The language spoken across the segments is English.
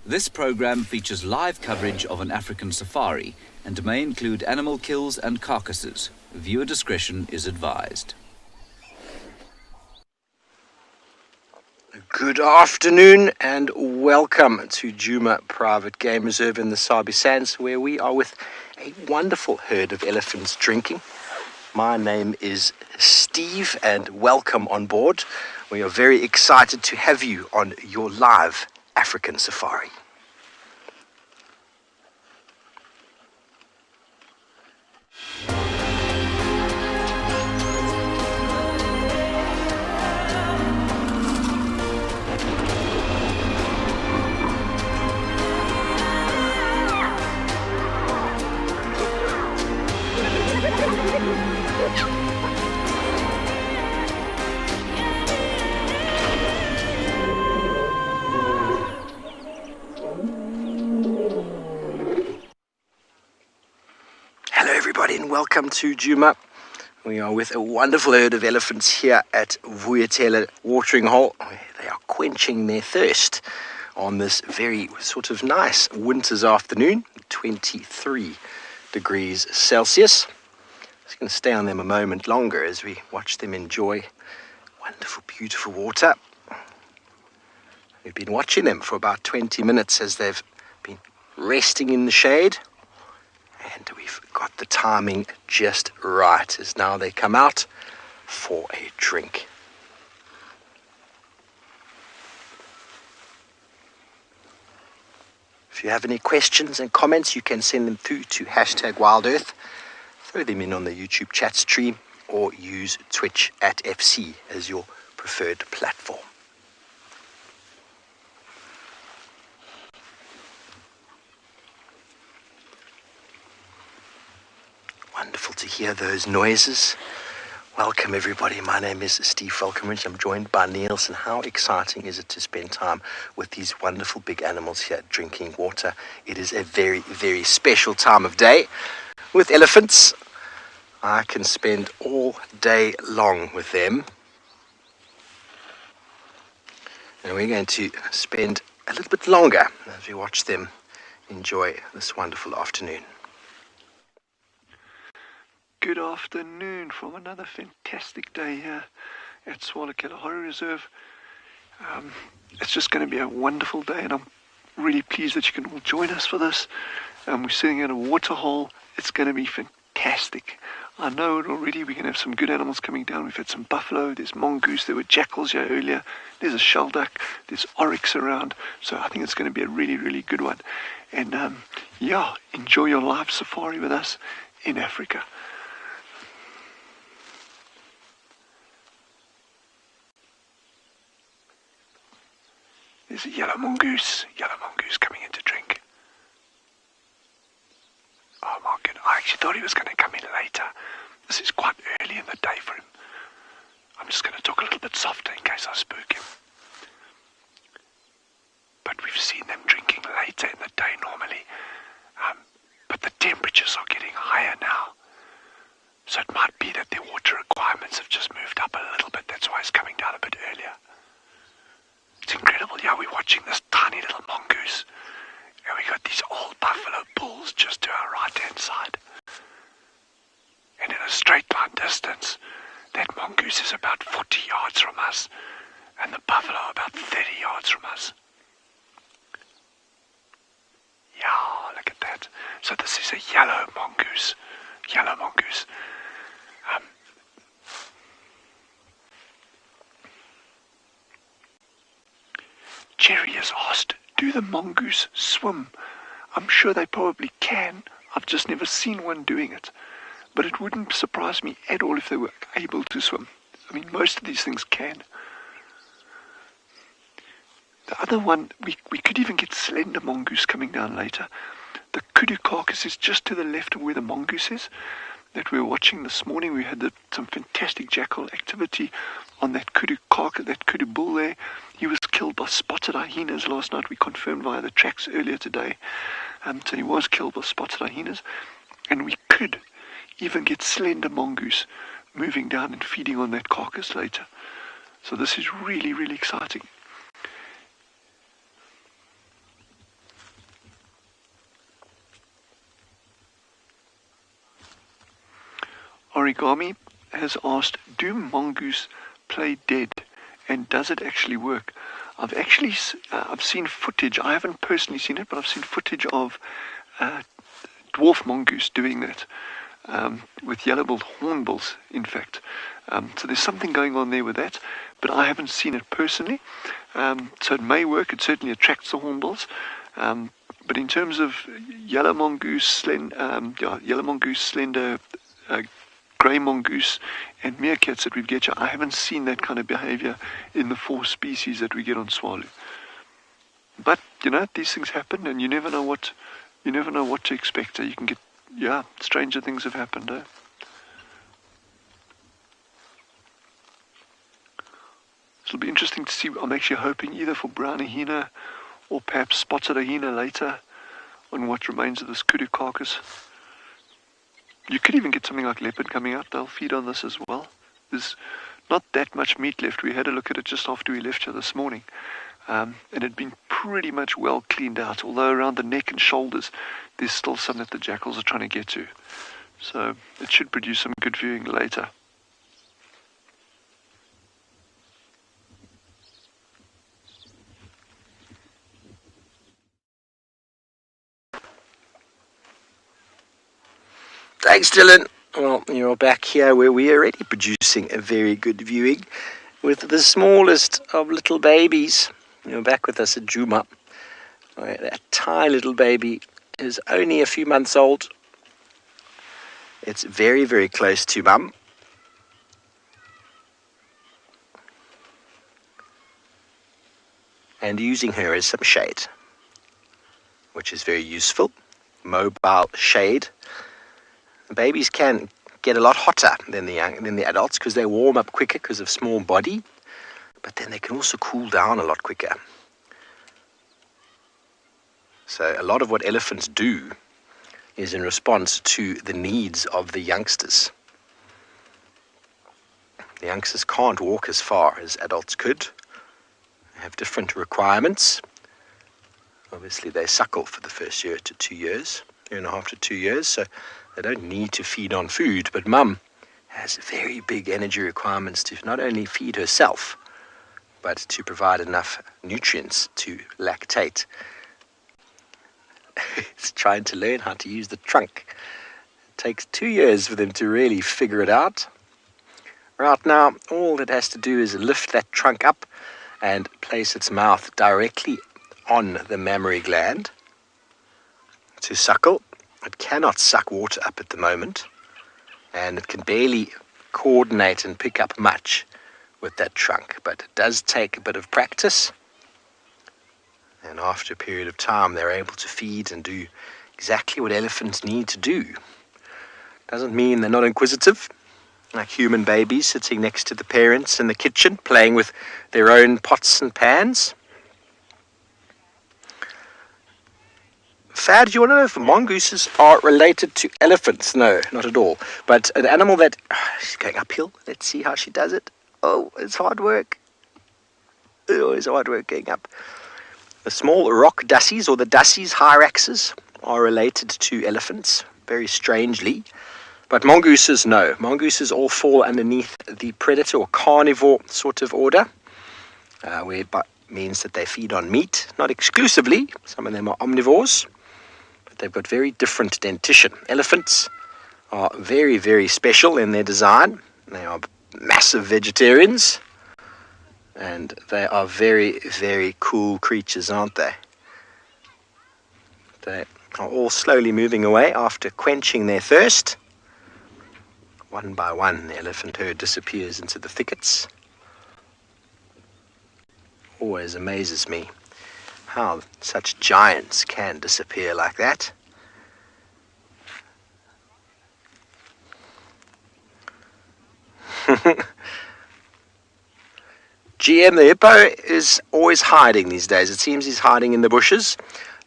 This program features live coverage of an African safari and may include animal kills and carcasses. Viewer discretion is advised. Good afternoon and welcome to Juma Private Game Reserve in the Sabi Sands, where we are with a wonderful herd of elephants drinking. My name is Steve and welcome on board. We are very excited to have you on your live African safari. Welcome to Juma. We are with a wonderful herd of elephants here at Vuyatela watering hole. They are quenching their thirst on this very sort of nice winter's afternoon, 23 degrees Celsius. Just going to stay on them a moment longer as we watch them enjoy wonderful, beautiful water. We've been watching them for about 20 minutes as they've been resting in the shade. And we've got the timing just right as now they come out for a drink. If you have any questions and comments, you can send them through to #WildEarth. Throw them in on the YouTube chat stream or use Twitch @FC as your preferred platform. Wonderful to hear those noises. Welcome everybody, my name is Steve Falconbridge. I'm joined by Niels, and how exciting is it to spend time with these wonderful big animals here drinking water. It is a very, very special time of day. With elephants, I can spend all day long with them. And we're going to spend a little bit longer as we watch them enjoy this wonderful afternoon. Good afternoon from another fantastic day here at Tswalu Kalahari Reserve. It's just going to be a wonderful day, and I'm really pleased that you can all join us for this. We're sitting in a waterhole. It's going to be fantastic. I know it already. We're going to have some good animals coming down. We've had some buffalo, there's mongoose, there were jackals here earlier, there's a shelduck, there's oryx around. So I think it's going to be a really, really good one. And enjoy your live safari with us in Africa. There's a yellow mongoose coming in to drink. Oh my goodness, I actually thought he was going to come in later. This is quite early in the day for him. I'm just going to talk a little bit softer in case I spook him. But we've seen them drinking later in the day normally. But the temperatures are getting higher now. So it might be that their water requirements have just moved up a little bit. That's why it's coming down a bit earlier. It's incredible. Yeah, we're watching this tiny little mongoose. And we got these old buffalo bulls just to our right-hand distance. That mongoose is about 40 yards from us, and the buffalo about 30 yards from us. Yeah, look at that. So this is a yellow mongoose. Yellow mongoose. Jerry has asked, do the mongoose swim? I'm sure they probably can. I've just never seen one doing it. But it wouldn't surprise me at all if they were able to swim. I mean, most of these things can. The other one, we could even get slender mongoose coming down later. The kudu carcass is just to the left of where the mongoose is that we were watching this morning. We had some fantastic jackal activity on that kudu carcass, that kudu bull there. He was killed by spotted hyenas last night. We confirmed via the tracks earlier today. So he was killed by spotted hyenas. And we could even get slender mongoose moving down and feeding on that carcass later. So this is really, really exciting. Origami has asked, do mongoose play dead, and does it actually work? I've seen footage. I haven't personally seen it, but I've seen footage of dwarf mongoose doing that with yellow-billed hornbills, in fact. So there's something going on there with that, but I haven't seen it personally. So it may work. It certainly attracts the hornbills. But in terms of yellow mongoose, slender, grey mongoose and meerkats that we get here, I haven't seen that kind of behavior in the 4 species that we get on Tswalu. But these things happen, and you never know what to expect. You can get stranger things have happened. It'll be interesting to see. I'm actually hoping either for brown hyena or perhaps spotted hyena later on what remains of this kudu carcass. You could even get something like leopard coming out. They'll feed on this as well. There's not that much meat left. We had a look at it just after we left here this morning. And it had been pretty much well cleaned out. Although around the neck and shoulders, there's still some that the jackals are trying to get to. So it should produce some good viewing later. Thanks, Dylan. Well, you're back here where we are already producing a very good viewing with the smallest of little babies. You're back with us at Juma. That tiny little baby is only a few months old. It's very, very close to mum. And using her as some shade, which is very useful. Mobile shade. Babies can get a lot hotter than the adults because they warm up quicker because of small body, but then they can also cool down a lot quicker. So a lot of what elephants do is in response to the needs of the youngsters. The youngsters can't walk as far as adults could. They have different requirements. Obviously they suckle for the first year to 2 years, year and a half to 2 years, so they don't need to feed on food, but mum has very big energy requirements to not only feed herself, but to provide enough nutrients to lactate. It's trying to learn how to use the trunk. It takes 2 years for them to really figure it out. Right now, all it has to do is lift that trunk up and place its mouth directly on the mammary gland to suckle. It cannot suck water up at the moment, and it can barely coordinate and pick up much with that trunk, but it does take a bit of practice, and after a period of time they're able to feed and do exactly what elephants need to do. Doesn't mean they're not inquisitive, like human babies sitting next to the parents in the kitchen playing with their own pots and pans. Fad, do you want to know if mongooses are related to elephants? No, not at all. But an animal that... she's going uphill. Let's see how she does it. Oh, it's hard work. Oh, it's hard work going up. The small rock dassies, or the dassies hyraxes, are related to elephants, very strangely. But mongooses, no. Mongooses all fall underneath the predator or carnivore sort of order, whereby means that they feed on meat, not exclusively. Some of them are omnivores, but they've got very different dentition. Elephants are very, very special in their design. They are massive vegetarians, and they are very, very cool creatures, aren't they? They are all slowly moving away after quenching their thirst. One by one, the elephant herd disappears into the thickets. Always amazes me how such giants can disappear like that. GM the hippo is always hiding these days. It seems he's hiding in the bushes.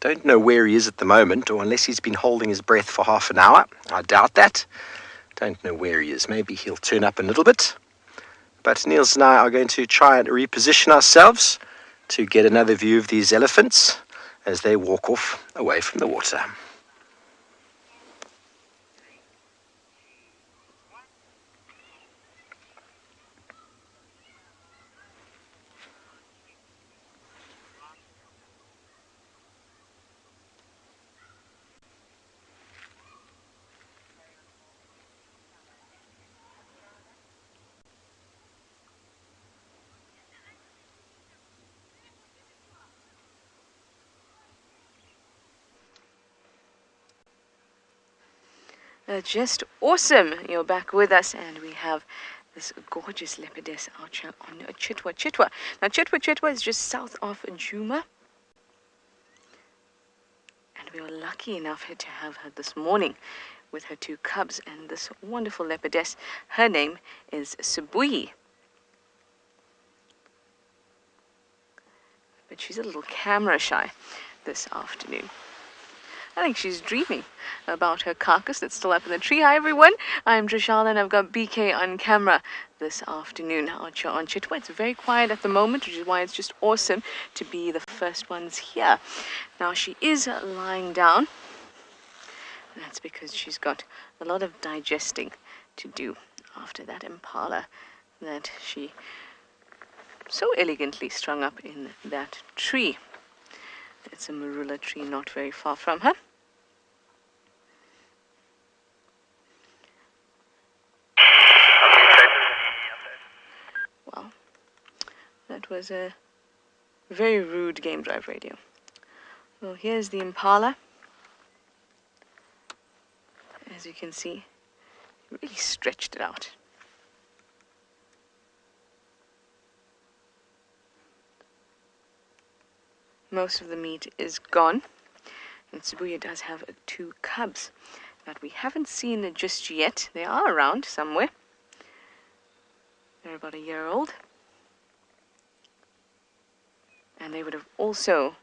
Don't know where he is at the moment, or unless he's been holding his breath for half an hour. I doubt that. Don't know where he is. Maybe he'll turn up in a little bit. But Niels and I are going to try and reposition ourselves to get another view of these elephants as they walk off away from the water. Just awesome. You're back with us, and we have this gorgeous leopardess archer on Chitwa. Now, Chitwa is just south of Juma, and we were lucky enough to have her this morning with her 2 cubs and this wonderful leopardess. Her name is Sabi, but she's a little camera shy this afternoon. I think she's dreaming about her carcass that's still up in the tree. Hi everyone, I'm Trishal and I've got BK on camera this afternoon on Chitwa. It's very quiet at the moment, which is why it's just awesome to be the first ones here. Now she is lying down, and that's because she's got a lot of digesting to do after that impala that she so elegantly strung up in that tree. It's a marula tree not very far from her. Well, that was a very rude game drive radio. Well, here's the impala. As you can see, it really stretched it out. Most of the meat is gone, and Sabuya does have 2 cubs that we haven't seen just yet. They are around somewhere. They're about a year old, and they would have also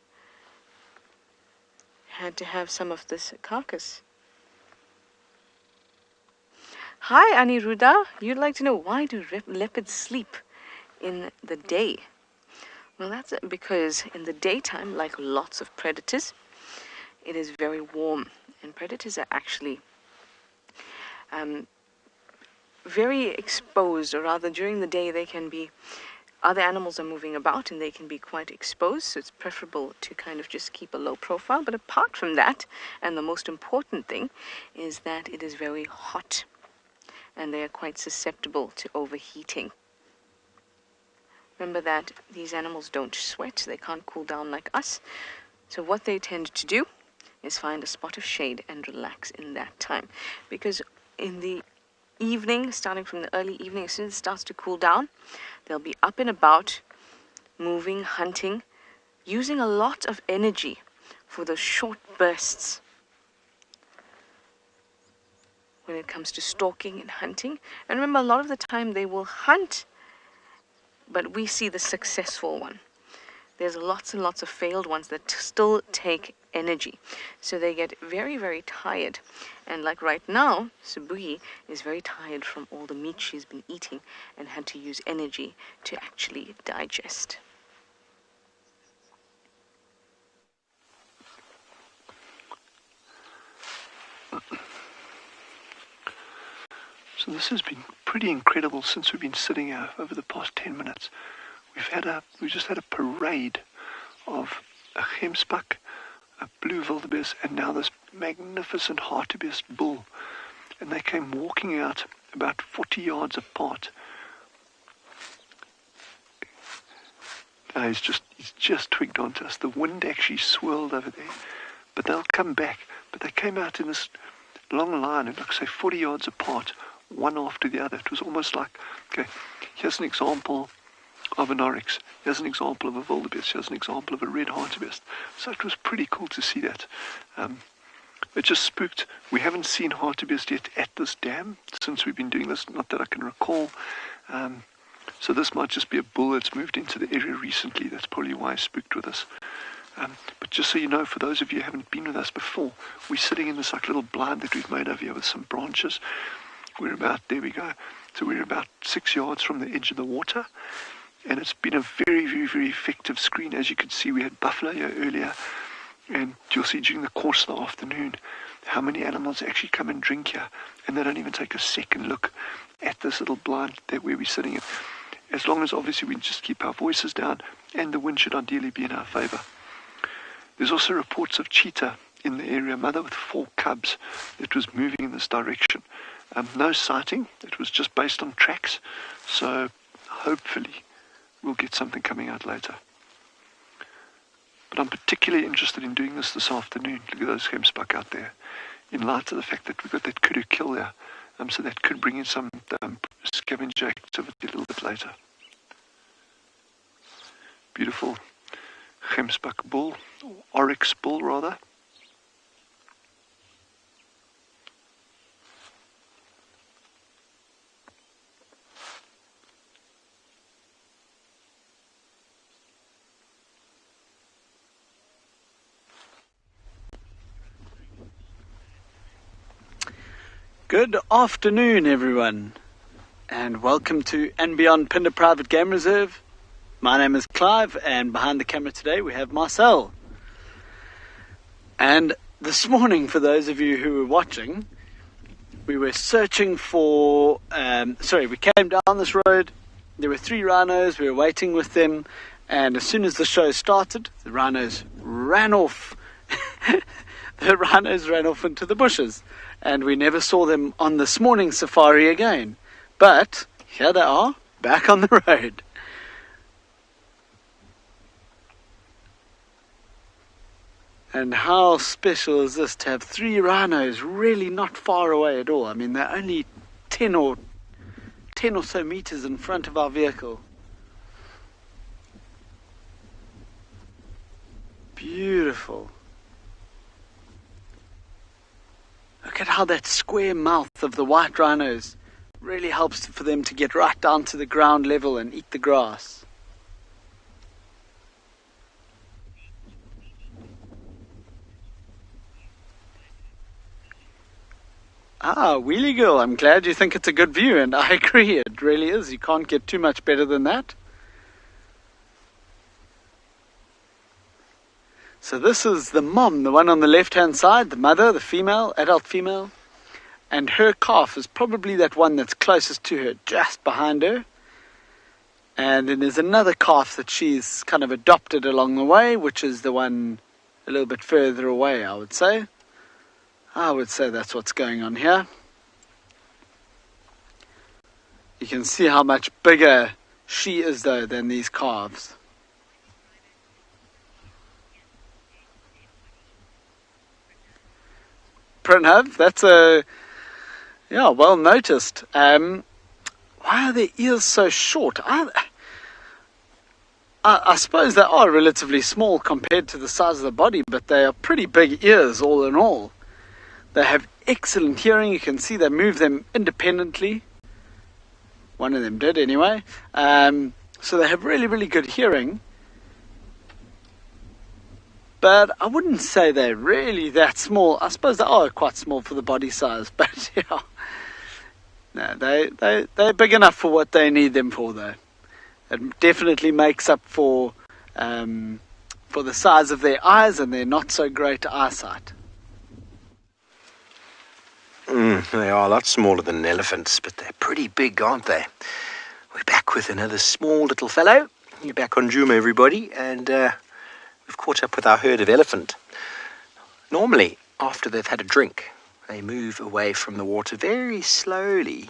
had to have some of this carcass. Hi Aniruddha, you'd like to know why do leopards sleep in the day? Well, that's because in the daytime, like lots of predators, it is very warm, and predators are actually very exposed, or rather during the day they can be, other animals are moving about and they can be quite exposed, so it's preferable to kind of just keep a low profile. But apart from that, and the most important thing, is that it is very hot, and they are quite susceptible to overheating. Remember that these animals don't sweat, they can't cool down like us. So what they tend to do is find a spot of shade and relax in that time. Because in the evening, starting from the early evening, as soon as it starts to cool down, they'll be up and about, moving, hunting, using a lot of energy for those short bursts when it comes to stalking and hunting. And remember, a lot of the time they will hunt, but we see the successful one. There's lots and lots of failed ones that still take energy. So they get very, very tired. And like right now, Sabi is very tired from all the meat she's been eating and had to use energy to actually digest. So this has been pretty incredible since we've been sitting here over the past 10 minutes. We just had a parade of a gemsbuck, a blue wildebeest, and now this magnificent hartebeest bull. And they came walking out about 40 yards apart. He's just twigged onto us. The wind actually swirled over there, but they'll come back. But they came out in this long line, and like say 40 yards apart, one after the other. It was almost like, okay, here's an example of an oryx. Here's an example of a wildebeest. Here's an example of a red hartebeest. So it was pretty cool to see that. It just spooked. We haven't seen hartebeest yet at this dam since we've been doing this, not that I can recall. So this might just be a bull that's moved into the area recently. That's probably why it's spooked with us. But just so you know, for those of you who haven't been with us before, we're sitting in this like little blind that we've made over here with some branches. There we go. So we're about 6 yards from the edge of the water. And it's been a very, very, very effective screen. As you can see, we had buffalo here earlier. And you'll see during the course of the afternoon how many animals actually come and drink here. And they don't even take a second look at this little blind that where we're sitting in. As long as obviously we just keep our voices down, and the wind should ideally be in our favor. There's also reports of cheetah in the area, mother with 4 cubs that was moving in this direction. No sighting, it was just based on tracks. So hopefully we'll get something coming out later. But I'm particularly interested in doing this afternoon. Look at those gemsbuck out there. In light of the fact that we've got that kudu kill there. So that could bring in some scavenger activity a little bit later. Beautiful gemsbuck bull, or oryx bull rather. Good afternoon, everyone, and welcome to andBeyond Phinda Private Game Reserve. My name is Clive, and behind the camera today we have Marcel. And this morning, for those of you who were watching, we were searching for, we came down this road, there were 3 rhinos, we were waiting with them, and as soon as the show started, the rhinos ran off. The rhinos ran off into the bushes. And we never saw them on this morning's safari again. But here they are, back on the road. And how special is this to have 3 rhinos really not far away at all? I mean, they're only 10 or so meters in front of our vehicle. Beautiful. Look at how that square mouth of the white rhinos really helps for them to get right down to the ground level and eat the grass. Wheelie Girl, I'm glad you think it's a good view, and I agree, it really is. You can't get too much better than that. So this is the mom, the one on the left-hand side, the mother, the female, adult female. And her calf is probably that one that's closest to her, just behind her. And then there's another calf that she's kind of adopted along the way, which is the one a little bit further away, I would say. I would say that's what's going on here. You can see how much bigger she is, though, than these calves. Prrivate, that's well noticed. Why are their ears so short? I suppose they are relatively small compared to the size of the body, but they are pretty big ears all in all. They have excellent hearing. You can see they move them independently. One of them did anyway. So they have really, really good hearing. But I wouldn't say they're really that small. I suppose they are quite small for the body size. But yeah, no, they're big enough for what they need them for, though. It definitely makes up for the size of their eyes and their not so great eyesight. Look They are a lot smaller than elephants, but they're pretty big, aren't they? We're back with another small little fellow. You're back on Juma, everybody, and we've caught up with our herd of elephant. Normally, after they've had a drink, they move away from the water very slowly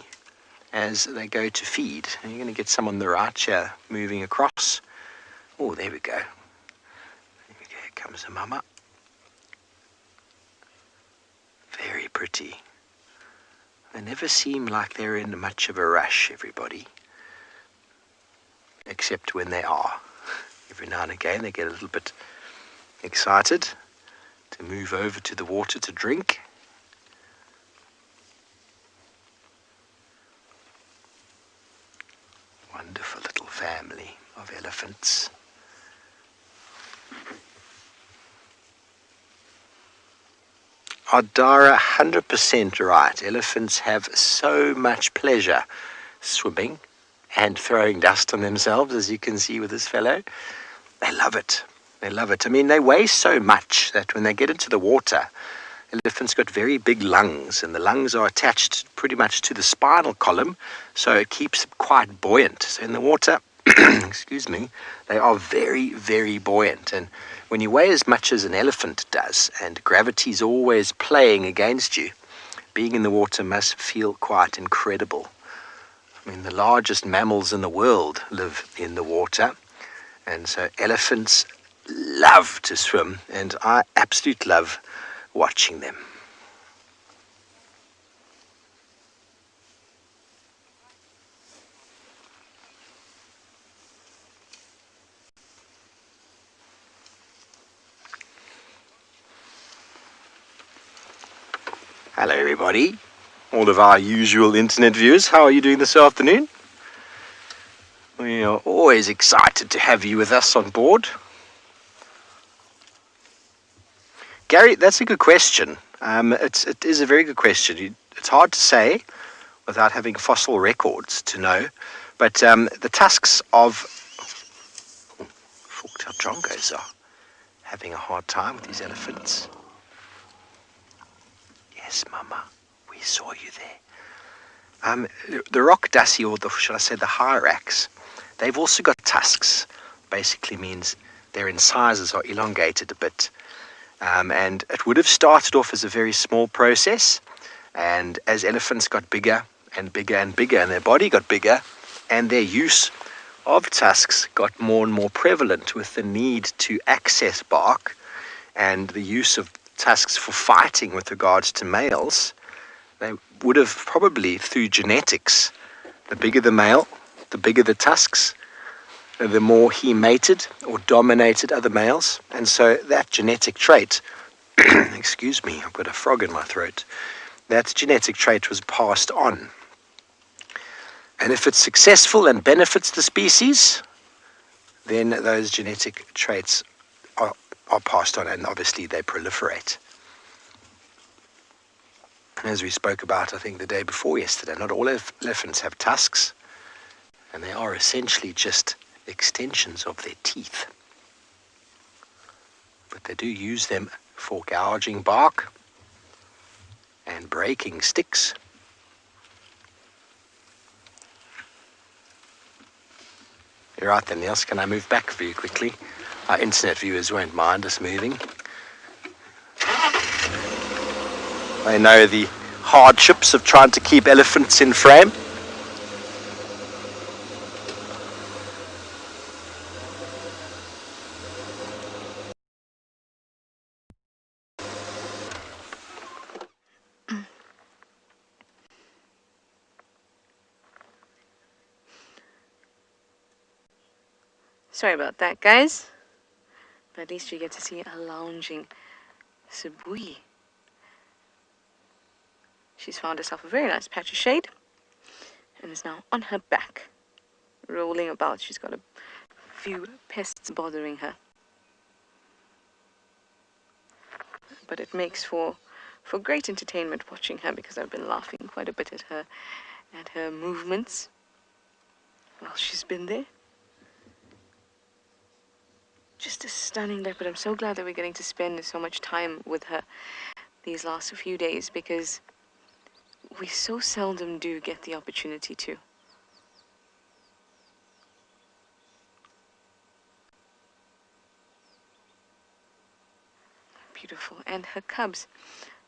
as they go to feed. And you're going to get some on the right here moving across. Oh, there we go. Here comes a mama. Very pretty. They never seem like they're in much of a rush, everybody. Except when they are. Every now and again they get a little bit excited to move over to the water to drink. Wonderful little family of elephants. Adara, 100% right. Elephants have so much pleasure swimming and throwing dust on themselves, as you can see with this fellow. They love it. They love it. I mean, they weigh so much that when they get into the water, elephants got very big lungs, and the lungs are attached pretty much to the spinal column, so it keeps them quite buoyant. So in the water, excuse me, they are very, very buoyant. And when you weigh as much as an elephant does, and gravity's always playing against you, being in the water must feel quite incredible. I mean, the largest mammals in the world live in the water, and so elephants love to swim, and I absolutely love watching them. Hello everybody, all of our usual internet viewers. How are you doing this afternoon? We are always excited to have you with us on board. Gary, that's a good question. It is a very good question. It's hard to say without having fossil records to know. But the tusks of fork-tailed drongos are having a hard time with these elephants. Yes, Mama, we saw you there. The rock dassie, or should I say the hyrax, they've also got tusks. Basically means their incisors are elongated a bit. And it would have started off as a very small process. And as elephants got bigger and bigger and bigger, and their body got bigger, and their use of tusks got more and more prevalent with the need to access bark and the use of tusks for fighting with regards to males, they would have probably, through genetics, the bigger the male, the bigger the tusks, the more he mated or dominated other males. And so that genetic trait, excuse me, I've got a frog in my throat, that genetic trait was passed on. And if it's successful and benefits the species, then those genetic traits are passed on, and obviously they proliferate. As we spoke about, I think the day before yesterday, not all elephants have tusks, and they are essentially just extensions of their teeth. But they do use them for gouging bark and breaking sticks. You're right then, Niels. Can I move back for you quickly? Our internet viewers won't mind us moving. They know the hardships of trying to keep elephants in frame. Sorry about that, guys. But at least you get to see a lounging Sabi. She's found herself a very nice patch of shade and is now on her back, rolling about. She's got a few pests bothering her. But it makes for great entertainment watching her, because I've been laughing quite a bit at her movements while she's been there. Just a stunning leopard. I'm so glad that we're getting to spend so much time with her these last few days, because we so seldom do get the opportunity to. Beautiful. And her cubs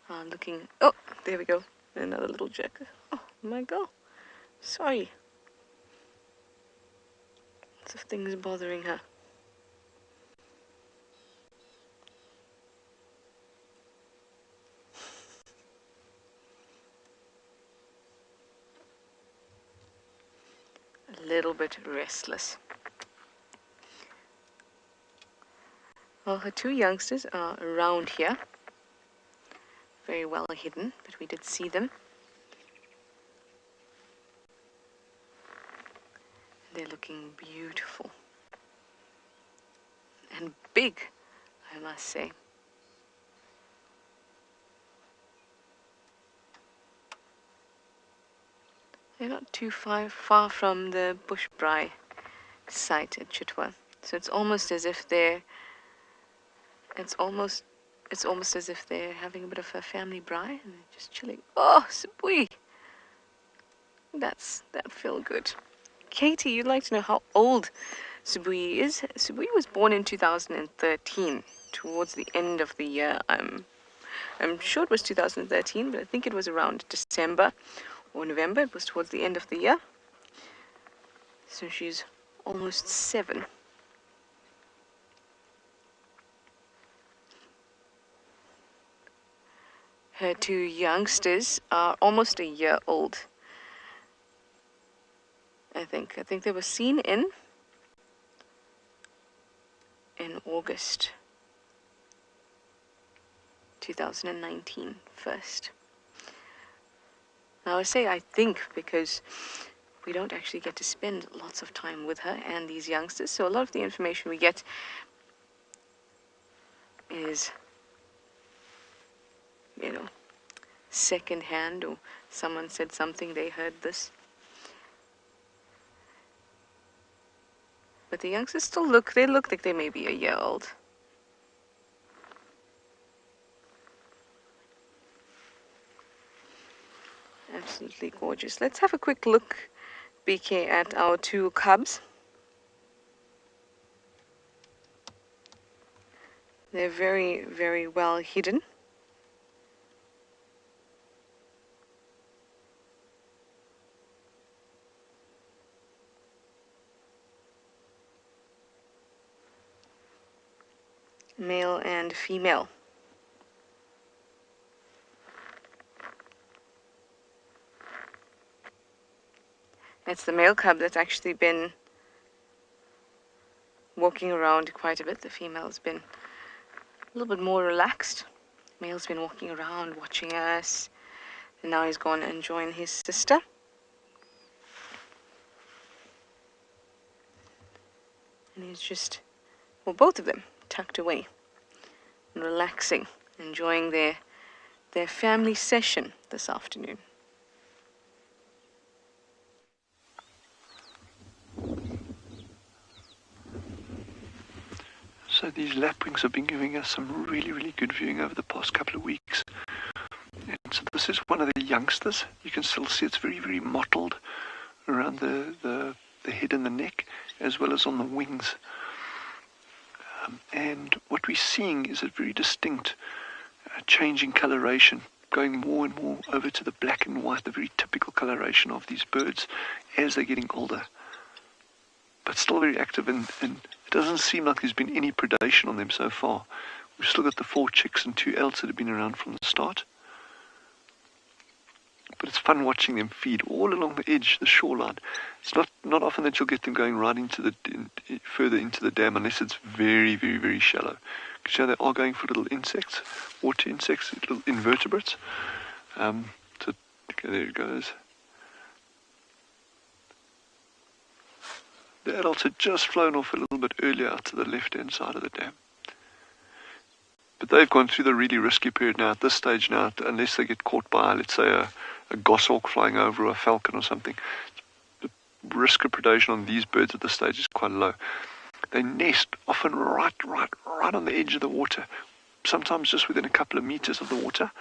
are looking... Oh, there we go. Another little jerk. Oh my god. Sorry. Lots of things bothering her. A little bit restless. Well, her two youngsters are around here. Very well hidden, but we did see them. They're looking beautiful. And big, I must say. They're not too far from the bush braai site at Chitwa. So it's almost as if they're as if they're having a bit of a family braai and they're just chilling. Oh, Sabi! That feel good. Katie, you'd like to know how old Sabi is? Sabi was born in 2013, towards the end of the year. I'm sure it was 2013, but I think it was around December or November. It was towards the end of the year. So she's almost 7. Her two youngsters are almost a year old. I think they were seen in August 2019 first. Now I say I think because we don't actually get to spend lots of time with her and these youngsters, so a lot of the information we get is, you know, second hand, or someone said something, they heard this. But the youngsters still look like they may be a year old. Absolutely gorgeous. Let's have a quick look, BK, at our two cubs. They're very, very well hidden. Male and female. It's the male cub that's actually been walking around quite a bit. The female's been a little bit more relaxed. Male's been walking around, watching us, and now he's gone and joined his sister. And he's just, well, both of them tucked away and relaxing, enjoying their family session this afternoon. So these lapwings have been giving us some really, really good viewing over the past couple of weeks. And so this is one of the youngsters. You can still see it's very, very mottled around the head and the neck, as well as on the wings. And what we're seeing is a very distinct change in coloration, going more and more over to the black and white, the very typical coloration of these birds as they're getting older. But still very active, and it doesn't seem like there's been any predation on them so far. We've still got the 4 chicks and 2 elts that have been around from the start. But it's fun watching them feed all along the edge, the shoreline. It's not often that you'll get them going right into further into the dam, unless it's very, very, very shallow. Because you know, they are going for little insects, water insects, little invertebrates. So okay, there it goes. The adults had just flown off a little bit earlier out to the left-hand side of the dam. But they've gone through the really risky period now. At this stage now, unless they get caught by, let's say, a goshawk flying over, or a falcon or something, the risk of predation on these birds at this stage is quite low. They nest often right on the edge of the water, sometimes just within a couple of meters of the water.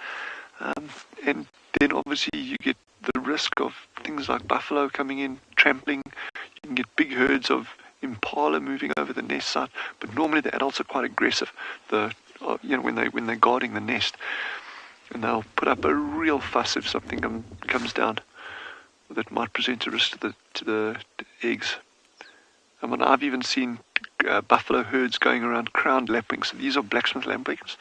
And then obviously you get the risk of things like buffalo coming in, trampling. You can get big herds of impala moving over the nest site, but normally the adults are quite aggressive. When they're guarding the nest, and they'll put up a real fuss if something comes down that might present a risk to the eggs. I mean, I've even seen buffalo herds going around crowned lapwings. So these are blacksmith lapwings,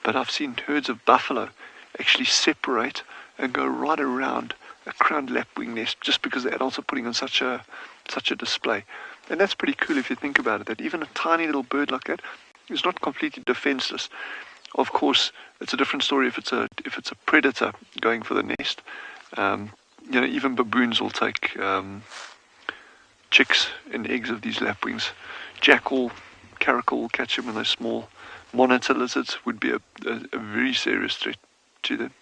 but I've seen herds of buffalo actually separate and go right around a crowned lapwing nest just because the adults are putting on such a display. And that's pretty cool if you think about it, that even a tiny little bird like that is not completely defenseless. Of course, it's a different story if it's a predator going for the nest. Even baboons will take chicks and eggs of these lapwings. Jackal, caracal will catch them when they're small. Monitor lizards would be a very serious threat to them.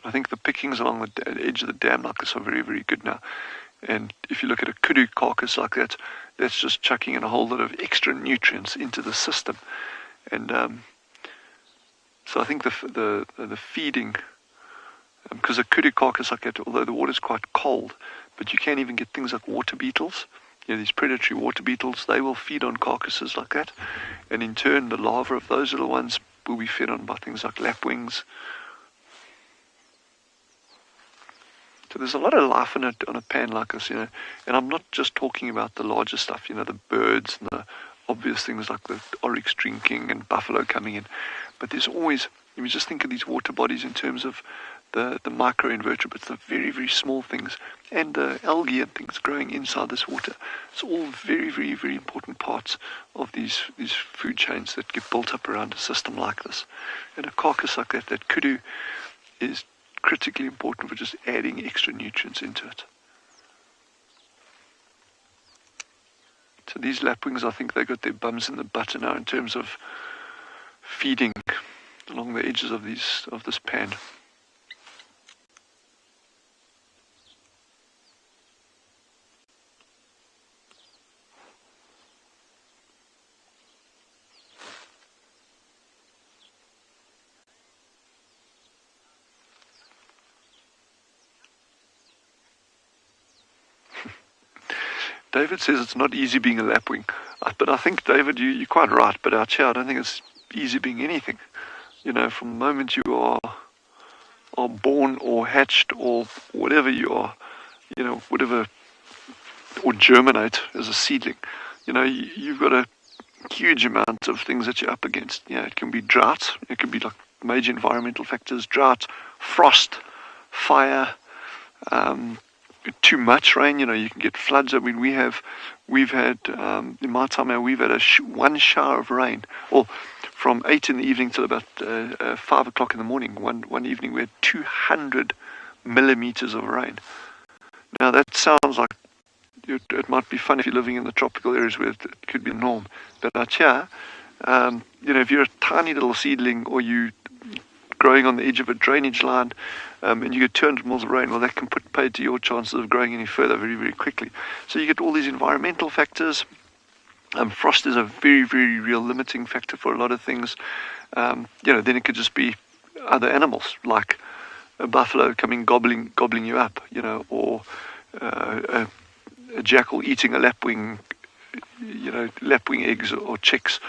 I think the pickings along the edge of the dam like this are very, very good now. And if you look at a kudu carcass like that, that's just chucking in a whole lot of extra nutrients into the system. And so I think the feeding, because a kudu carcass like that, although the water's quite cold, but you can even get things like water beetles. These predatory water beetles, they will feed on carcasses like that. And in turn, the larvae of those little ones will be fed on by things like lapwings. So there's a lot of life on a pan like this, and I'm not just talking about the larger stuff, the birds and the obvious things like the oryx drinking and buffalo coming in. But there's always, if you just think of these water bodies in terms of the microinvertebrates, the very, very small things, and the algae and things growing inside this water. It's all very, very, very important parts of these food chains that get built up around a system like this. And a carcass like that kudu, is critically important for just adding extra nutrients into it. So these lapwings, I think they got their bums in the butter now in terms of feeding along the edges of this pan. David says it's not easy being a lapwing. But I think, David, you're quite right. But out here, I don't think it's easy being anything. From the moment you are born or hatched or whatever you are, whatever, or germinate as a seedling, you've got a huge amount of things that you're up against. It can be drought. It can be like major environmental factors, drought, frost, fire, too much rain, you can get floods. I mean, we've had, in my time now, we've had one shower of rain, well, from 8 in the evening till about 5 o'clock in the morning. One evening we had 200 millimeters of rain. Now that sounds like it might be fun if you're living in the tropical areas where it could be the norm. But out here, if you're a tiny little seedling or you growing on the edge of a drainage line, and you get 200 mils of rain, well, that can put paid to your chances of growing any further very, very quickly. So you get all these environmental factors. Frost is a very, very real limiting factor for a lot of things. Then it could just be other animals, like a buffalo coming gobbling you up, or a jackal eating a lapwing, lapwing eggs or chicks.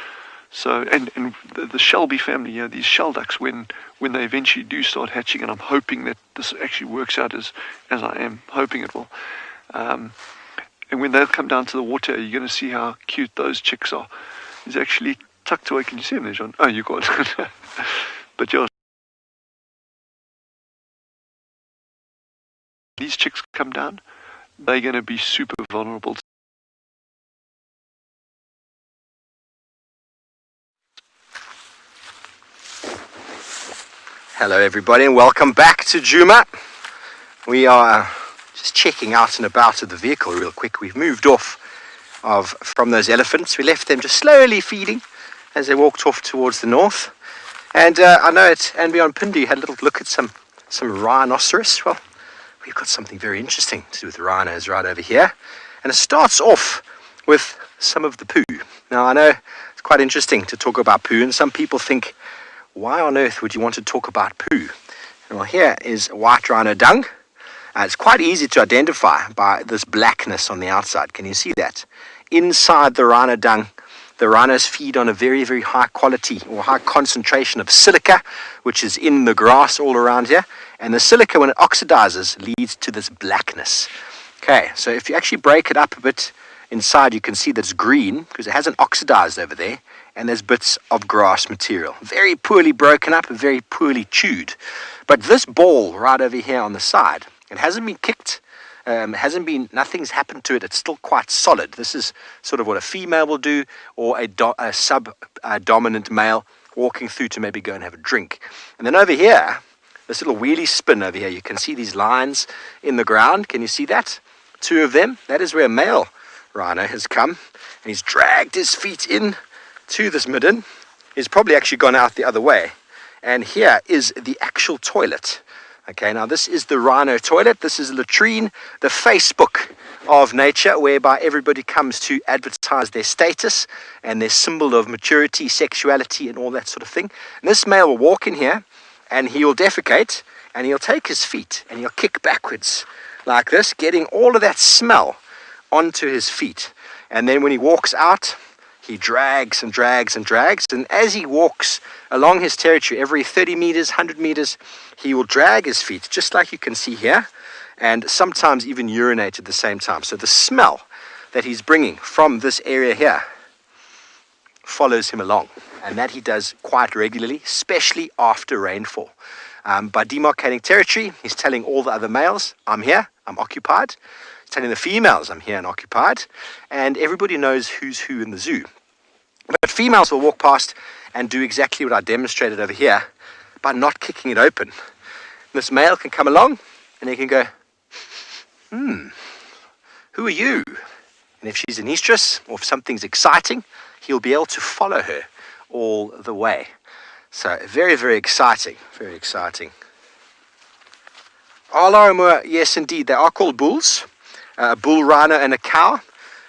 So, and the Shelby family, these shell ducks, when they eventually do start hatching, and I'm hoping that this actually works out as I am hoping it will. And when they'll come down to the water, you're going to see how cute those chicks are. He's actually tucked away. Can you see him there, John? Oh, you got it. But yeah, these chicks come down, they're going to be super vulnerable. Hello everybody and welcome back to Juma. We are just checking out and about of the vehicle real quick. We've moved off from those elephants. We left them just slowly feeding as they walked off towards the north. And I know at andBeyond Phinda you had a little look at some rhinoceros. Well, we've got something very interesting to do with the rhinos right over here. And it starts off with some of the poo. Now I know it's quite interesting to talk about poo, and some people think, why on earth would you want to talk about poo? Well, here is white rhino dung. It's quite easy to identify by this blackness on the outside. Can you see that? Inside the rhino dung, the rhinos feed on a very, very high quality or high concentration of silica, which is in the grass all around here. And the silica, when it oxidizes, leads to this blackness. Okay, so if you actually break it up a bit inside, you can see that it's green because it hasn't oxidized over there. And there's bits of grass material. Very poorly broken up, very poorly chewed. But this ball right over here on the side, it hasn't been kicked. Nothing's happened to it. It's still quite solid. This is sort of what a female will do, or a sub-dominant male walking through to maybe go and have a drink. And then over here, this little wheelie spin over here, you can see these lines in the ground. Can you see that? 2 of them. That is where a male rhino has come, and he's dragged his feet in to this midden. He's probably actually gone out the other way. And here is the actual toilet. Okay, now this is the rhino toilet. This is a latrine, the Facebook of nature, whereby everybody comes to advertise their status and their symbol of maturity, sexuality, and all that sort of thing. And this male will walk in here, and he'll defecate, and he'll take his feet, and he'll kick backwards like this, getting all of that smell onto his feet. And then when he walks out, he drags and drags and drags. And as he walks along his territory, every 30 meters, 100 meters, he will drag his feet, just like you can see here, and sometimes even urinate at the same time. So the smell that he's bringing from this area here follows him along. And that he does quite regularly, especially after rainfall. By demarcating territory, he's telling all the other males, I'm here, I'm occupied. He's telling the females, I'm here and occupied. And everybody knows who's who in the zoo. But females will walk past and do exactly what I demonstrated over here by not kicking it open. This male can come along and he can go, who are you? And if she's an estrus or if something's exciting, he'll be able to follow her all the way. So very, very exciting, very exciting. Alaromua, yes indeed, they are called bulls, a bull rhino and a cow.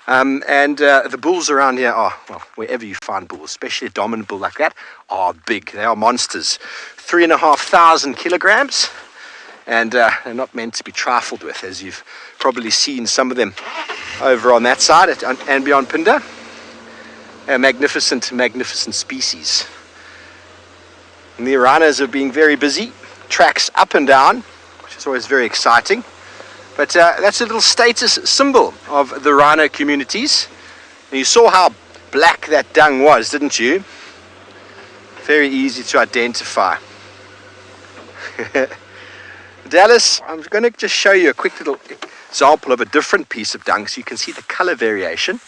The bulls around here are, well, wherever you find bulls, especially a dominant bull like that, are big. They are monsters. 3,500 kilograms. And they're not meant to be trifled with, as you've probably seen some of them over on that side at andBeyond Phinda. A magnificent, magnificent species. And the rhinos are being very busy. Tracks up and down, which is always very exciting. But that's a little status symbol of the rhino communities. And you saw how black that dung was, didn't you? Very easy to identify. Dallas, I'm going to just show you a quick little example of a different piece of dung so you can see the color variation.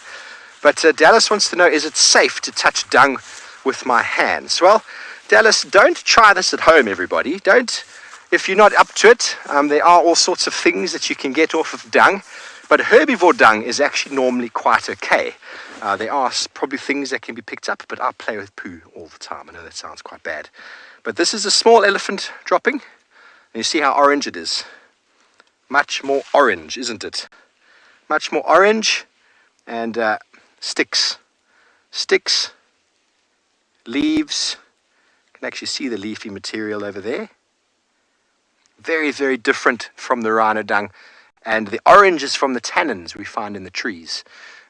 But Dallas wants to know, is it safe to touch dung with my hands? Well, Dallas, don't try this at home, everybody. Don't. If you're not up to it, there are all sorts of things that you can get off of dung, but herbivore dung is actually normally quite okay. There are probably things that can be picked up, but I play with poo all the time. I know that sounds quite bad. But this is a small elephant dropping, and you see how orange it is. Much more orange, isn't it? Much more orange, and sticks, leaves. You can actually see the leafy material over there. Very, very different from the rhino dung. And the orange is from the tannins we find in the trees.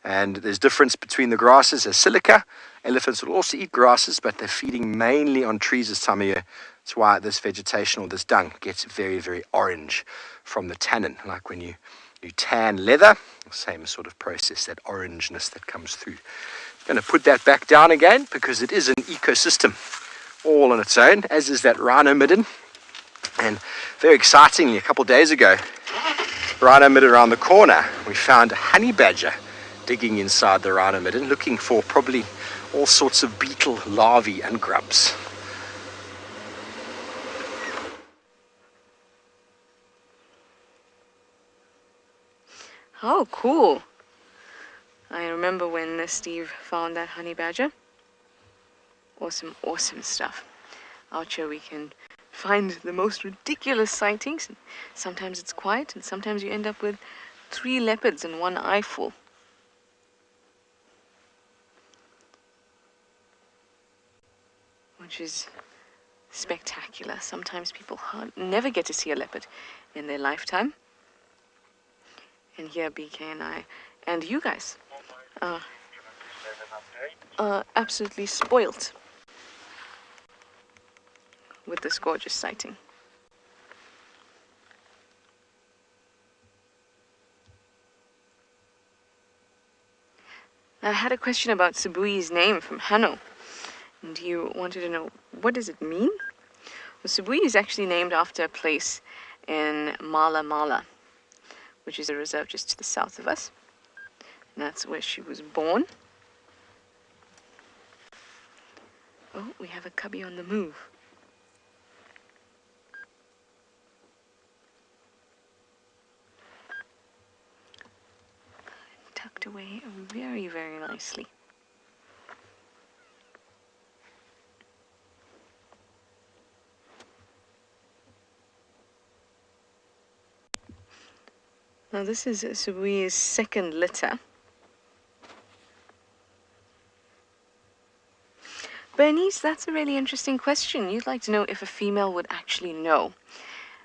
And there's difference between the grasses. There's silica. Elephants will also eat grasses, but they're feeding mainly on trees this time of year. That's why this vegetation or this dung gets very, very orange from the tannin. Like when you tan leather, same sort of process, that orangeness that comes through. I'm going to put that back down again because it is an ecosystem all on its own, as is that rhino midden. And very excitingly, a couple of days ago, rhino midden around the corner, we found a honey badger digging inside the rhino midden, looking for probably all sorts of beetle larvae and grubs. Oh, cool. I remember when Steve found that honey badger. Awesome, awesome stuff. Out here we can find the most ridiculous sightings. Sometimes it's quiet, and sometimes you end up with 3 leopards and 1 eyeful. which is spectacular. Sometimes people never get to see a leopard in their lifetime. And here BK and I, and you guys, are absolutely spoilt with this gorgeous sighting. I had a question about Sibui's name from Hanno, and you wanted to know, what does it mean? Well, Tsibui is actually named after a place in Mala, which is a reserve just to the south of us. And that's where she was born. Oh, we have a cubby on the move. Tucked away very, very nicely. Now this is Sibui's second litter. Bernice, that's a really interesting question. You'd like to know if a female would actually know.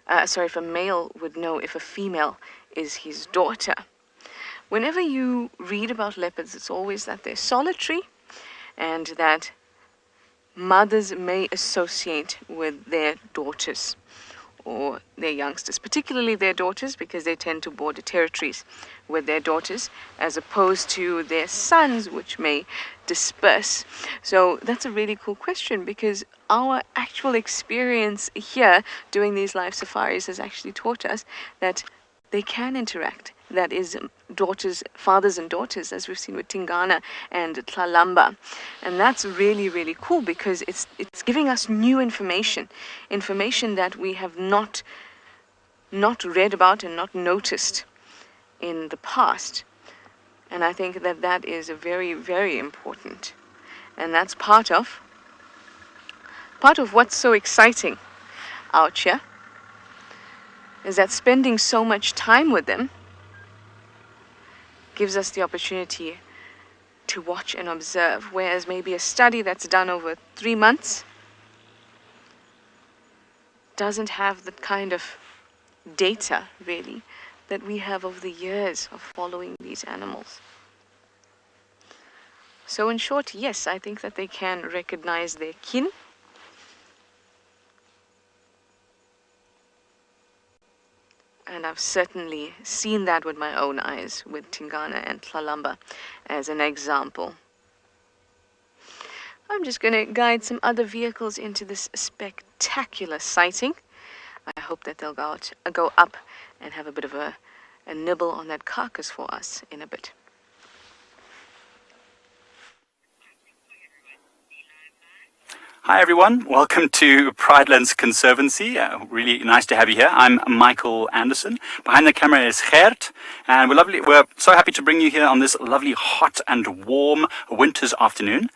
If a male would know if a female is his daughter. Whenever you read about leopards, it's always that they're solitary and that mothers may associate with their daughters or their youngsters, particularly their daughters, because they tend to border territories with their daughters as opposed to their sons, which may disperse. So that's a really cool question, because our actual experience here doing these live safaris has actually taught us that they can interact. That is, fathers and daughters, as we've seen with Tingana and Tlalamba. And that's really, really cool, because it's giving us new information that we have not read about and not noticed in the past. And I think that is very, very important. And that's part of what's so exciting out here, is that spending so much time with them gives us the opportunity to watch and observe, whereas maybe a study that's done over 3 months doesn't have the kind of data, really, that we have over the years of following these animals. So in short, yes, I think that they can recognize their kin. And I've certainly seen that with my own eyes with Tingana and Tlalamba as an example. I'm just going to guide some other vehicles into this spectacular sighting. I hope that they'll go up and have a bit of a nibble on that carcass for us in a bit. Hi everyone, welcome to Pridelands Conservancy. Really nice to have you here. I'm Michael Anderson. Behind the camera is Gert, and we're so happy to bring you here on this lovely hot and warm winter's afternoon.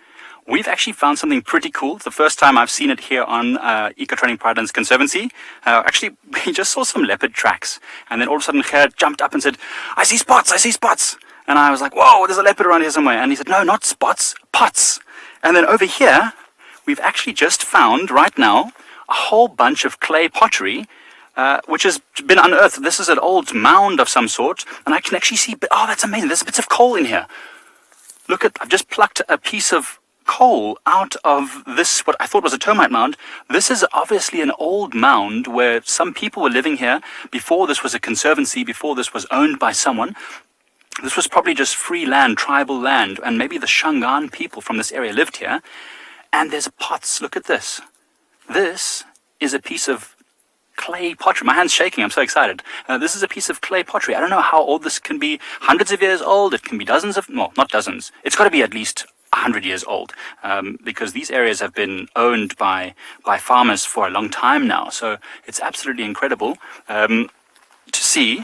We've actually found something pretty cool. It's the first time I've seen it here on Eco-Training Pridelands Conservancy. Actually, we just saw some leopard tracks, and then all of a sudden Gert jumped up and said, I see spots. And I was like, whoa, there's a leopard around here somewhere. And he said, no, not spots, pots. And then over here, we've actually just found, right now, a whole bunch of clay pottery, which has been unearthed. This is an old mound of some sort, and I can actually see, oh, that's amazing, there's bits of coal in here. Look I've just plucked a piece of coal out of this, what I thought was a termite mound. This is obviously an old mound where some people were living here before this was a conservancy, before this was owned by someone. This was probably just free land, tribal land, and maybe the Shangaan people from this area lived here. And there's pots. Look at this. This is a piece of clay pottery. My hand's shaking. I'm so excited. This is a piece of clay pottery. I don't know how old this can be. Hundreds of years old. It can be dozens of, well, not dozens. It's got to be at least 100 years old, because these areas have been owned by farmers for a long time now. So it's absolutely incredible to see.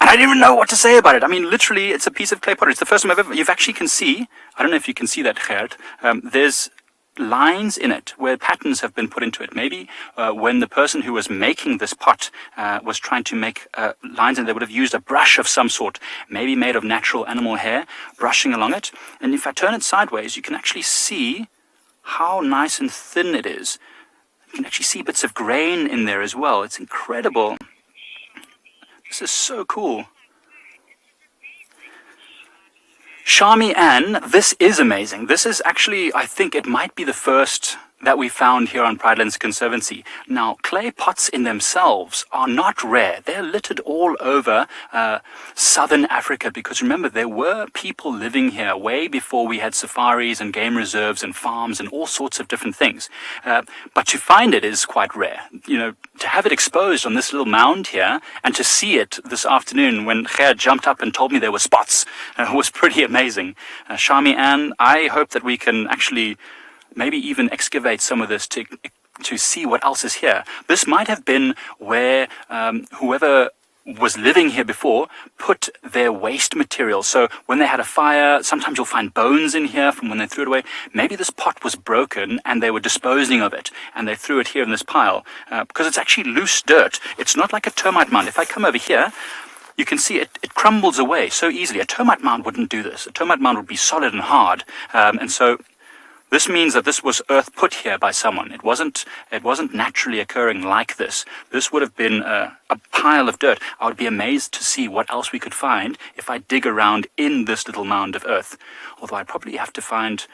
And I didn't even know what to say about it. I mean, literally, it's a piece of clay pottery. It's the first time I've ever, you actually can see, I don't know if you can see that, Gert, there's lines in it where patterns have been put into it. Maybe when the person who was making this pot was trying to make lines, and they would have used a brush of some sort, maybe made of natural animal hair, brushing along it. And if I turn it sideways, you can actually see how nice and thin it is. You can actually see bits of grain in there as well. It's incredible. This is so cool. Shami Ann, this is amazing. This is actually, I think it might be the first that we found here on Pridelands Conservancy. Now, clay pots in themselves are not rare. They're littered all over southern Africa, because remember, there were people living here way before we had safaris and game reserves and farms and all sorts of different things. But to find it is quite rare. You know, to have it exposed on this little mound here and to see it this afternoon when Khair jumped up and told me there were spots was pretty amazing. Shami Ann, I hope that we can actually maybe even excavate some of this to see what else is here. This might have been where whoever was living here before put their waste material. So when they had a fire, sometimes you'll find bones in here from when they threw it away. Maybe this pot was broken and they were disposing of it and they threw it here in this pile because it's actually loose dirt. It's not like a termite mound. If I come over here, you can see it crumbles away so easily. A termite mound wouldn't do this. A termite mound would be solid and hard. And so this means that this was earth put here by someone. It wasn't naturally occurring like this. This would have been a pile of dirt. I would be amazed to see what else we could find if I dig around in this little mound of earth. Although I probably have to find...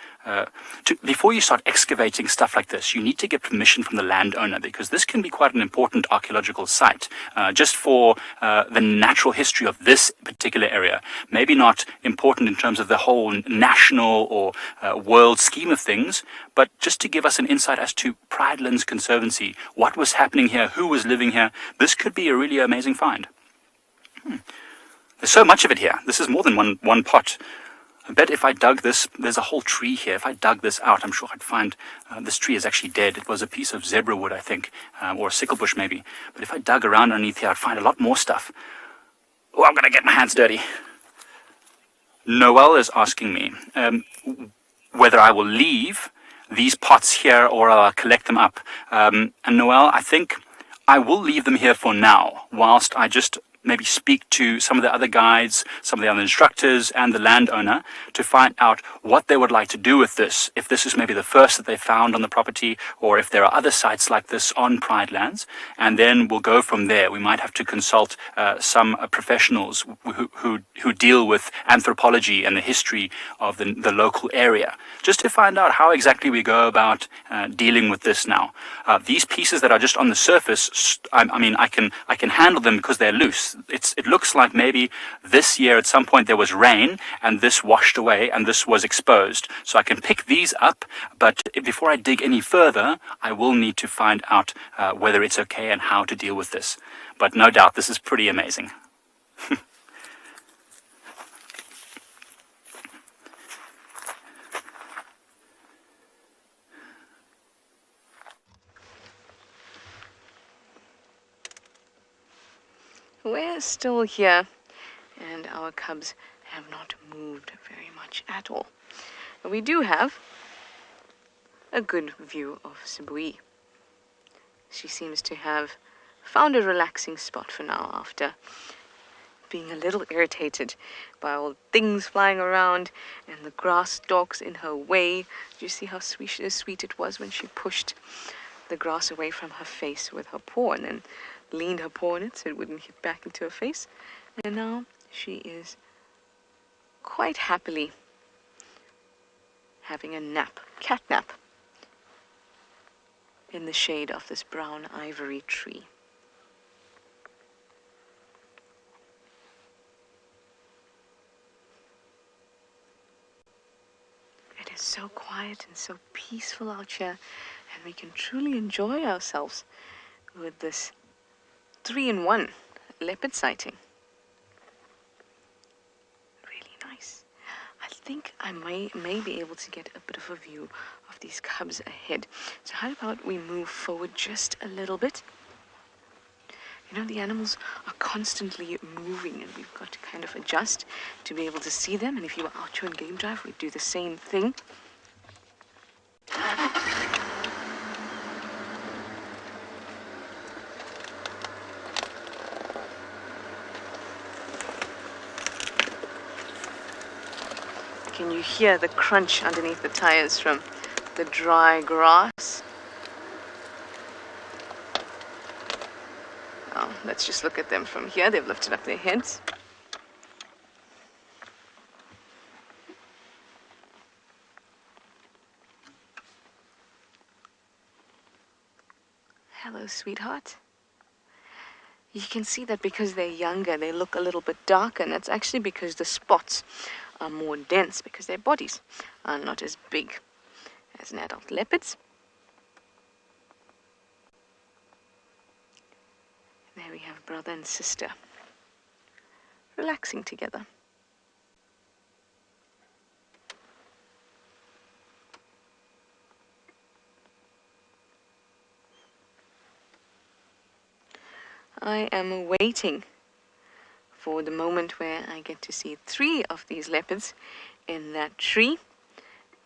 before you start excavating stuff like this, you need to get permission from the landowner, because this can be quite an important archaeological site, just for the natural history of this particular area. Maybe not important in terms of the whole national or world scheme of things, but just to give us an insight as to Pridelands Conservancy, what was happening here, who was living here. This could be a really amazing find. There's so much of it here. This is more than one pot. I bet if I dug this, there's a whole tree here. If I dug this out, I'm sure I'd find this tree is actually dead. It was a piece of zebra wood, I think, or a sickle bush maybe. But if I dug around underneath here, I'd find a lot more stuff. Oh, I'm going to get my hands dirty. Noel is asking me whether I will leave these pots here or I'll collect them up. And Noel, I think I will leave them here for now, whilst I just maybe speak to some of the other guides, some of the other instructors and the landowner to find out what they would like to do with this, if this is maybe the first that they found on the property, or if there are other sites like this on Pridelands, and then we'll go from there. We might have to consult some professionals who deal with anthropology and the history of the local area, just to find out how exactly we go about dealing with this now. These pieces that are just on the surface, I mean, I can handle them because they're loose. It looks like maybe this year at some point there was rain and this washed away and this was exposed. So I can pick these up, but before I dig any further, I will need to find out whether it's okay and how to deal with this. But no doubt, this is pretty amazing. We're still here, and our cubs have not moved very much at all. But we do have a good view of Sabi. She seems to have found a relaxing spot for now after being a little irritated by all things flying around and the grass stalks in her way. Do you see how sweet it was when she pushed the grass away from her face with her paw and then leaned her paw on it so it wouldn't hit back into her face? And now she is quite happily having a cat nap, in the shade of this brown ivory tree. It is so quiet and so peaceful out here, and we can truly enjoy ourselves with this 3-in-1 leopard sighting. Really nice. I think I may be able to get a bit of a view of these cubs ahead. So how about we move forward just a little bit? You know, the animals are constantly moving, and we've got to kind of adjust to be able to see them. And if you were out here on Game Drive, we'd do the same thing. Can you hear the crunch underneath the tires from the dry grass. Oh, let's just look at them from here. They've lifted up their heads. Hello, sweetheart. You can see that because they're younger, they look a little bit darker, and that's actually because the spots are more dense, because their bodies are not as big as an adult leopard's. There we have brother and sister relaxing together. I am waiting for the moment where I get to see 3 of these leopards in that tree.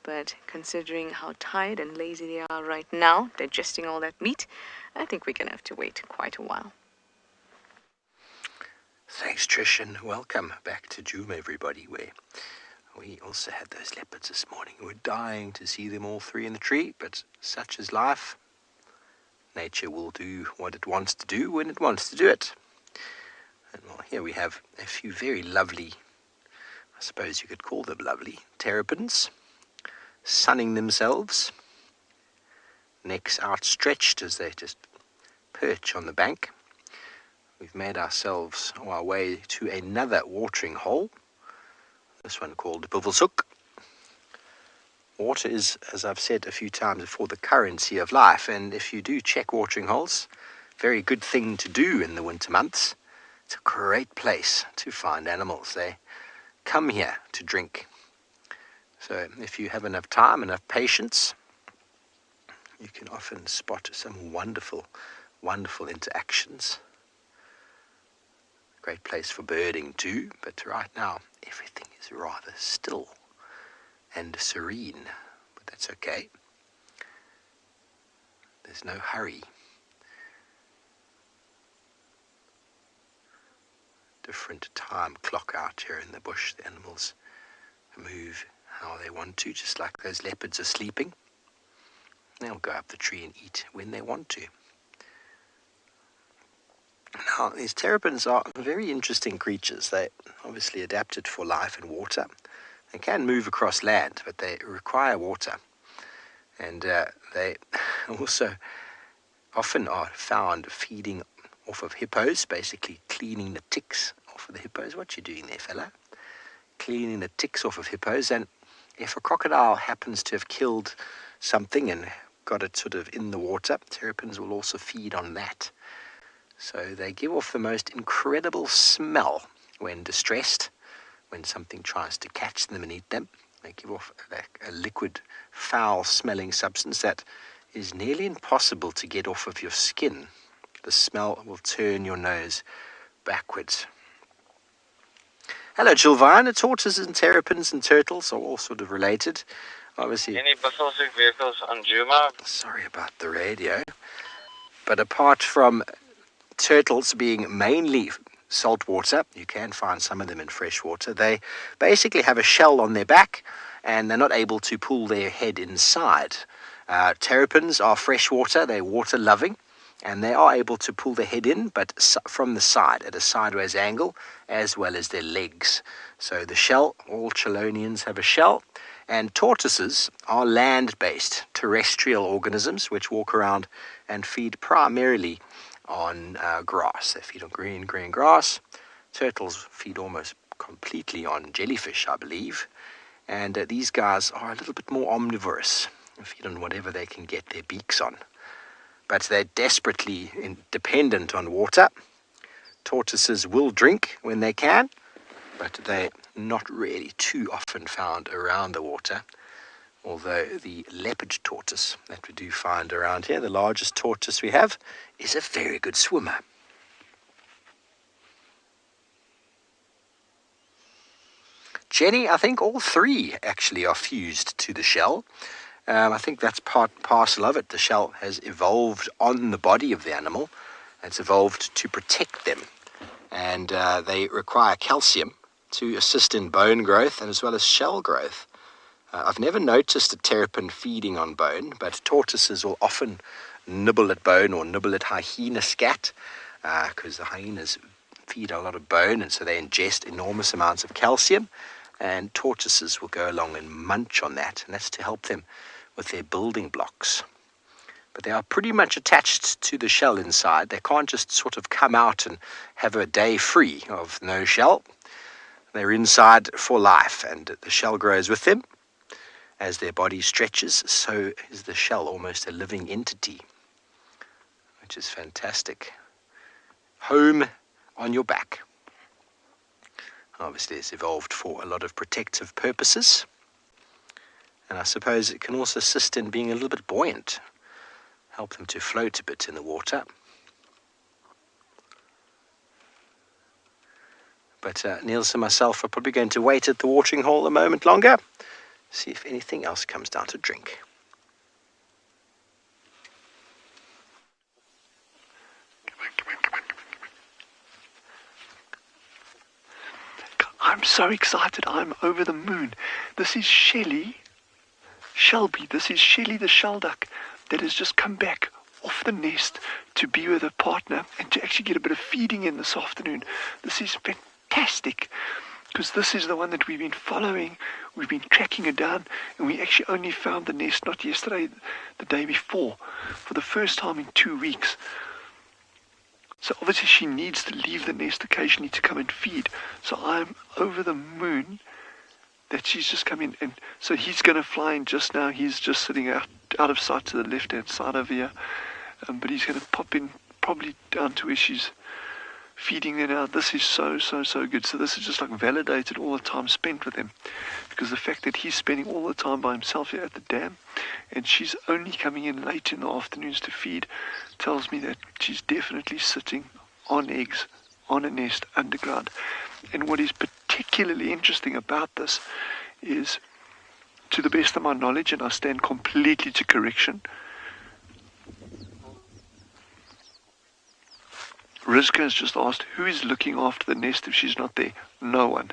But considering how tired and lazy they are right now, digesting all that meat, I think we're going to have to wait quite a while. Thanks, Trish, and welcome back to Juma, everybody, where we also had those leopards this morning. We're dying to see them all 3 in the tree, but such is life. Nature will do what it wants to do when it wants to do it. And well, here we have a few very lovely, I suppose you could call them lovely, terrapins, sunning themselves, necks outstretched as they just perch on the bank. We've made ourselves our way to another watering hole, this one called Buvelshoek. Water is, as I've said a few times before, the currency of life, and if you do check watering holes, very good thing to do in the winter months. It's a great place to find animals. They come here to drink. So if you have enough time, enough patience, you can often spot some wonderful, wonderful interactions. Great place for birding too, but right now everything is rather still and serene, but that's okay. There's no hurry. Different time clock out here in the bush. The animals move how they want to, just like those leopards are sleeping. They'll go up the tree and eat when they want to. Now, these terrapins are very interesting creatures. They obviously adapted for life in water. They can move across land, but they require water. And they also often are found feeding off of hippos, basically cleaning the ticks off of the hippos. What you doing there, fella? Cleaning the ticks off of hippos. And if a crocodile happens to have killed something and got it sort of in the water, terrapins will also feed on that. So they give off the most incredible smell when distressed. When something tries to catch them and eat them, they give off a liquid, foul-smelling substance that is nearly impossible to get off of your skin. The smell will turn your nose backwards. Hello, Jilvine. Tortoises and terrapins and turtles are all sort of related. Obviously, any Buvelshoek vehicles on Juma? Sorry about the radio. But apart from turtles being mainly salt water, you can find some of them in fresh water. They basically have a shell on their back and they're not able to pull their head inside. Terrapins are freshwater, they're water loving, and they are able to pull their head in, but from the side at a sideways angle, as well as their legs. So the shell, all chelonians have a shell, and tortoises are land-based terrestrial organisms which walk around and feed primarily on grass. They feed on green grass. Turtles feed almost completely on jellyfish, I believe. And these guys are a little bit more omnivorous. They feed on whatever they can get their beaks on. But they're desperately dependent on water. Tortoises will drink when they can, but they're not really too often found around the water. Although the leopard tortoise that we do find around here, the largest tortoise we have, is a very good swimmer. Jenny, I think all 3 actually are fused to the shell. I think that's parcel of it. The shell has evolved on the body of the animal. It's evolved to protect them. And they require calcium to assist in bone growth and as well as shell growth. I've never noticed a terrapin feeding on bone, but tortoises will often nibble at bone or nibble at hyena scat, because the hyenas feed a lot of bone, and so they ingest enormous amounts of calcium, and tortoises will go along and munch on that, and that's to help them with their building blocks. But they are pretty much attached to the shell inside. They can't just sort of come out and have a day free of no shell. They're inside for life, and the shell grows with them. As their body stretches, so is the shell almost a living entity, which is fantastic. Home on your back. Obviously, it's evolved for a lot of protective purposes. And I suppose it can also assist in being a little bit buoyant, help them to float a bit in the water. But Niels and myself are probably going to wait at the watering hole a moment longer, see if anything else comes down to drink. I'm so excited. I'm over the moon. This is Shelby, this is Shelly the shell duck that has just come back off the nest to be with her partner and to actually get a bit of feeding in this afternoon. This is fantastic, because this is the one that we've been following. We've been tracking her down, and we actually only found the nest not yesterday, the day before, for the first time in 2 weeks. So obviously she needs to leave the nest occasionally to come and feed. So I'm over the moon that she's just come in. And so he's going to fly in just now. He's just sitting out of sight to the left-hand side over here. But he's going to pop in probably down to where she's feeding there now. This is so good. So this is just like validated all the time spent with him. Because the fact that he's spending all the time by himself here at the dam, and she's only coming in late in the afternoons to feed, tells me that she's definitely sitting on eggs, on a nest underground. And what is particularly interesting about this is, to the best of my knowledge, and I stand completely to correction, Rizka has just asked, who is looking after the nest if she's not there? No one.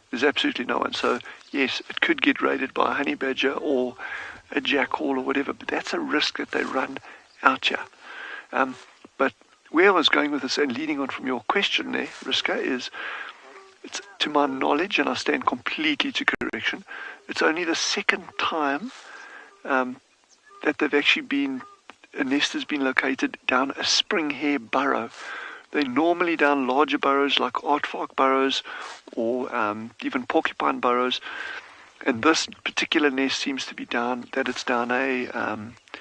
There's absolutely no one. So, yes, it could get raided by a honey badger or a jackal or whatever, but that's a risk that they run out here. But where I was going with this, and leading on from your question there, Rizka, is, it's, to my knowledge, and I stand completely to correction, it's only the second time that they've actually been, a nest has been located down a spring hare burrow. They're normally down larger burrows like aardvark burrows or even porcupine burrows. And this particular nest seems to be down a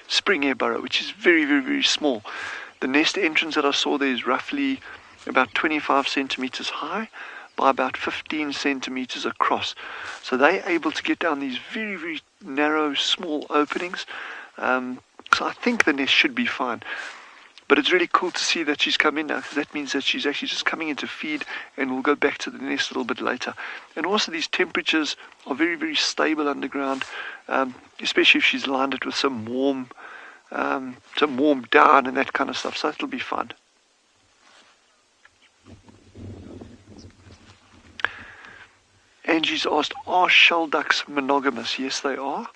spring hare burrow, which is very small. The nest entrance that I saw there is roughly about 25 centimeters high by about 15 centimeters across. So they're able to get down these very narrow, small openings. So I think the nest should be fine. But it's really cool to see that she's come in now, because that means that she's actually just coming in to feed, and we'll go back to the nest a little bit later. And also these temperatures are very stable underground, especially if she's lined it with some warm down and that kind of stuff. So it'll be fun. Angie's asked, are shell ducks monogamous? Yes, they are.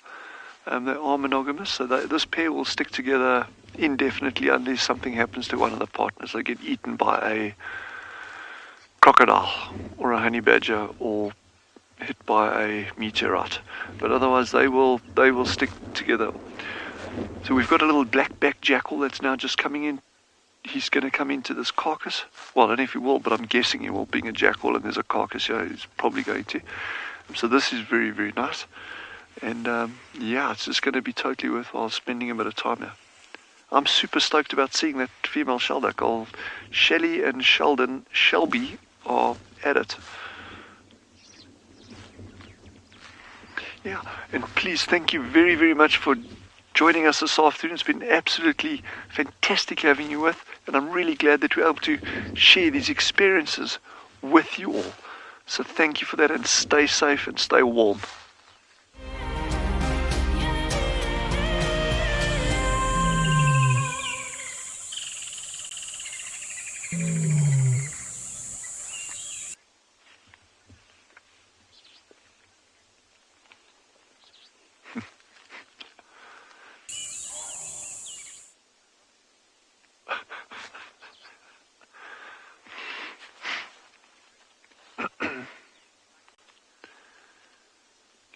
They are monogamous, so this pair will stick together indefinitely unless something happens to one of the partners. They get eaten by a crocodile or a honey badger or hit by a meteorite. But otherwise they will stick together. So we've got a little black-backed jackal that's now just coming in. He's going to come into this carcass. Well, I don't know if he will, but I'm guessing he will, being a jackal and there's a carcass here. He's probably going to. So this is very nice. And yeah, it's just going to be totally worthwhile spending a bit of time here. I'm super stoked about seeing that female shell duck. Shelly and Shelby are at it. Yeah, and please thank you very much for joining us this afternoon. It's been absolutely fantastic having you with, and I'm really glad that we're able to share these experiences with you all. So thank you for that, and stay safe and stay warm.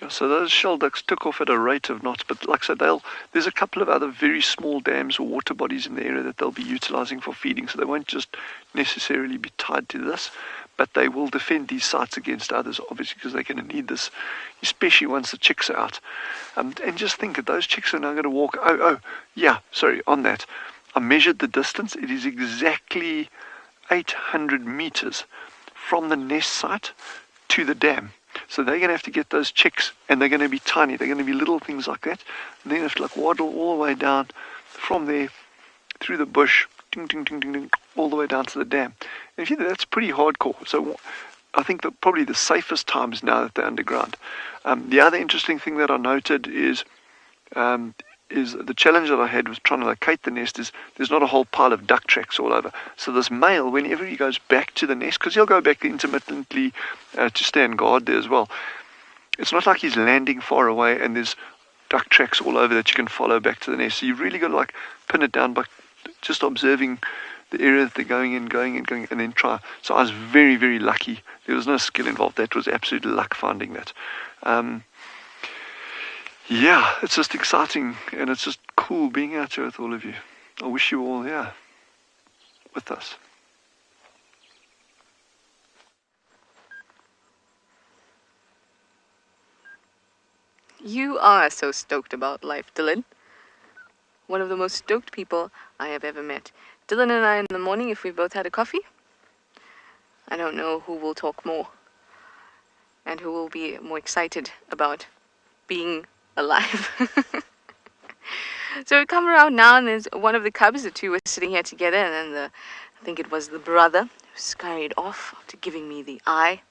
So those shell ducks took off at a rate of knots, but like I said, there's a couple of other very small dams or water bodies in the area that they'll be utilizing for feeding, so they won't just necessarily be tied to this, but they will defend these sites against others, obviously, because they're going to need this, especially once the chicks are out. And just think that those chicks are now going to walk, on that. I measured the distance. It is exactly 800 meters from the nest site to the dam. So they're going to have to get those chicks, and they're going to be tiny. They're going to be little things like that. And then have to waddle all the way down from there through the bush, ding, ding, ding, ding, ding, all the way down to the dam. And if you think that's pretty hardcore. So I think that probably the safest time is now that they're underground. The other interesting thing that I noted is the challenge that I had with trying to locate the nest is there's not a whole pile of duck tracks all over. So this male, whenever he goes back to the nest, because he'll go back intermittently to stand guard there as well, it's not like he's landing far away and there's duck tracks all over that you can follow back to the nest. So you've really got to pin it down by just observing the area that they're going in, and then try. So I was very, very lucky. There was no skill involved. That was absolute luck finding that. Yeah, it's just exciting, and it's just cool being out here with all of you. I wish you were all here with us. You are so stoked about life, Dylan. One of the most stoked people I have ever met. Dylan and I in the morning, if we both had a coffee, I don't know who will talk more and who will be more excited about being alive. So we come around now, and there's one of the cubs. The two were sitting here together, and then I think it was the brother who scurried off after giving me the eye.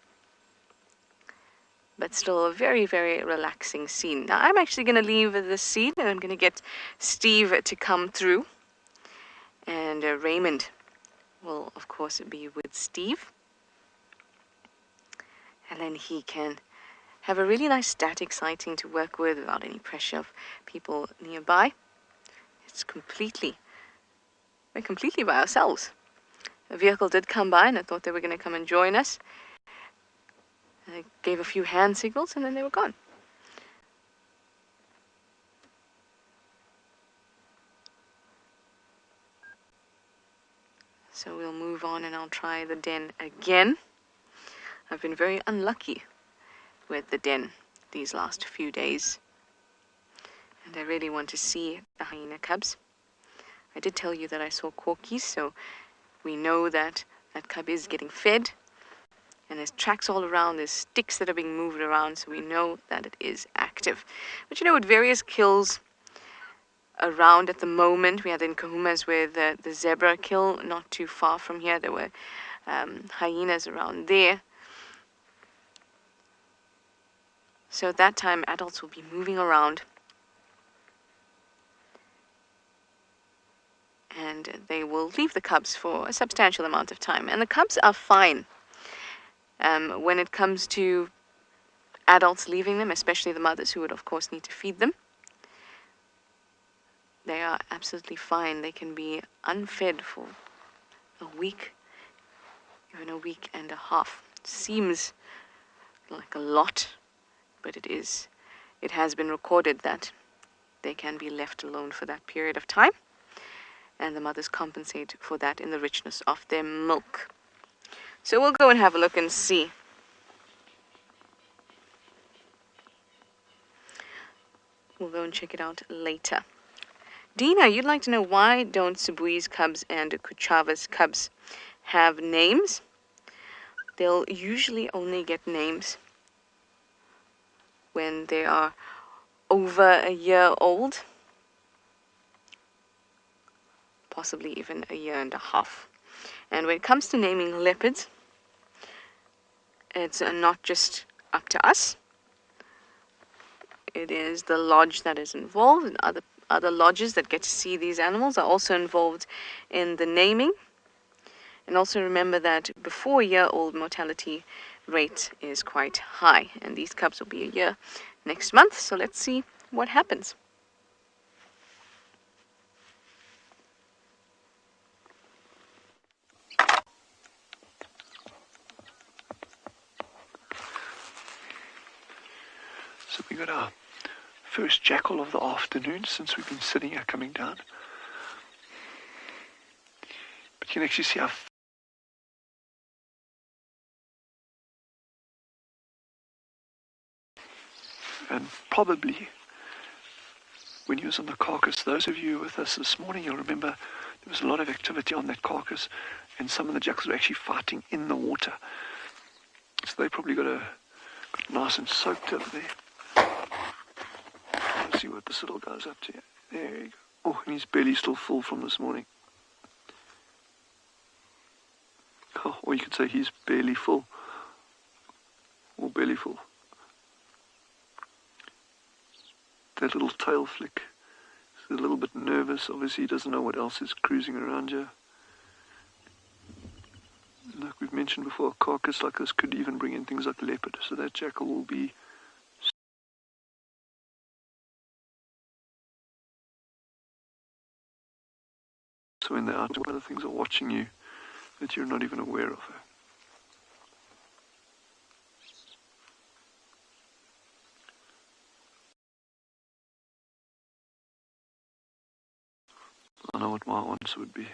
But still a very, very relaxing scene. Now I'm actually going to leave the scene, and I'm going to get Steve to come through. And Raymond will, of course, be with Steve. And then he can have a really nice static sighting to work with without any pressure of people nearby. We're completely by ourselves. A vehicle did come by, and I thought they were going to come and join us. I gave a few hand signals, and then they were gone. So we'll move on, and I'll try the den again. I've been very unlucky with the den these last few days, and I really want to see the hyena cubs. I did tell you that I saw corkies, so we know that that cub is getting fed, and there's tracks all around, there's sticks that are being moved around, so we know that it is active. But with various kills around at the moment, we had in Kahumas where the zebra kill not too far from here. There were hyenas around there. So at that time, adults will be moving around, and they will leave the cubs for a substantial amount of time. And the cubs are fine when it comes to adults leaving them, especially the mothers who would, of course, need to feed them. They are absolutely fine. They can be unfed for a week, even a week and a half. It seems like a lot, but it has been recorded that they can be left alone for that period of time, and the mothers compensate for that in the richness of their milk. So we'll go and have a look and see. We'll go and check it out later. Dina, you'd like to know why don't Sibui's cubs and Kuchava's cubs have names? They'll usually only get names when they are over a year old, possibly even a year and a half. And when it comes to naming leopards, it's not just up to us. It is the lodge that is involved, and other lodges that get to see these animals are also involved in the naming. And also remember that before a year-old mortality rate is quite high, and these cubs will be a year next month, so let's see what happens. So we We got our first jackal of the afternoon since we've been sitting here coming down. But you can actually see how and probably when he was on the carcass, those of you with us this morning, you'll remember there was a lot of activity on that carcass, and some of the jackals were actually fighting in the water. So they probably got nice and soaked over there. Let's see what this little guy's up to. There you go. Oh, and his belly's still full from this morning. Oh, or you could say he's barely full. Or belly full. That little tail flick. He's a little bit nervous. Obviously, he doesn't know what else is cruising around here. Like we've mentioned before, a carcass like this could even bring in things like leopard. So that jackal will be... So when they're out, other things are watching you that you're not even aware of. I know what my answer would be.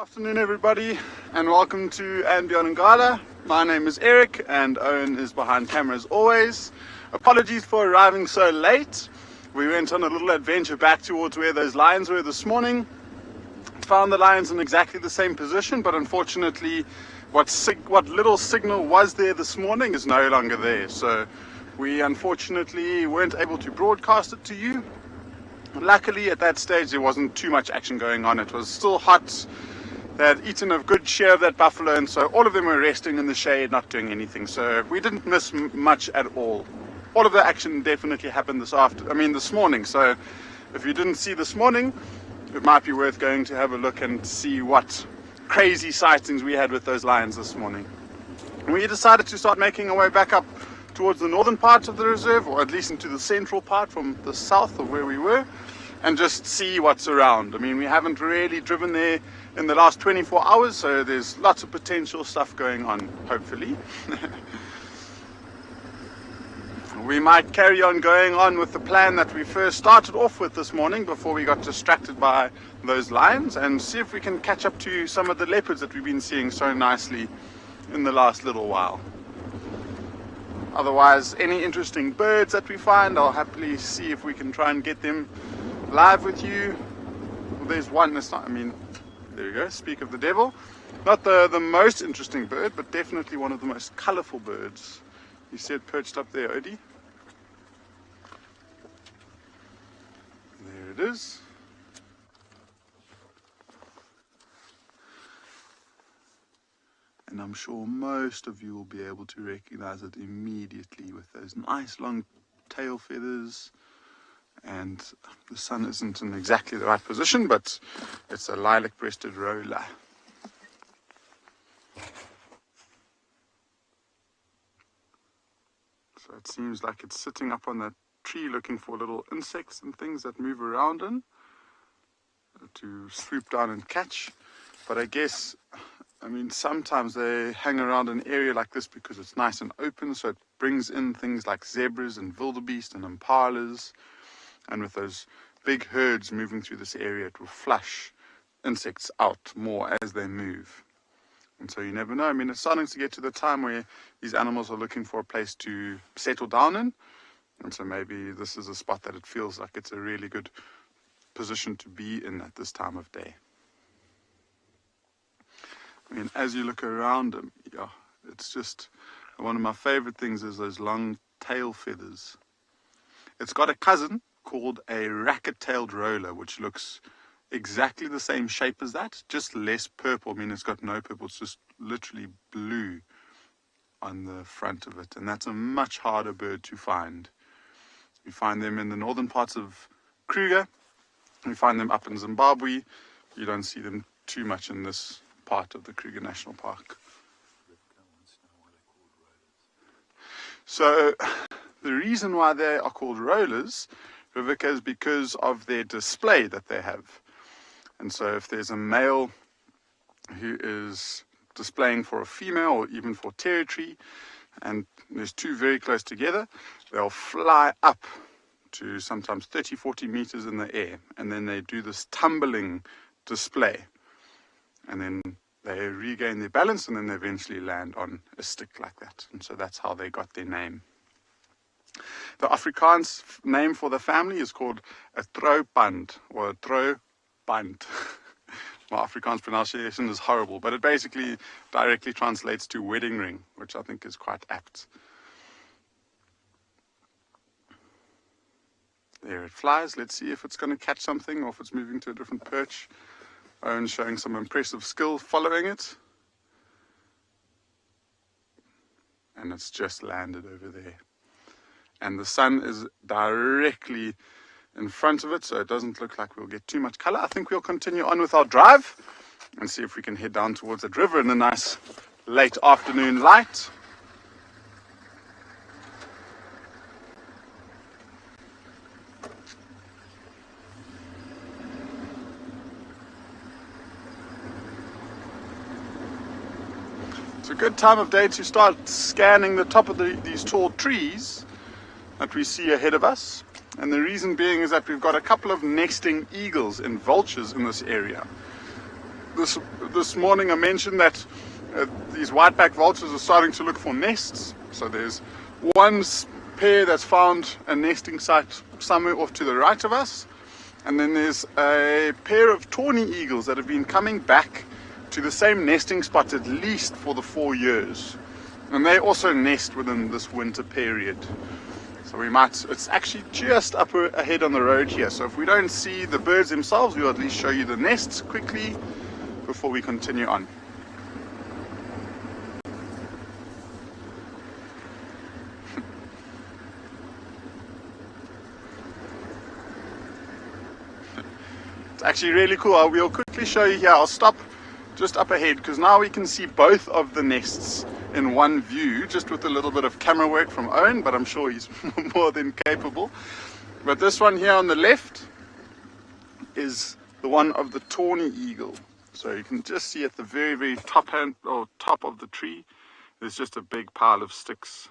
Afternoon everybody, and welcome to andBeyond Ngala. My name is Eric and Owen is behind camera as always. Apologies for arriving so late. We went on a little adventure back towards where those lions were this morning. Found the lions in exactly the same position, but unfortunately what little signal was there this morning is no longer there. So we unfortunately weren't able to broadcast it to you. Luckily at that stage there wasn't too much action going on. It was still hot. They had eaten a good share of that buffalo, and so all of them were resting in the shade, not doing anything. So we didn't miss much at all. All of the action definitely happened this morning. So if you didn't see this morning, it might be worth going to have a look and see what crazy sightings we had with those lions this morning. We decided to start making our way back up towards the northern part of the reserve, or at least into the central part from the south of where we were, and just see what's around. I mean, we haven't really driven there in the last 24 hours, so there's lots of potential stuff going on, hopefully. We might carry on going on with the plan that we first started off with this morning before we got distracted by those lions, and see if we can catch up to some of the leopards that we've been seeing so nicely in the last little while. Otherwise, any interesting birds that we find, I'll happily see if we can try and get them live with you. Well, there's one this time. There we go, speak of the devil. Not the most interesting bird, but definitely one of the most colourful birds. You see it perched up there, Odie? There it is. And I'm sure most of you will be able to recognize it immediately with those nice long tail feathers. And the sun isn't in exactly the right position, but it's a lilac-breasted roller. So it seems like it's sitting up on that tree looking for little insects and things that move around in to swoop down and catch. But I guess, sometimes they hang around an area like this because it's nice and open, so it brings in things like zebras and wildebeest and impalas. And with those big herds moving through this area, it will flush insects out more as they move. And so you never know. It's starting to get to the time where these animals are looking for a place to settle down in. And so maybe this is a spot that it feels like it's a really good position to be in at this time of day. As you look around them, it's just one of my favorite things is those long tail feathers. It's got a cousin called a racket-tailed roller, which looks exactly the same shape as that, just less purple. It's got no purple, it's just literally blue on the front of it, and that's a much harder bird to find. We find them in the northern parts of Kruger, we find them up in Zimbabwe. You don't see them too much in this part of the Kruger National Park. So the reason why they are called rollers, Rebecca, is because of their display that they have. And so if there's a male who is displaying for a female or even for territory, and there's two very close together, they'll fly up to sometimes 30-40 meters in the air, and then they do this tumbling display, and then they regain their balance, and then they eventually land on a stick like that. And so that's how they got their name. The Afrikaans name for the family is called a troupand, or a troupand. My Afrikaans pronunciation is horrible, but it basically directly translates to wedding ring, which I think is quite apt. There it flies. Let's see if it's going to catch something or if it's moving to a different perch. Owen's showing some impressive skill following it. And it's just landed over there. And the sun is directly in front of it, so it doesn't look like we'll get too much color. I think we'll continue on with our drive and see if we can head down towards that river in the nice late afternoon light. It's a good time of day to start scanning the top of these tall trees that we see ahead of us. And the reason being is that we've got a couple of nesting eagles and vultures in this area. this morning I mentioned that these white-backed vultures are starting to look for nests. So there's one pair that's found a nesting site somewhere off to the right of us, and then there's a pair of tawny eagles that have been coming back to the same nesting spot at least for the 4 years, and they also nest within this winter period. So it's actually just up ahead on the road here, so if we don't see the birds themselves, we'll at least show you the nests quickly before we continue on. It's actually really cool. We'll quickly show you here. I'll stop just up ahead because now we can see both of the nests in one view, just with a little bit of camera work from Owen, but I'm sure he's more than capable. But this one here on the left is the one of the tawny eagle. So you can just see at the very, very top of the tree, there's just a big pile of sticks.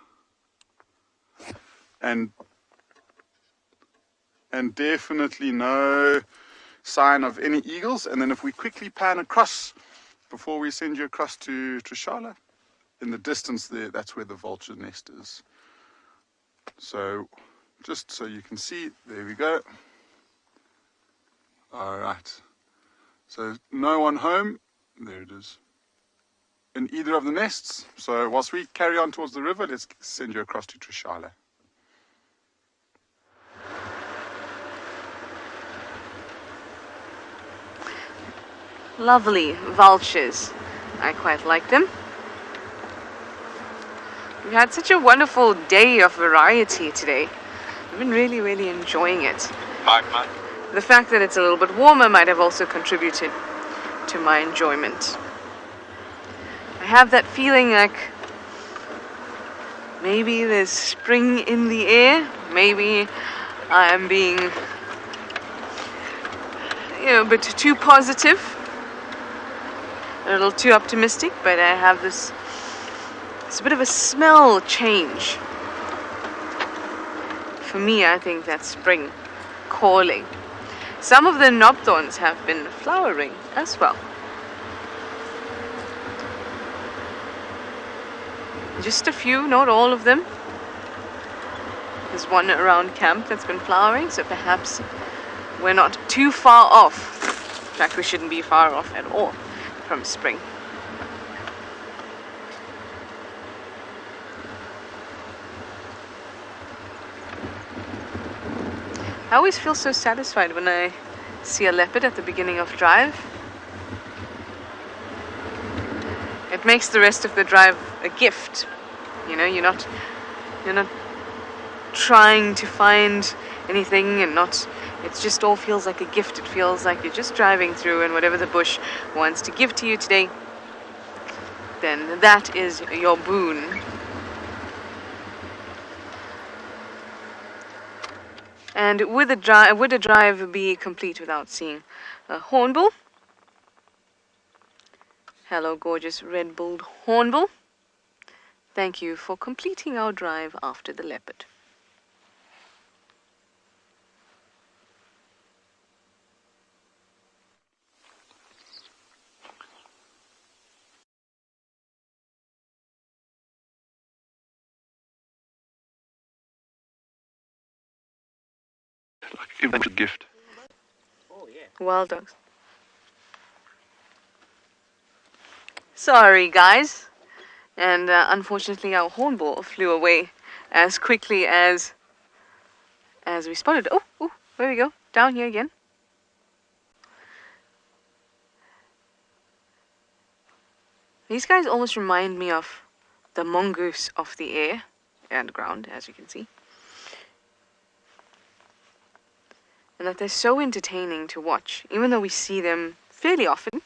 And definitely no sign of any eagles. And then if we quickly pan across before we send you across to Trushala, in the distance there, that's where the vulture nest is. So just so you can see, there we go. All right, so no one home, there it is, in either of the nests. So whilst we carry on towards the river, let's send you across to Trushala. Lovely vultures. I quite like them. We've had such a wonderful day of variety today. I've been really, really enjoying it. The fact that it's a little bit warmer might have also contributed to my enjoyment. I have that feeling like maybe there's spring in the air. Maybe I am being, a bit too positive. A little too optimistic, but I have it's a bit of a smell change. For me, I think that's spring calling. Some of the knobthorns have been flowering as well. Just a few, not all of them. There's one around camp that's been flowering, so perhaps we're not too far off. In fact, we shouldn't be far off at all from spring. I always feel so satisfied when I see a leopard at the beginning of drive. It makes the rest of the drive a gift. You're not trying to find anything, and it just all feels like a gift. It feels like you're just driving through, and whatever the bush wants to give to you today, then that is your boon. And would a drive be complete without seeing a hornbill? Hello, gorgeous red-billed hornbill. Thank you for completing our drive after the leopard. Like it was a gift. Wild dogs. Sorry, guys. And unfortunately, our hornbill flew away as quickly as we spotted. Oh, there we go. Down here again. These guys almost remind me of the mongoose of the air and ground, as you can see. And that they're so entertaining to watch. Even though we see them fairly often,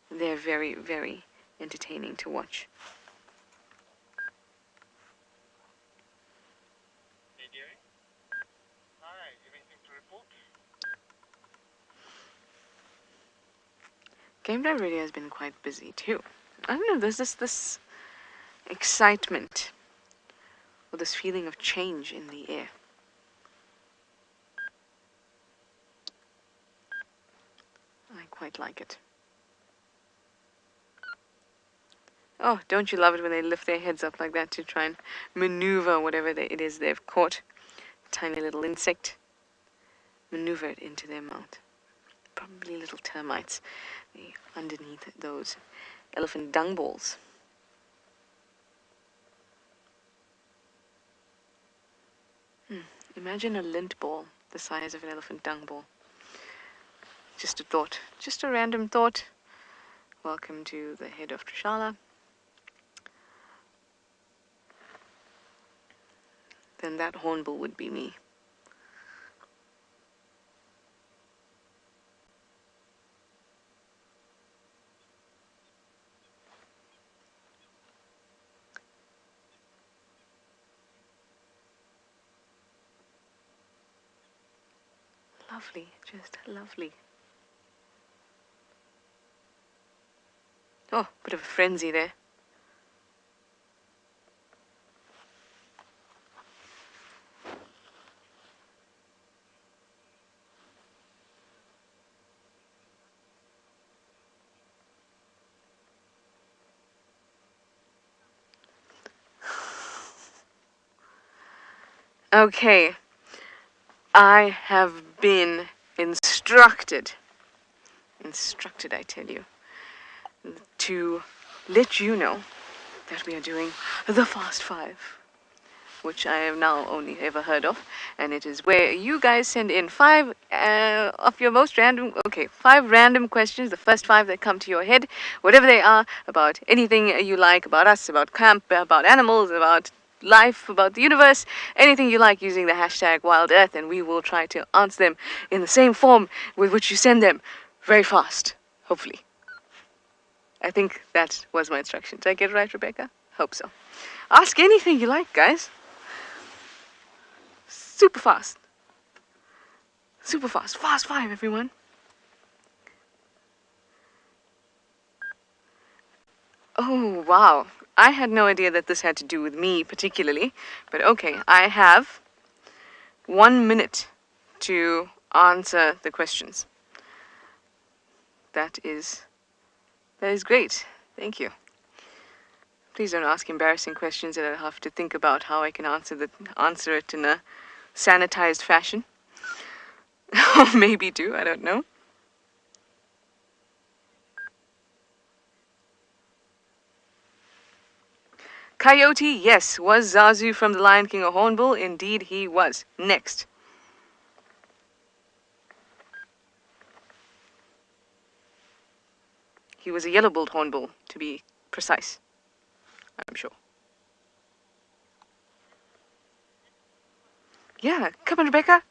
they're very, very entertaining to watch. Hey, Gary. Hi, anything to report? Game Drive really has been quite busy too. I don't know, there's this excitement or this feeling of change in the air. I quite like it. Oh, don't you love it when they lift their heads up like that to try and maneuver whatever it is they've caught? Tiny little insect. Maneuver it into their mouth. Probably little termites underneath those elephant dung balls. Imagine a lint ball the size of an elephant dung ball. Just a thought. Just a random thought. Welcome to the head of Trishala. Then that hornbill would be me. Lovely, just lovely. Oh, bit of a frenzy there. Okay, I have been instructed, I tell you, to let you know that we are doing the Fast Five, which I have now only ever heard of, and it is where you guys send in five of your most random, five random questions, the first five that come to your head, whatever they are, about anything you like, about us, about camp, about animals, about life, about the universe, anything you like, using the hashtag WildEarth, and we will try to answer them in the same form with which you send them, very fast, hopefully. I think that was my instruction. Did I get it right, Rebecca? Hope so. Ask anything you like, guys. Super fast. Super fast. Fast five, everyone. Oh, wow. I had no idea that this had to do with me particularly, but okay, I have 1 minute to answer the questions. That is great. Thank you. Please don't ask embarrassing questions that I have to think about how I can answer it in a sanitized fashion. Or maybe do, I don't know. Coyote, yes. Was Zazu from The Lion King a hornbill? Indeed he was. Next. He was a yellow-billed hornbill, to be precise. I'm sure. Yeah, come on, Rebecca.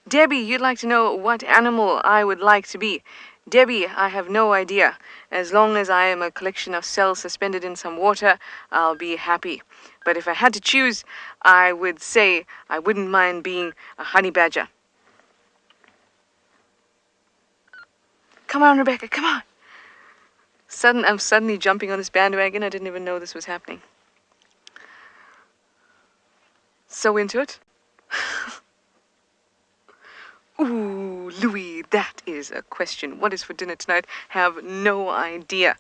Debbie, you'd like to know what animal I would like to be. Debbie, I have no idea. As long as I am a collection of cells suspended in some water, I'll be happy. But if I had to choose, I would say I wouldn't mind being a honey badger. Come on, Rebecca, come on. I'm suddenly jumping on this bandwagon. I didn't even know this was happening. So into it. Ooh, Louis, that is a question. What is for dinner tonight? Have no idea.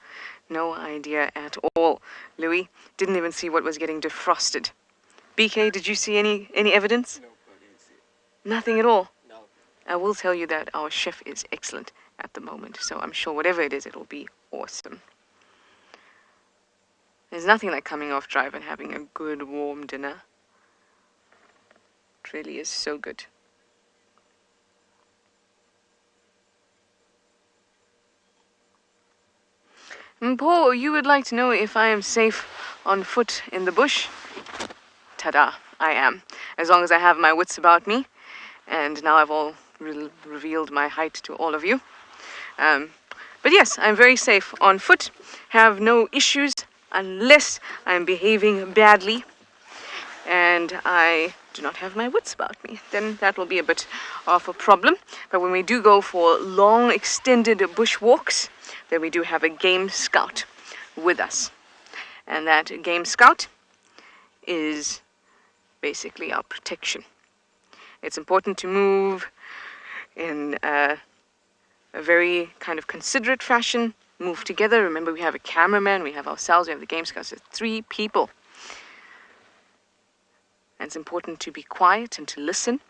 No idea at all. Louis, didn't even see what was getting defrosted. BK, did you see any evidence? No, I didn't see it. Nothing at all? No. I will tell you that our chef is excellent at the moment, so I'm sure whatever it is, it'll be awesome. There's nothing like coming off drive and having a good warm dinner. It really is so good. Paul, you would like to know if I am safe on foot in the bush? Ta-da, I am. As long as I have my wits about me. And now I've all revealed my height to all of you. But yes, I'm very safe on foot. Have no issues unless I'm behaving badly. And I do not have my wits about me. Then that will be a bit of a problem. But when we do go for long, extended bush walks, then we do have a game scout with us. And that game scout is basically our protection. It's important to move in a very kind of considerate fashion, move together. Remember, we have a cameraman, we have ourselves, we have the game scouts. There's 3 people. And it's important to be quiet and to listen.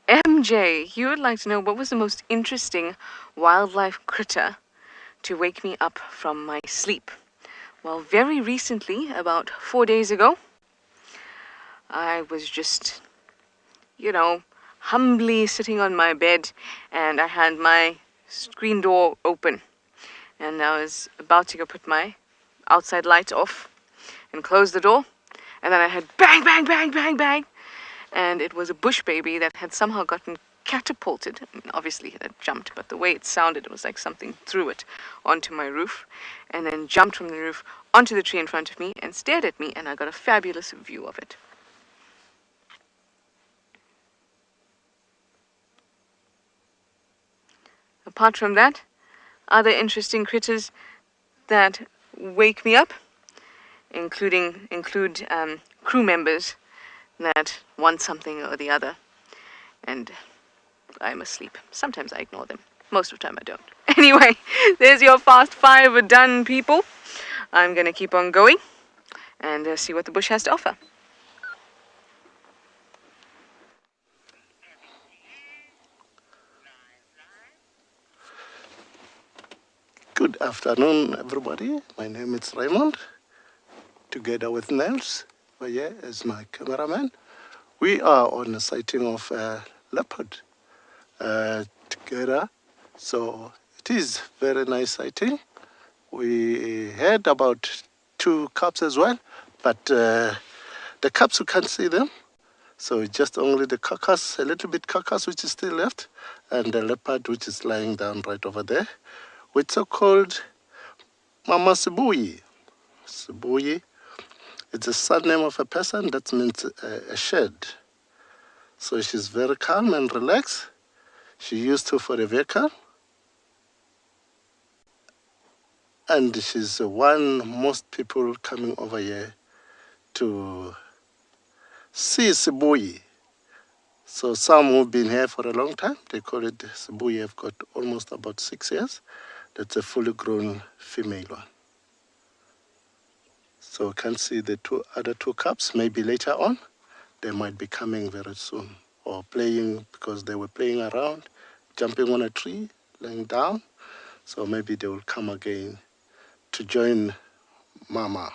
MJ, you would like to know what was the most interesting wildlife critter to wake me up from my sleep? Well, very recently, about 4 days ago, I was just, humbly sitting on my bed, and I had my screen door open, and I was about to go put my outside light off and close the door, and then I had bang, bang, bang, bang, bang. And it was a bush baby that had somehow gotten catapulted. I mean, obviously it had jumped, but the way it sounded, it was like something threw it onto my roof, and then jumped from the roof onto the tree in front of me and stared at me, and I got a fabulous view of it. Apart from that, other interesting critters that wake me up include crew members that want something or the other, and I'm asleep. Sometimes I ignore them. Most of the time I don't. Anyway, there's your fast 5 done, people. I'm going to keep on going and see what the bush has to offer. Good afternoon, everybody. My name is Raymond, together with Nels here as my cameraman. We are on a sighting of a leopard together, so it is very nice sighting. We had about 2 cubs as well, but the cubs, you can't see them, so just only the carcass, a little bit carcass which is still left, and the leopard which is lying down right over there, which is so-called Mama Sibuyi. Sibuyi. It's a surname of a person, that means a shed. So she's very calm and relaxed. She used to for the vehicle. And she's the one most people coming over here to see Sibuyi. So some who've been here for a long time, they call it Sibuyi, have got almost about 6 years. That's a fully grown female one. So you can see the other two cubs. Maybe later on, they might be coming very soon, or playing, because they were playing around, jumping on a tree, laying down. So maybe they will come again to join Mama.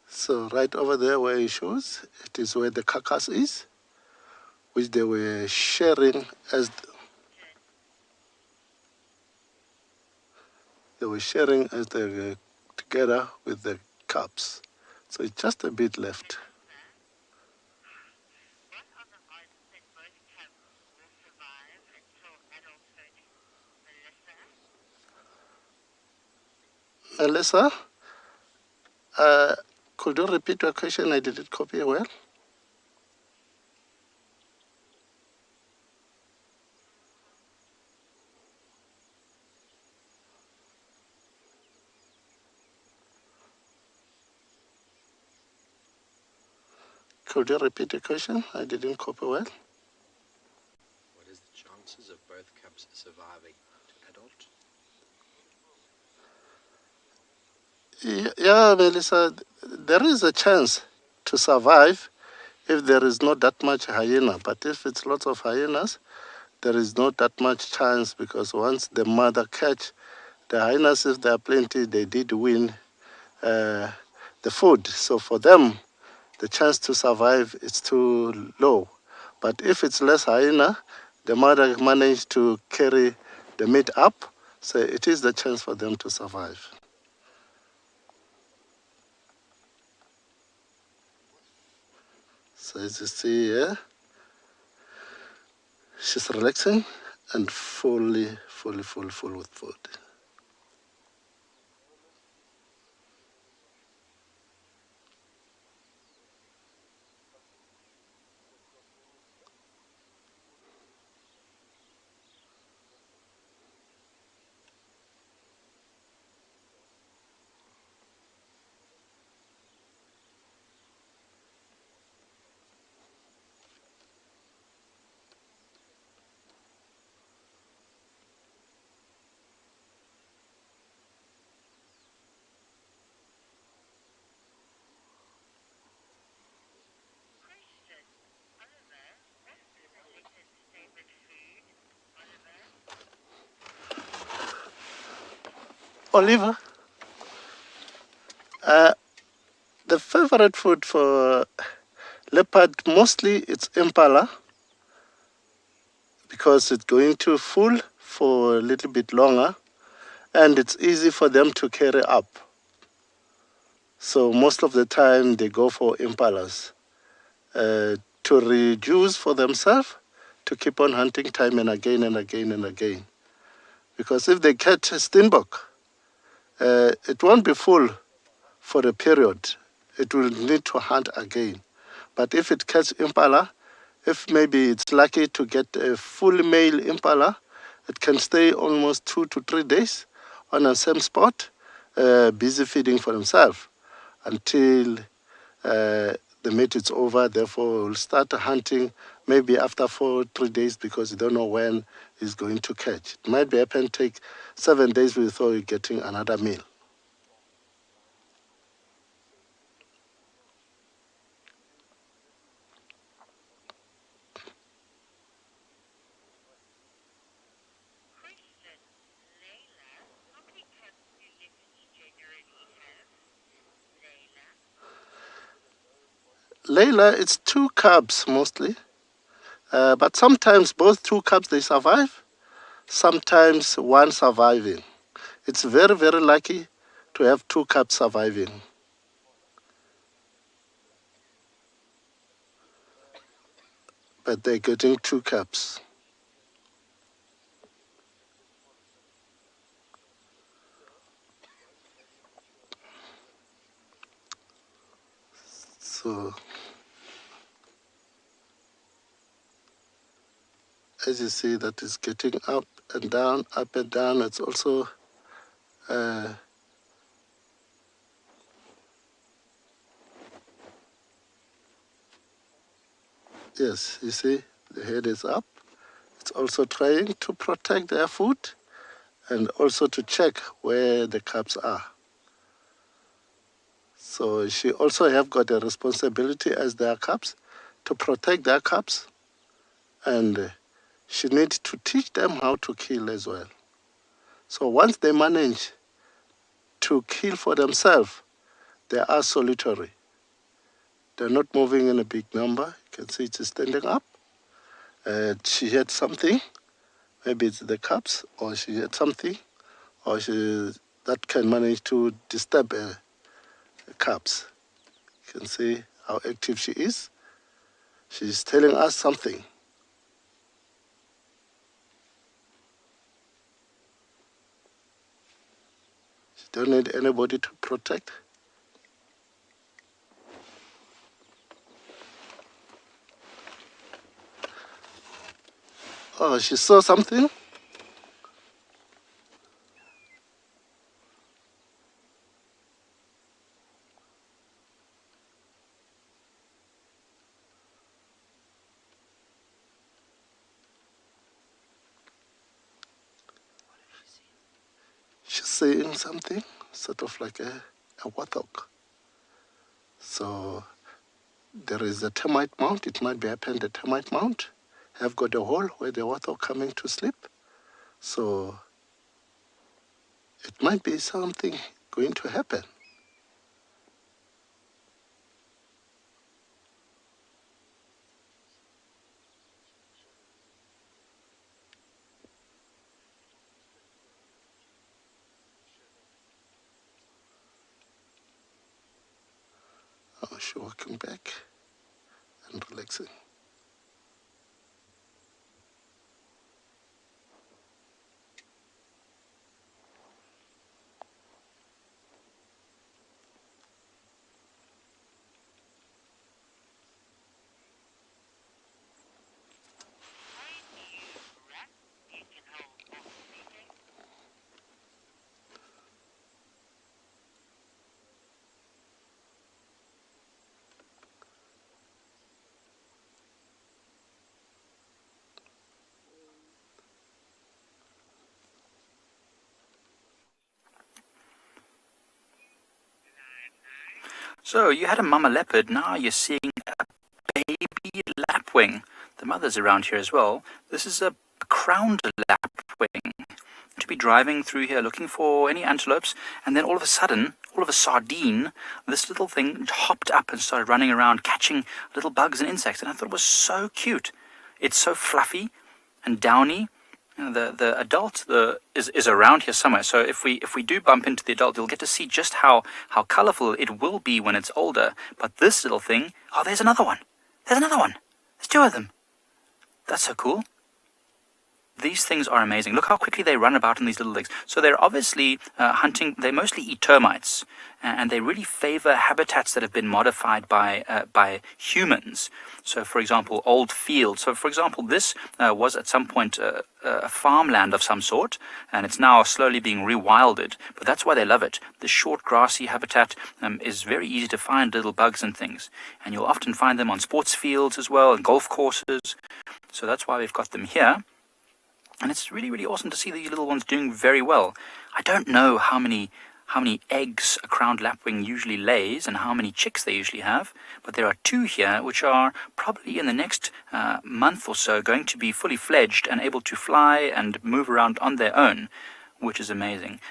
So right over there where it shows, it is where the carcass is, which they were sharing as they were together with the cubs. So it's just a bit left. What other items think both cubs will survive until adulthood, Melissa, could you repeat your question? I didn't copy it well. Could you repeat the question? I didn't copy well. What is the chances of both cubs surviving to adult? Yeah, Melissa, there is a chance to survive if there is not that much hyena. But if it's lots of hyenas, there is not that much chance, because once the mother catch the hyenas, if there are plenty, they did win the food. So for them, the chance to survive is too low. But if it's less hyena, the mother managed to carry the meat up, so it is the chance for them to survive. So as you see here, she's relaxing and full with food. Oliver, the favorite food for leopard, mostly it's impala, because it's going to full for a little bit longer and it's easy for them to carry up. So most of the time they go for impalas to reduce for themselves, to keep on hunting time and again and again and again. Because if they catch a steenbok, it won't be full for a period. It will need to hunt again. But if it catches impala, if maybe it's lucky to get a full male impala, it can stay almost 2 to 3 days on the same spot, busy feeding for himself until the mate is over. Therefore, we'll start hunting maybe after 3 days, because you don't know when he's going to catch. It might be happen take 7 days before you're getting another meal. Layla, it's 2 cubs mostly, but sometimes both 2 cubs they survive, sometimes one surviving. It's very, very lucky to have 2 cubs surviving. But they're getting 2 cubs. So as you see, that is getting up and down, up and down. It's also yes, you see, the head is up. It's also trying to protect their food and also to check where the cubs are. So she also have got a responsibility as their cubs to protect their cubs, and she needs to teach them how to kill as well. So once they manage to kill for themselves, they are solitary. They're not moving in a big number. You can see it's standing up. She had something, maybe it's the cubs, or she had something, or that can manage to disturb the cubs. You can see how active she is. She's telling us something. She don't need anybody to protect. Oh, she saw something. She's saying something, sort of like a warthog. So there is a termite mound. It might be happened the termite mound have got a hole where the warthog coming to sleep. So it might be something going to happen. Oh, she's walking back. and relaxing. So you had a mama leopard, now you're seeing a baby lapwing. The mother's around here as well. This is a crowned lapwing. To be driving through here looking for any antelopes, and then all of a sudden, all of a sardine, this little thing hopped up and started running around catching little bugs and insects, and I thought it was so cute. It's so fluffy and downy. The adult is around here somewhere. So if we do bump into the adult, you'll get to see just how colorful it will be when it's older. But this little thing, oh, there's another one. There's another one. There's two of them. That's so cool. These things are amazing. Look how quickly they run about in these little legs. So they're obviously hunting. They mostly eat termites, and they really favor habitats that have been modified by humans. So, for example, old fields. So, for example, this was at some point a farmland of some sort, and it's now slowly being rewilded. But that's why they love it. The short grassy habitat is very easy to find little bugs and things, and you'll often find them on sports fields as well and golf courses. So that's why we've got them here. And it's really, really awesome to see these little ones doing very well. I don't know how many eggs a crowned lapwing usually lays and how many chicks they usually have, but there are two here which are probably in the next month or so going to be fully fledged and able to fly and move around on their own, which is amazing.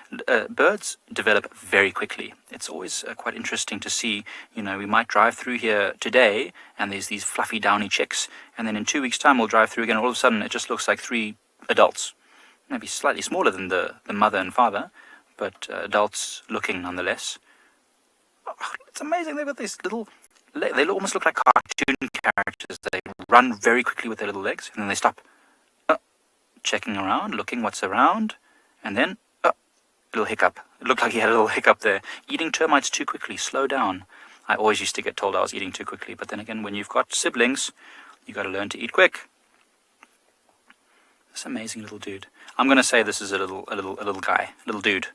Birds develop very quickly. It's always quite interesting to see, we might drive through here today and there's these fluffy downy chicks, and then in 2 weeks' time we'll drive through again and all of a sudden it just looks like 3 adults, maybe slightly smaller than the mother and father, but adults looking nonetheless. Oh, it's amazing. They've got these little, they almost look like cartoon characters. They run very quickly with their little legs, and then they stop, checking around, looking what's around, and then, little hiccup. It looked like he had a little hiccup there. Eating termites too quickly, slow down. I always used to get told I was eating too quickly, but then again, when you've got siblings, you got to learn to eat quick. This amazing little dude. I'm going to say this is a little guy, little dude.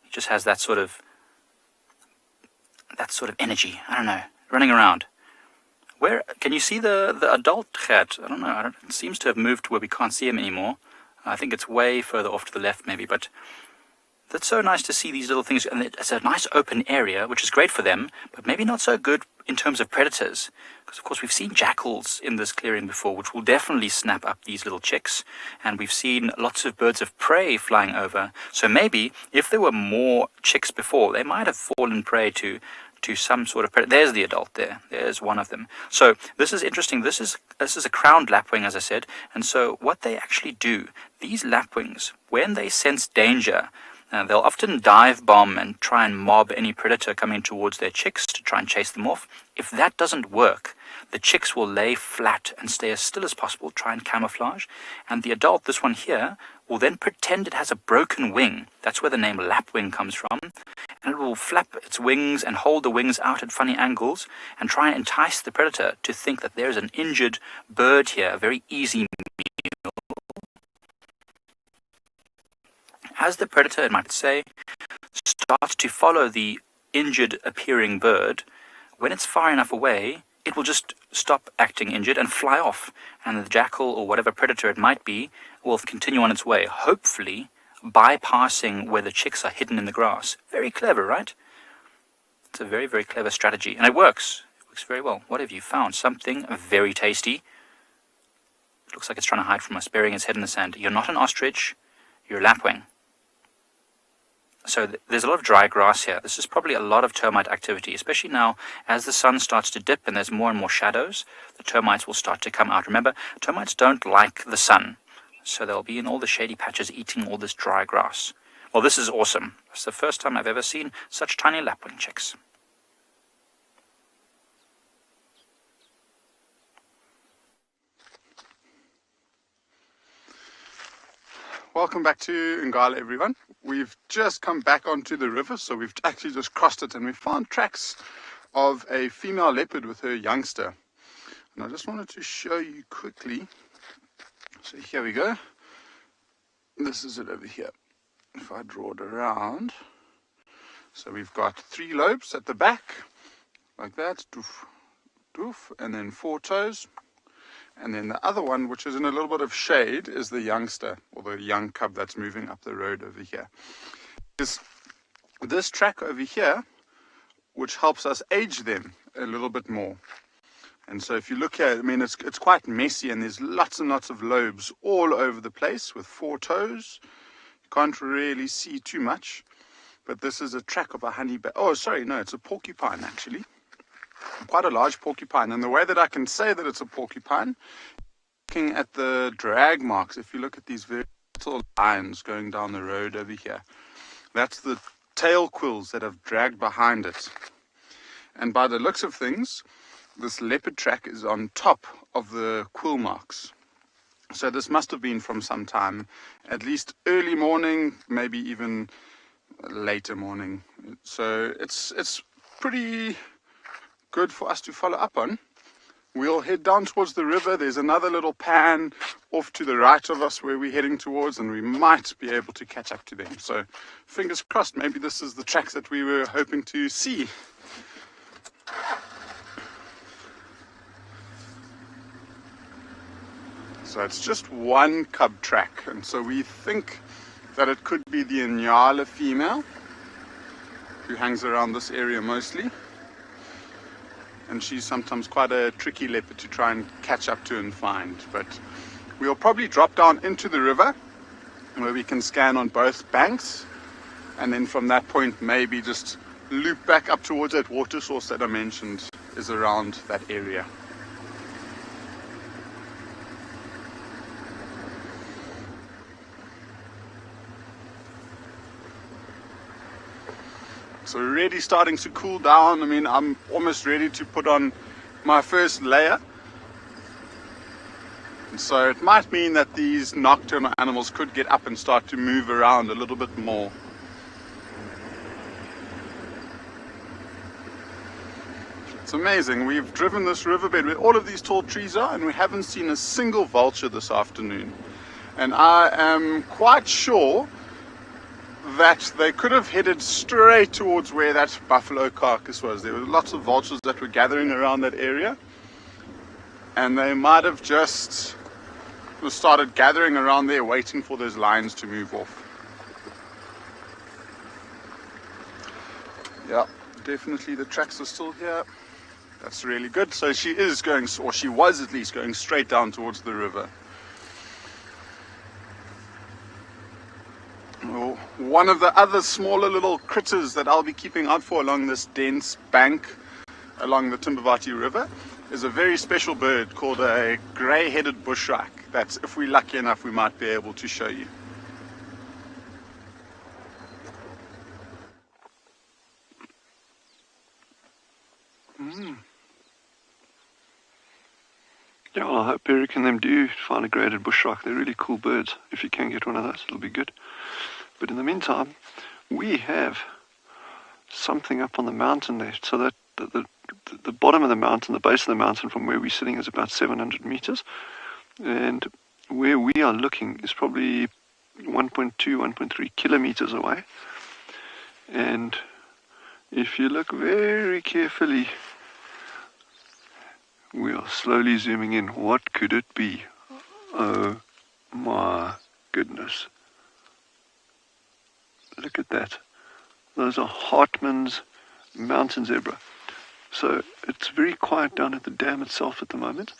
He just has that sort of energy. I don't know, running around. Where can you see the adult cat? I don't know. It seems to have moved to where we can't see him anymore. I think it's way further off to the left, maybe. But that's so nice to see these little things, and it's a nice open area, which is great for them, but maybe not so good in terms of predators. Because, of course, we've seen jackals in this clearing before, which will definitely snap up these little chicks. And we've seen lots of birds of prey flying over. So maybe, if there were more chicks before, they might have fallen prey to some sort of predator. There's the adult there. There's one of them. So this is interesting. This is a crowned lapwing, as I said. And so what they actually do, these lapwings, when they sense danger, they'll often dive bomb and try and mob any predator coming towards their chicks to try and chase them off. If that doesn't work, the chicks will lay flat and stay as still as possible, try and camouflage. And the adult, this one here, will then pretend it has a broken wing. That's where the name lapwing comes from. And it will flap its wings and hold the wings out at funny angles and try and entice the predator to think that there's an injured bird here, a very easy meal. As the predator, it might say, starts to follow the injured appearing bird, when it's far enough away, it will just stop acting injured and fly off. And the jackal or whatever predator it might be will continue on its way, hopefully bypassing where the chicks are hidden in the grass. Very clever, right? It's a very, very clever strategy. And it works. It works very well. What have you found? Something very tasty. It looks like it's trying to hide from us, burying its head in the sand. You're not an ostrich. You're a lapwing. So there's a lot of dry grass here. This is probably a lot of termite activity, especially now as the sun starts to dip and there's more and more shadows. The termites will start to come out. Remember, termites don't like the sun, so they'll be in all the shady patches eating all this dry grass. Well, this is awesome. It's the first time I've ever seen such tiny lapwing chicks. Welcome back to Ngala, everyone. We've just come back onto the river, so we've actually just crossed it, and we found tracks of a female leopard with her youngster. And I just wanted to show you quickly. So here we go. This is it over here. If I draw it around, so we've got 3 lobes at the back, like that, doof, doof, and then 4 toes. And then the other one, which is in a little bit of shade, is the youngster, or the young cub that's moving up the road over here. Is this track over here, which helps us age them a little bit more. And so if you look here, I mean, it's quite messy, and there's lots and lots of lobes all over the place with 4 toes. You can't really see too much, but this is a track of a honeybag. Oh, sorry, no, it's a porcupine actually. Quite a large porcupine, and the way that I can say that it's a porcupine, looking at the drag marks, if you look at these very little lines going down the road over here, that's the tail quills that have dragged behind it. And by the looks of things, this leopard track is on top of the quill marks. So this must have been from some time, at least early morning, maybe even later morning. So it's pretty good for us to follow up on. We'll head down towards the river. There's another little pan off to the right of us where we're heading towards, and we might be able to catch up to them. So fingers crossed, maybe this is the tracks that we were hoping to see. So it's just one cub track, and so we think that it could be the Ngala female who hangs around this area mostly. And she's sometimes quite a tricky leopard to try and catch up to and find. But we'll probably drop down into the river where we can scan on both banks, and then from that point maybe just loop back up towards that water source that I mentioned is around that area. So already starting to cool down. I mean, I'm almost ready to put on my first layer. And so it might mean that these nocturnal animals could get up and start to move around a little bit more. It's amazing. We've driven this riverbed where all of these tall trees are, and we haven't seen a single vulture this afternoon. And I am quite sure that they could have headed straight towards where that buffalo carcass was. There were lots of vultures that were gathering around that area, and they might have just started gathering around there waiting for those lions to move off. Yeah, definitely the tracks are still here. That's really good. So she is going, or she was at least going straight down towards the river. One of the other smaller little critters that I'll be keeping out for along this dense bank along the Timbavati River is a very special bird called a grey-headed bushrack that, if we're lucky enough, we might be able to show you. Yeah, well, I hope Eric and them do find a grey-headed bushrack. They're really cool birds. If you can get one of those, it'll be good. But in the meantime, we have something up on the mountain there. So that the bottom of the mountain, the base of the mountain from where we're sitting is about 700 meters. And where we are looking is probably 1.2, 1.3 kilometers away. And if you look very carefully, we are slowly zooming in. What could it be? Oh my goodness. Look at that. Those are Hartmann's mountain zebra. So it's very quiet down at the dam itself at the moment.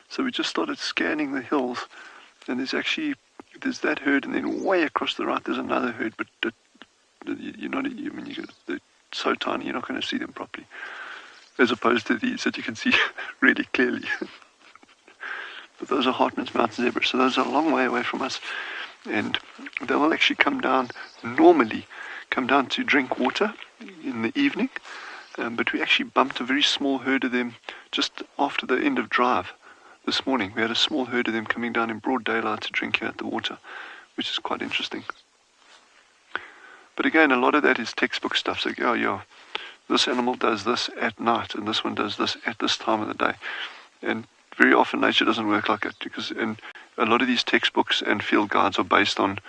So we just started scanning the hills, and there's that herd, and then way across the right there's another herd, but they're so tiny you're not going to see them properly, as opposed to these that you can see really clearly. But those are Hartmann's mountain zebras, so those are a long way away from us. And they will actually normally come down to drink water in the evening, but we actually bumped a very small herd of them just after the end of drive this morning. We had a small herd of them coming down in broad daylight to drink here at the water, which is quite interesting. But again, a lot of that is textbook stuff. So, oh yeah, this animal does this at night, and this one does this at this time of the day. And very often nature doesn't work like that, because and a lot of these textbooks and field guides are based on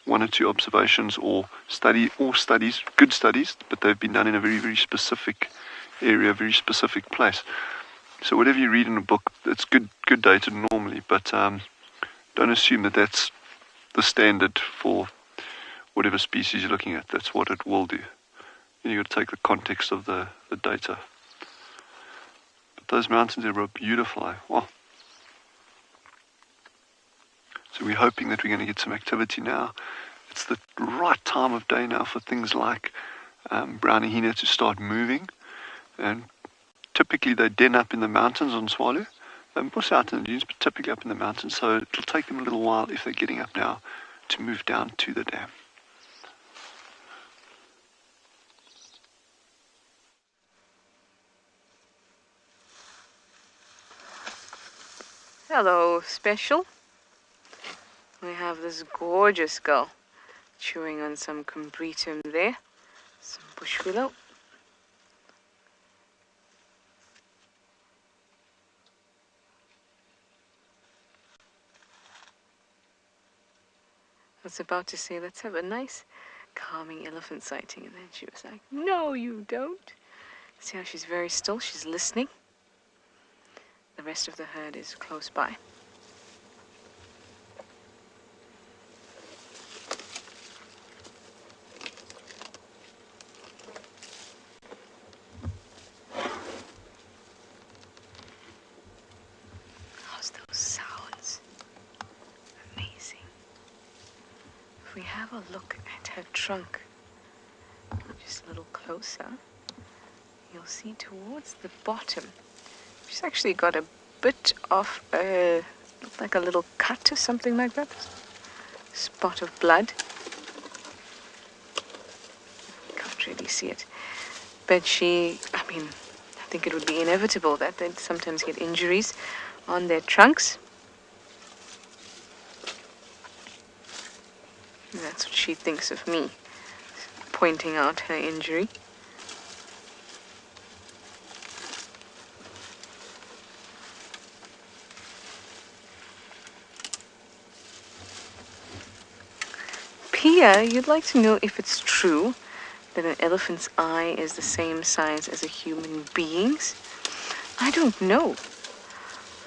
one or two observations or studies, good studies, but they've been done in a very, very specific area, very specific place. So whatever you read in a book, it's good data normally, but don't assume that that's the standard for whatever species you're looking at. That's what it will do. You've got to take the context of the data. But those mountains are beautiful. Wow. So we're hoping that we're going to get some activity now. It's the right time of day now for things like brown hyena to start moving. And typically they den up in the mountains on Tswalu. Also out in the dunes, but typically up in the mountains. So it'll take them a little while, if they're getting up now, to move down to the dam. Hello, special. We have this gorgeous girl chewing on some combretum there, some bush willow. I was about to say, let's have a nice calming elephant sighting, and then she was like, no you don't. See how she's very still, she's listening. The rest of the herd is close by. How's those sounds? Amazing. If we have a look at her trunk, just a little closer, you'll see towards the bottom, she's actually got a bit of a, look like a little cut or something like that. Spot of blood. Can't really see it. But I think it would be inevitable that they'd sometimes get injuries on their trunks. And that's what she thinks of me, pointing out her injury. Pia, you'd like to know if it's true that an elephant's eye is the same size as a human being's? I don't know.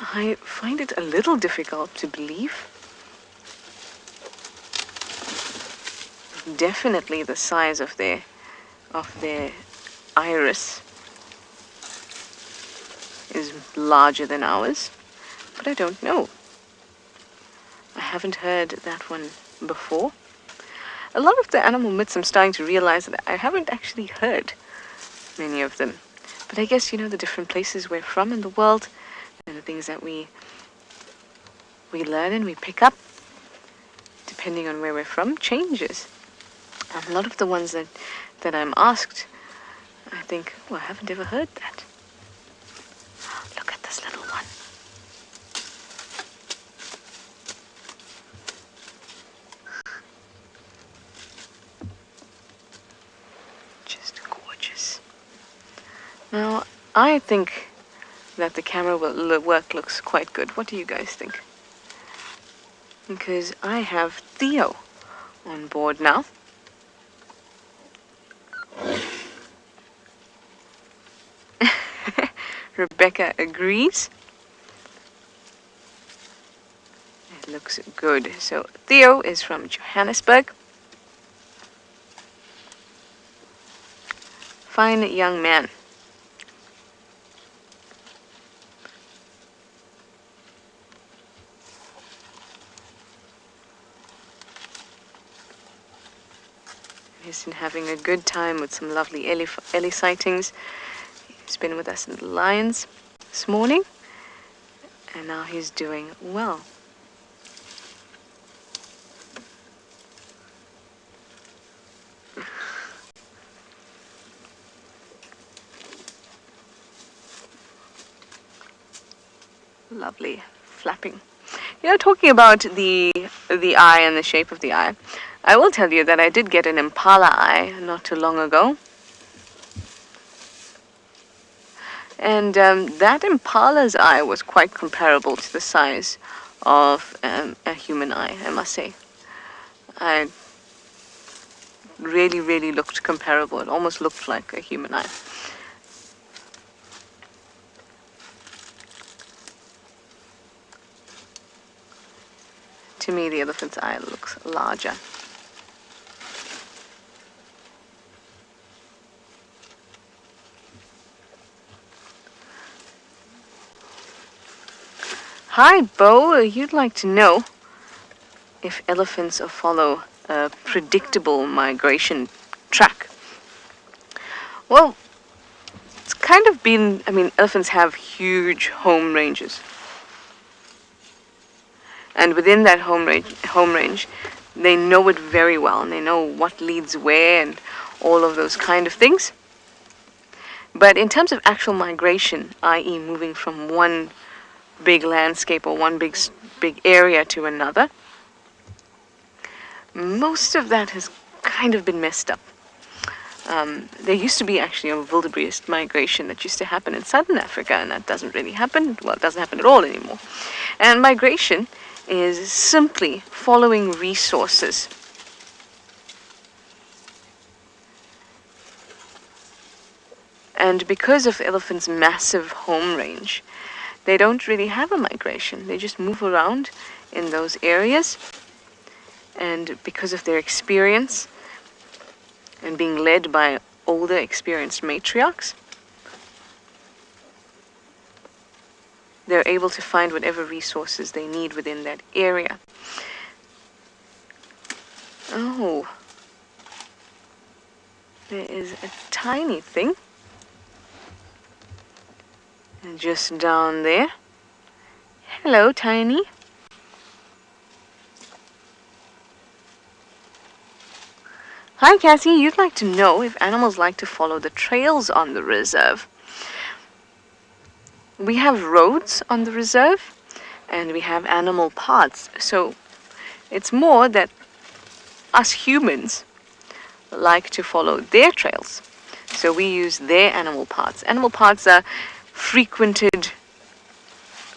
I find it a little difficult to believe. Definitely the size of their iris is larger than ours, but I don't know. I haven't heard that one before. A lot of the animal myths, I'm starting to realize that I haven't actually heard many of them. But I guess, the different places we're from in the world and the things that we learn and we pick up, depending on where we're from, changes. And a lot of the ones that I'm asked, I think, I haven't ever heard that. Look at this little one. Now, I think that the camera work looks quite good. What do you guys think? Because I have Theo on board now. Rebecca agrees. It looks good. So Theo is from Johannesburg. Fine young man. He's been having a good time with some lovely Ellie sightings. He's been with us in the lions this morning, and now he's doing well. Lovely flapping. Talking about the the eye and the shape of the eye. I will tell you that I did get an impala eye not too long ago. And that impala's eye was quite comparable to the size of a human eye, I must say. I really looked comparable. It almost looked like a human eye. To me, the elephant's eye looks larger. Hi, Bo. You'd like to know if elephants follow a predictable migration track. Well, it's kind of been, elephants have huge home ranges. And within that home range, they know it very well, and they know what leads where and all of those kind of things. But in terms of actual migration, i.e. moving from one big landscape or one big area to another, most of that has kind of been messed up. There used to be actually a wildebeest migration that used to happen in southern Africa, and that doesn't really happen. Well, it doesn't happen at all anymore. And migration is simply following resources. And because of the elephant's massive home range, they don't really have a migration. They just move around in those areas. And because of their experience and being led by older, experienced matriarchs, they're able to find whatever resources they need within that area. Oh, there is a tiny thing just down there. Hello, Tiny. Hi, Cassie. You'd like to know if animals like to follow the trails on the reserve. We have roads on the reserve, and we have animal paths. So it's more that us humans like to follow their trails. So we use their animal paths. Animal paths are frequented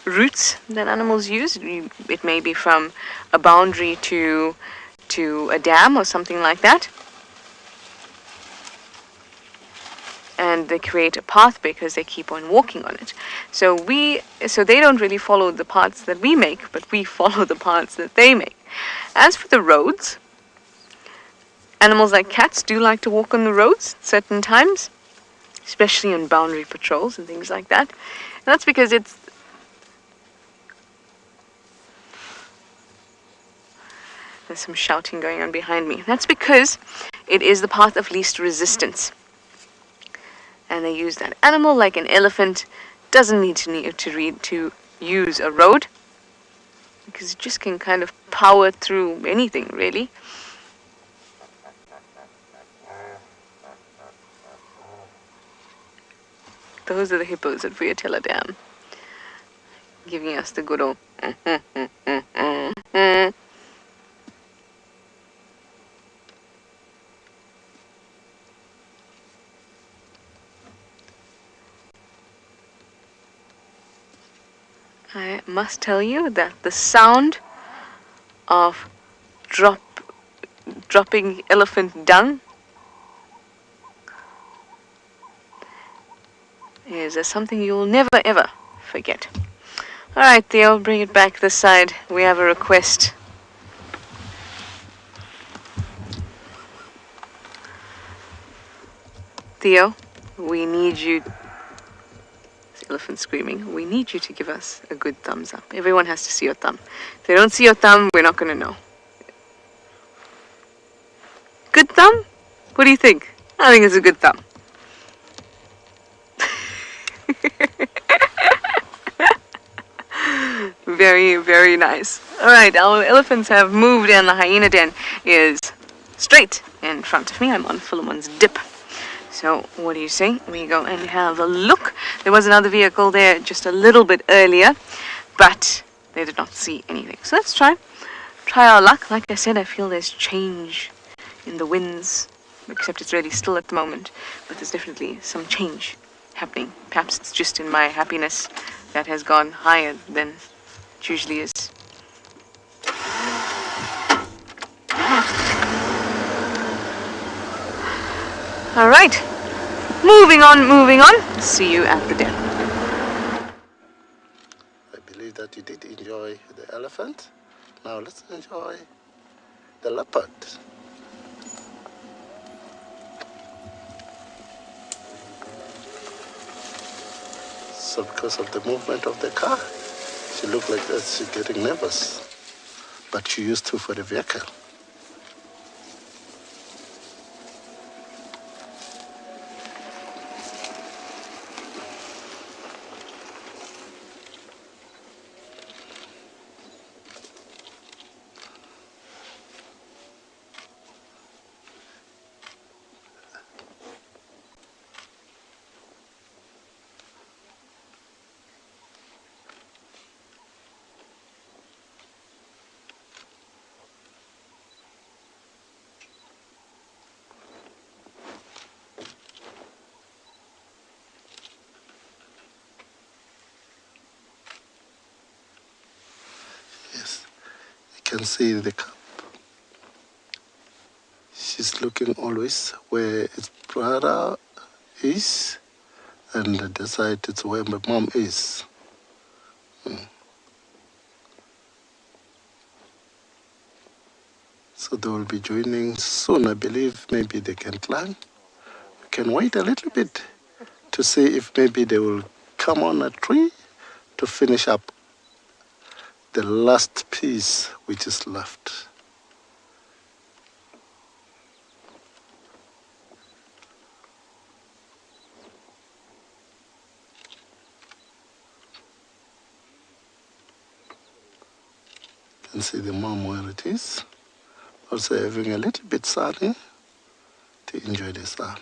routes that animals use. It may be from a boundary to a dam or something like that. And they create a path because they keep on walking on it. So they don't really follow the paths that we make, but we follow the paths that they make. As for the roads, animals like cats do like to walk on the roads at certain times, especially on boundary patrols and things like that. And that's because there's some shouting going on behind me. That's because it is the path of least resistance. And they use that. Animal like an elephant doesn't need to use a road, because it just can kind of power through anything, really. Those are the hippos at Vuyatela Dam, giving us the good old I must tell you that the sound of dropping elephant dung is something you'll never ever forget. Alright, Theo, bring it back this side. We have a request. Theo, we need you. Elephant screaming. We need you to give us a good thumbs up. Everyone has to see your thumb. If they don't see your thumb, we're not going to know. Good thumb? What do you think? I think it's a good thumb. Very, very nice. Alright, our elephants have moved and the hyena den is straight in front of me. I'm on Philemon's dip. So, what do you say? We go and have a look. There was another vehicle there just a little bit earlier, but they did not see anything. So let's try try our luck. Like I said, I feel there's change in the winds, except it's really still at the moment, but there's definitely some change happening. Perhaps it's just in my happiness that has gone higher than it usually is. All right, moving on. See you at the den. I believe that you did enjoy the elephant. Now let's enjoy the leopard. So because of the movement of the car, she looked like that she's getting nervous. But she used to for the vehicle. Can see the cup. She's looking always where its brother is, and at the side it's where my mom is. So they will be joining soon, I believe. Maybe they can climb. We can wait a little bit to see if maybe they will come on a tree to finish up the last piece which is left. You can see the mom where it is. Also having a little bit sunny to enjoy the sun.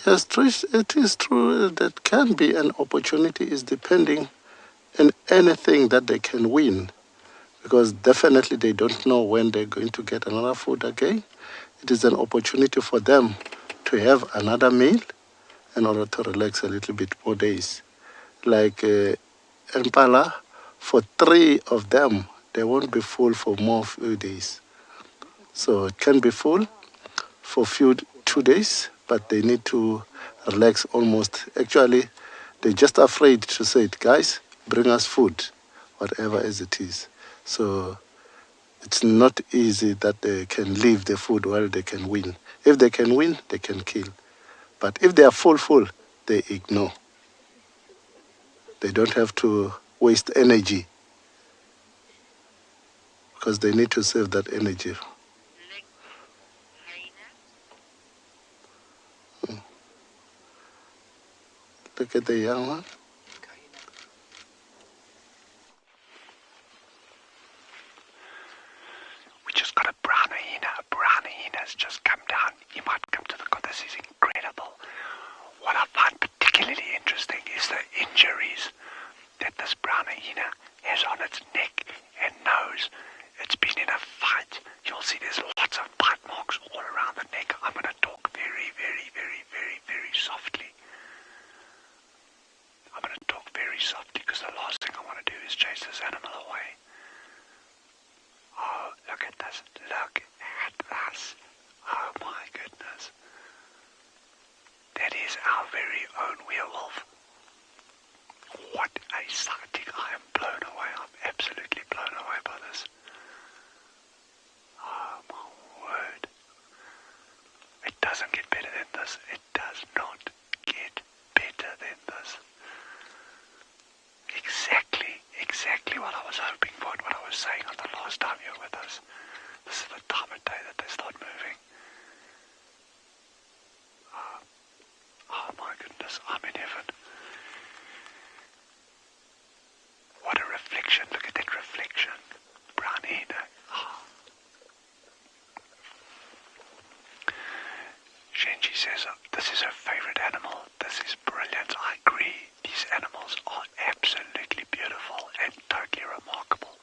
Yes, Trish, it is true that can be an opportunity is depending on anything that they can win. Because definitely they don't know when they're going to get another food again. It is an opportunity for them to have another meal in order to relax a little bit more days. Like Impala, for 3 of them, they won't be full for more few days. So it can be full for 2 days, but they need to relax almost. Actually, they're just afraid to say it, guys, bring us food, whatever as it is. So it's not easy that they can leave the food while they can win. If they can win, they can kill. But if they are full, they ignore. They don't have to waste energy because they need to save that energy. Look at the young one. We just got a brown hyena. A brown hyena has just come down. You might come to look at this. Is incredible. What I find particularly interesting is the injuries that this brown hyena has on its neck and nose. It's been in a fight. You'll see there's lots of bite marks all around the neck. I'm going to talk very, very, very, very, very softly. I'm going to talk very softly because the last thing I want to do is chase this animal away. Oh, look at this. Look at at us. Oh my goodness. That is our very own werewolf. What a sighting. I am blown away. I'm absolutely blown away by this. Oh my word. It doesn't get better than this. It does not get better than this. Exactly what I was hoping for and what I was saying on the last time you were with us. This is the time of day that they start moving. Oh my goodness, I'm in heaven. What a reflection. Look at that reflection. Brown hyena. Oh. Shenji says this is her favorite animal. This is brilliant. I agree. These animals are absolutely beautiful and totally remarkable.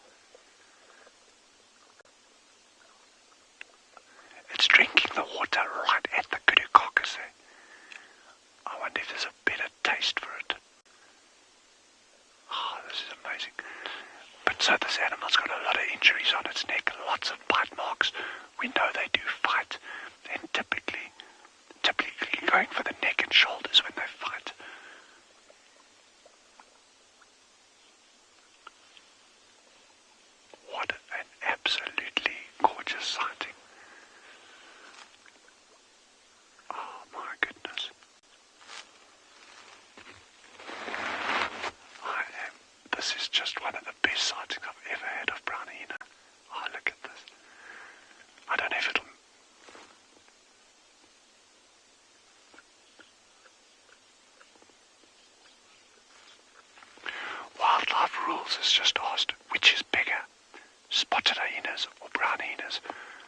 It's drinking the water right at the kudu carcass. I wonder if there's a better taste for it. Oh, this is amazing. But so this animal's got a lot of injuries on its neck, lots of bite marks. We know they do fight, and typically going for the neck and shoulders when they fight. What an absolutely gorgeous sighting. Oh my goodness. This is just one of the best sightings I've ever had of brown hyena. Oh, look at this. I don't know if it'll... Wildlife Rules has just asked, which is bigger, spotted hyenas or brown hyenas?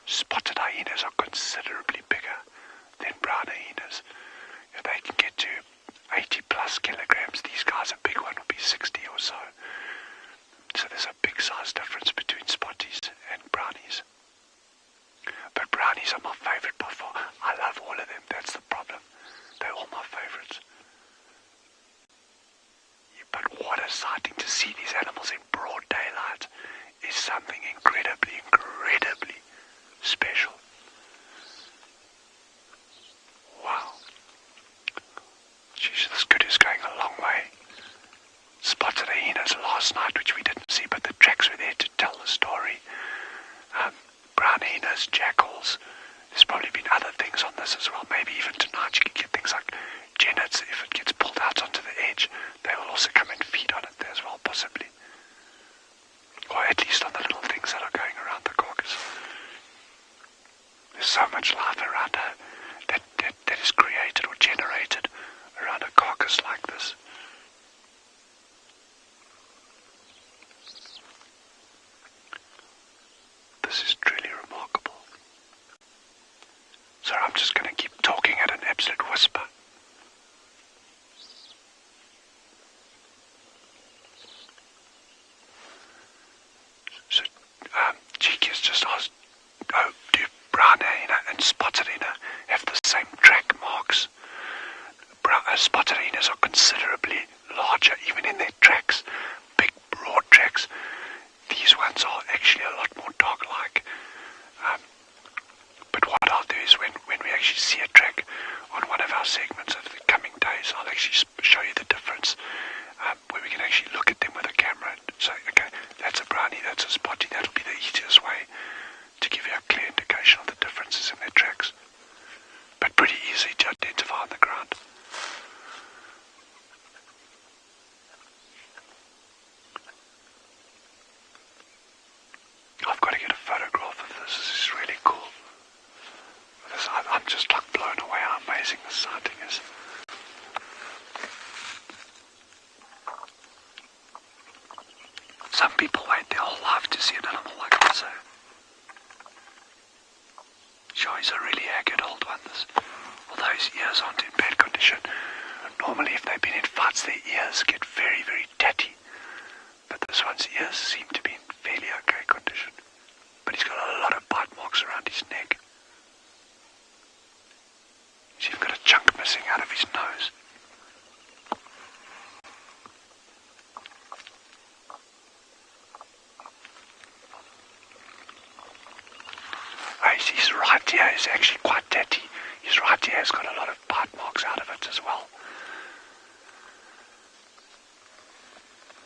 Spotted hyenas are considerably bigger than brown hyenas. If they can get to 80 plus kilograms, these guys, a big one will be 60 or so. So there's a big size difference between spotties and brownies. But brownies are my favorite by far. I love all of them, that's the problem. They're all my favorites. But what a sighting to see these animals in broad daylight is something incredibly special. Wow. Jeez, this good is going a long way. Spotted hyenas last night, which we didn't see, but the tracks were there to tell the story. Brown hyenas, jackals. There's probably been other things on this as well. Maybe even tonight you can get things like jennets. If it gets pulled out onto the edge, they will also come and feed on it there as well, possibly. Or at least on the little things that are going around the carcass. There's so much life around her that is created or generated around a carcass like this. This is truly remarkable. So I'm just going to keep talking at an absolute whisper. So, Cheeky has just asked, do brown hyena and spotted hyena have the same track marks? Spotted hyenas are considerably larger, even in their tracks, big broad tracks. These ones are actually a lot more dog-like. But what I'll do is when we actually see a track on one of our segments of the coming days, I'll actually show you the difference, where we can actually look at them with a camera and say, okay, that's a brownie, that's a spotty. That'll be the easiest way to give you a clear indication of the differences in their tracks. But pretty easy to identify on the ground. I've got to get a photograph of this. This is really cool. I'm just like blown away how amazing this sighting is. Some people wait their whole life to see an animal like this. Sure, he's a really haggard old one. Although his ears aren't in bad condition. Normally if they've been in fights, their ears get very, very tatty. But this one's ears seem to be in fairly okay condition. But he's got a lot of bite marks around his neck. He's even got a chunk missing out of his nose. He's right ear is actually quite dirty. His right ear has got a lot of bite marks out of it as well.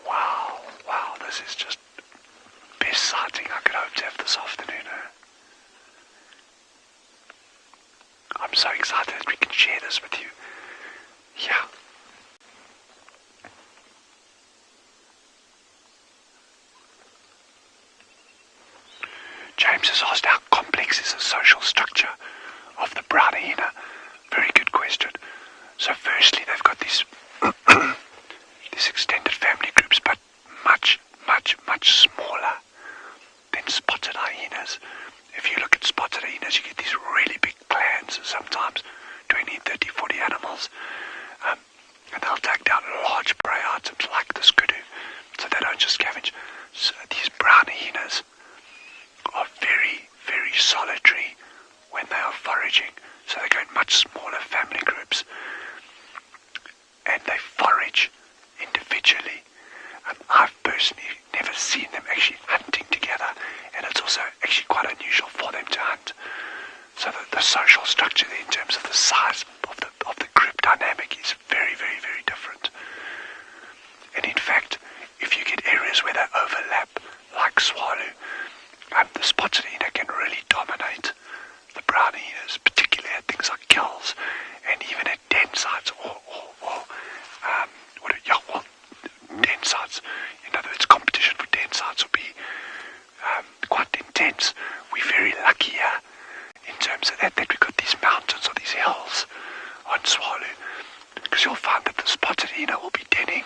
Wow, this is just best sighting I could hope to have this afternoon. I'm so excited that we can share this with you. Yeah. James has asked how complex is the social structure of the brown hyena. Very good question. So firstly, they've got these these extended family groups, but much smaller than spotted hyenas. If you look at spotted hyenas, you get these really big clans, sometimes 20, 30, 40 animals. And they'll take down large prey items like the skudu, so they don't just scavenge. So these brown hyenas are very, very solitary when they are foraging. So they go in much smaller family groups. And they forage individually. I've personally never seen them actually hunting together, and it's also actually quite unusual for them to hunt. So the social structure there in terms of the size of the group dynamic is very, very, very different. And in fact, if you get areas where they overlap, like Tswalu, the spotted hyena can really dominate the brown hyenas, particularly at things like kills and even at den sites den sites. In other words, competition for den sites will be quite intense. We're very lucky here in terms of that we've got these mountains or these hills on Tswalu, because you'll find that the spotted hyena will be denning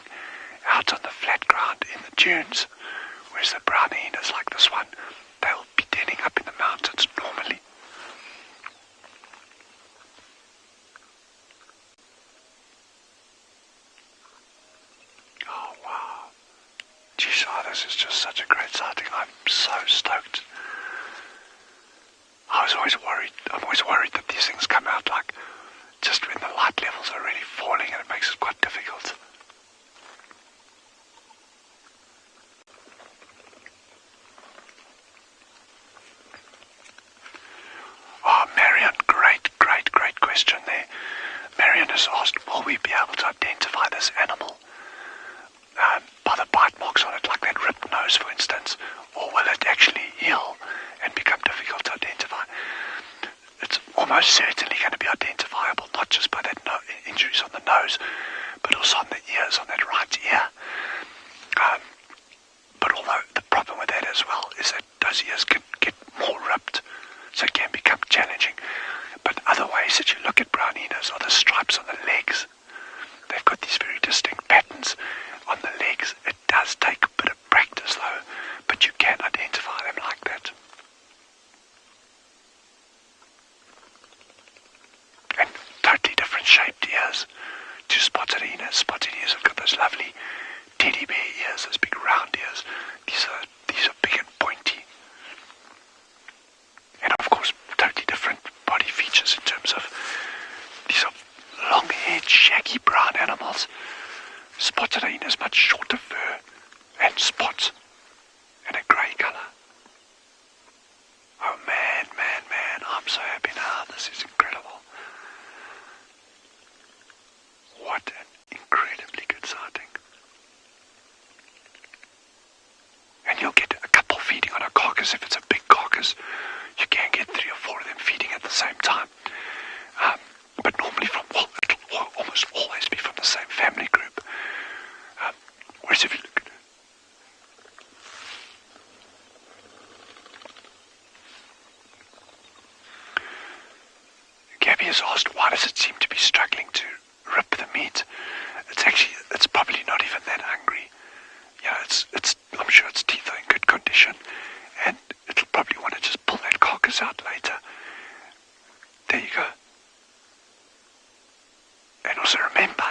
out on the flat ground in the dunes, whereas the brown hyenas like this one, they'll be denning up in the mountains normally. Oh wow. Geez, this is just such a great sighting. I'm so stoked. I'm always worried that these things come out like just when the light levels are really falling, and it makes it quite difficult. Oh, Marion, great question there. Marion has asked, will we be able to identify this animal by the bite marks on it, like that ripped nose, for instance, or will it actually heal and become difficult to identify? It's almost certainly going to be identifiable, not just by that injuries on the nose, but also on the ears, on that right ear. But although the problem with that as well is that those ears can get more ripped, so it can become challenging. But other ways that you look at brown hyenas are the stripes on the legs. They've got these very distinct patterns on the legs. It does take a bit of practice though, but you can identify them like that. And totally different shaped ears to spotted hyenas. Spotted hyenas have got those lovely teddy bear ears, those big round ears. These are big and pointy. And of course, totally different body features in terms of these are long-haired, shaggy brown animals. Spotted hyenas much shorter fur and spots and a grey colour. Oh man, I'm so happy now. This is incredible. What an incredibly good sighting. And you'll get a couple feeding on a carcass. If it's a big carcass, you can get 3 or 4 of them feeding at the same time. But normally it'll almost always be from the same family group. Whereas if you look at Gabby has asked, why does it seem to be struggling to rip the meat? It's probably not even that hungry. You know, I'm sure its teeth are in good condition, and it'll probably want to just pull that carcass out later. There you go. And also remember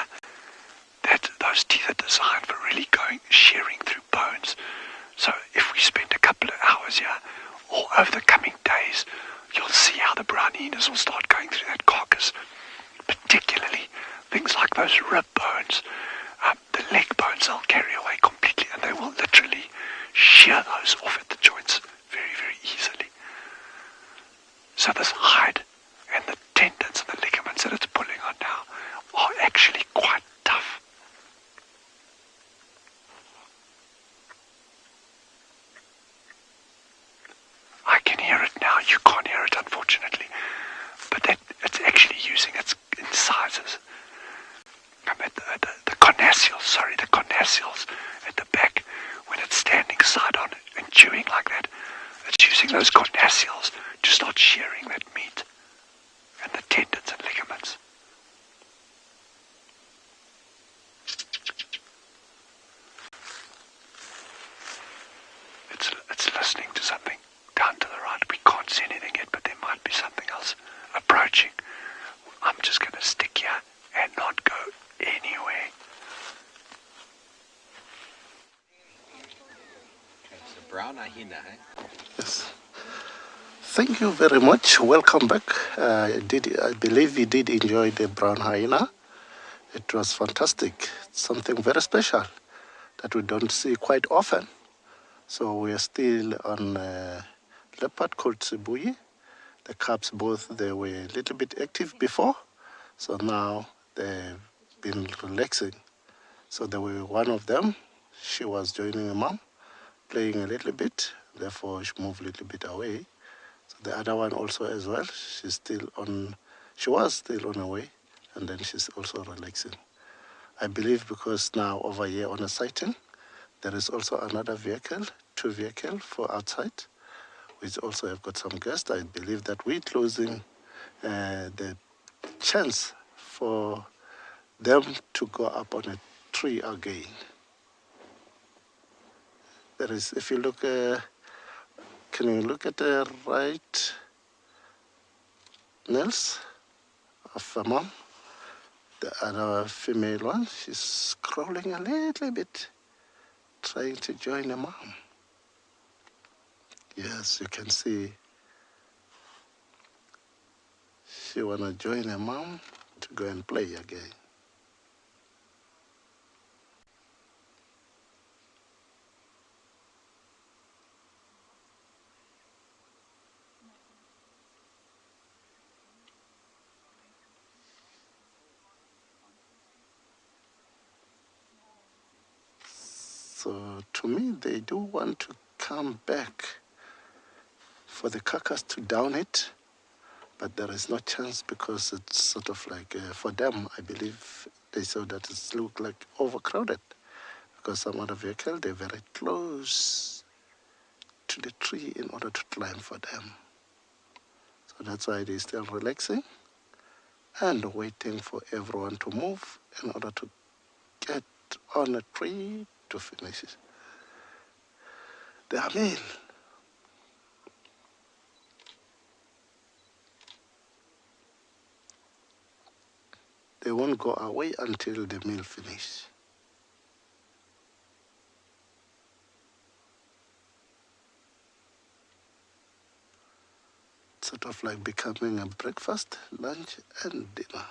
that those teeth are designed for really shearing through bones. So if we spend a couple of hours here, or over the coming days, you'll see how the brown hyenas will start going through that carcass. Particularly things like those rib bones, the leg bones they'll carry away completely, and they will literally shear those off at the joints very, very easily. So this cornacles at the back when it's standing side on and chewing like that. It's using those cornacles to start shearing that meat and the tendons and ligaments. It's listening to something down to the right. We can't see anything yet, but there might be something else approaching. I'm just going to stick here and not go anywhere. It's a brown hyena, eh? Yes. Thank you very much. Welcome back. I believe you did enjoy the brown hyena. It was fantastic. Something very special that we don't see quite often. So we are still on a leopard called Tswalu. The cubs both, they were a little bit active before. So now they've been relaxing. So there were one of them. She was joining her mom, playing a little bit. Therefore, she moved a little bit away. So the other one also as well. She was still on her way. And then she's also relaxing. I believe because now over here on a sighting, there is also another vehicle, 2 vehicles for outside, which also have got some guests. I believe that we're closing the chance for them to go up on a tree again. There is, if you look, can you look at the right nails of a mom? The other female one, she's crawling a little bit, trying to join her mom. Yes, you can see she wanna join her mom to go and play again. So to me, they do want to come back for the carcass to down it, but there is no chance because it's sort of like, for them, I believe they saw that it looked like overcrowded because some other vehicle, they're very close to the tree in order to climb for them. So that's why they're still relaxing and waiting for everyone to move in order to get on a tree to finish it. The meal. They won't go away until the meal finish. Sort of like becoming a breakfast, lunch, and dinner.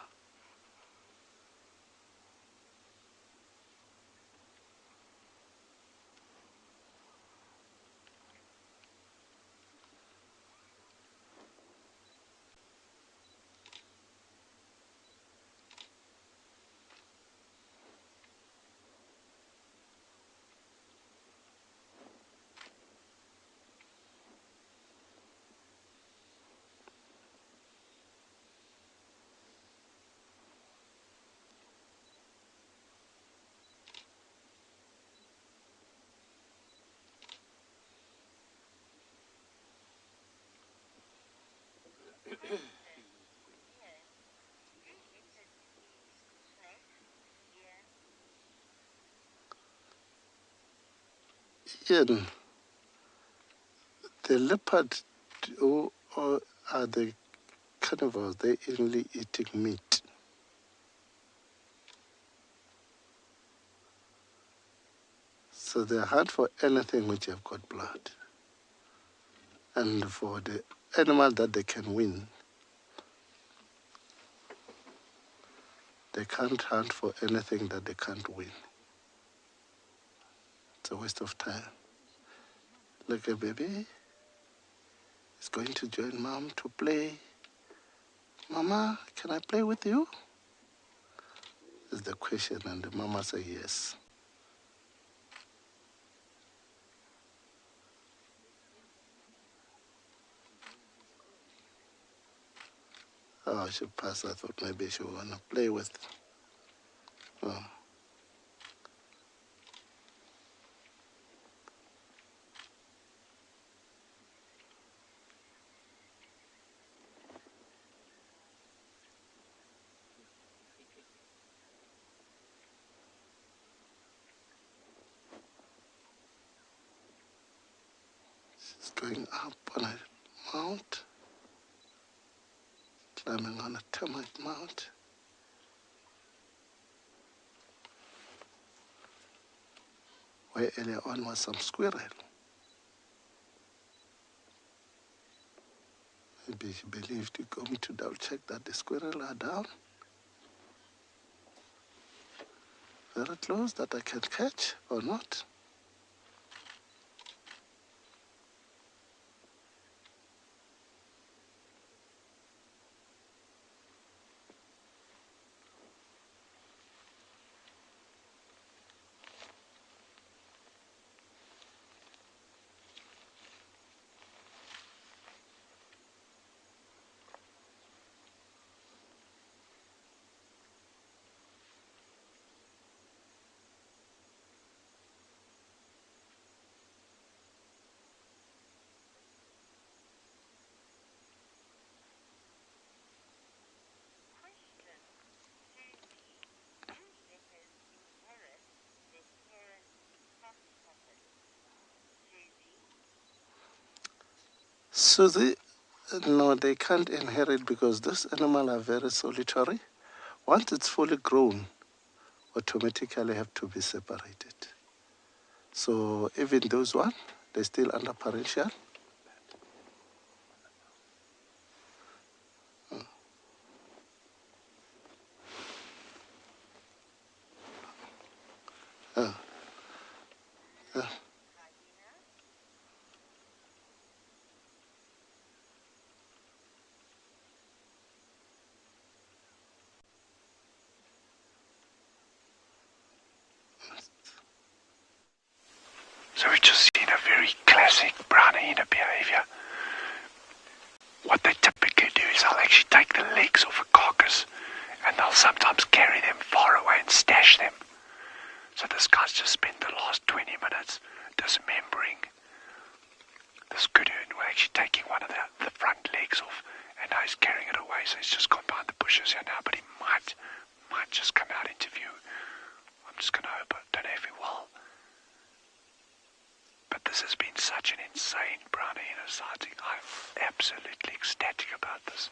Ian, the leopard or are the carnivores, they're only eating meat. So they hunt for anything which have got blood. And for the animal that they can win, they can't hunt for anything that they can't win. It's a waste of time. Look at baby. He's going to join mom to play. Mama, can I play with you? Is the question, and the mama says yes. Oh, she passed. I thought maybe she would want to play with. Oh. It's going up on a mount, climbing on a termite mount. Where earlier on was some squirrel. Maybe he believed you're going to double check that the squirrel are down. Very close that I can catch or not. Susie, no, they can't inherit because this animal are very solitary. Once it's fully grown, automatically have to be separated. So even those one, they're still under parental. So we've just seen a very classic brown hyena behavior. What they typically do is they'll actually take the legs off a carcass and they'll sometimes carry them far away and stash them. So this guy's just spent the last 20 minutes dismembering this kudu and we're actually taking one of the front legs off and now he's carrying it away. So he's just gone behind the bushes here now, but he might just come out into view. I'm just going to hope. I don't know if he will. But this has been such an insane brown hyena sighting. I'm absolutely ecstatic about this.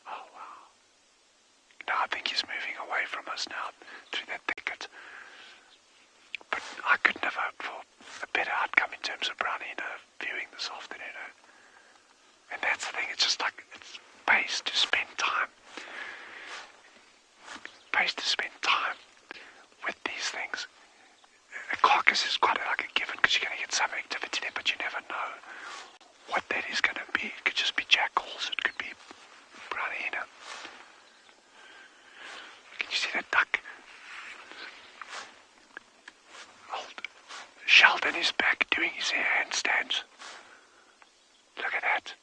Oh, wow. Now I think he's moving away from us now through that thicket. But I couldn't have hoped for a better outcome in terms of brown hyena viewing this afternoon. And that's the thing, it's just like, it's pays to spend time. Pays to spend time with these things. A carcass is quite like a given because you're going to get some activity there, but you never know what that is going to be. It could just be jackals, it could be brown hyena. Can you see that duck? Old Sheldon is back doing his handstands. Look at that.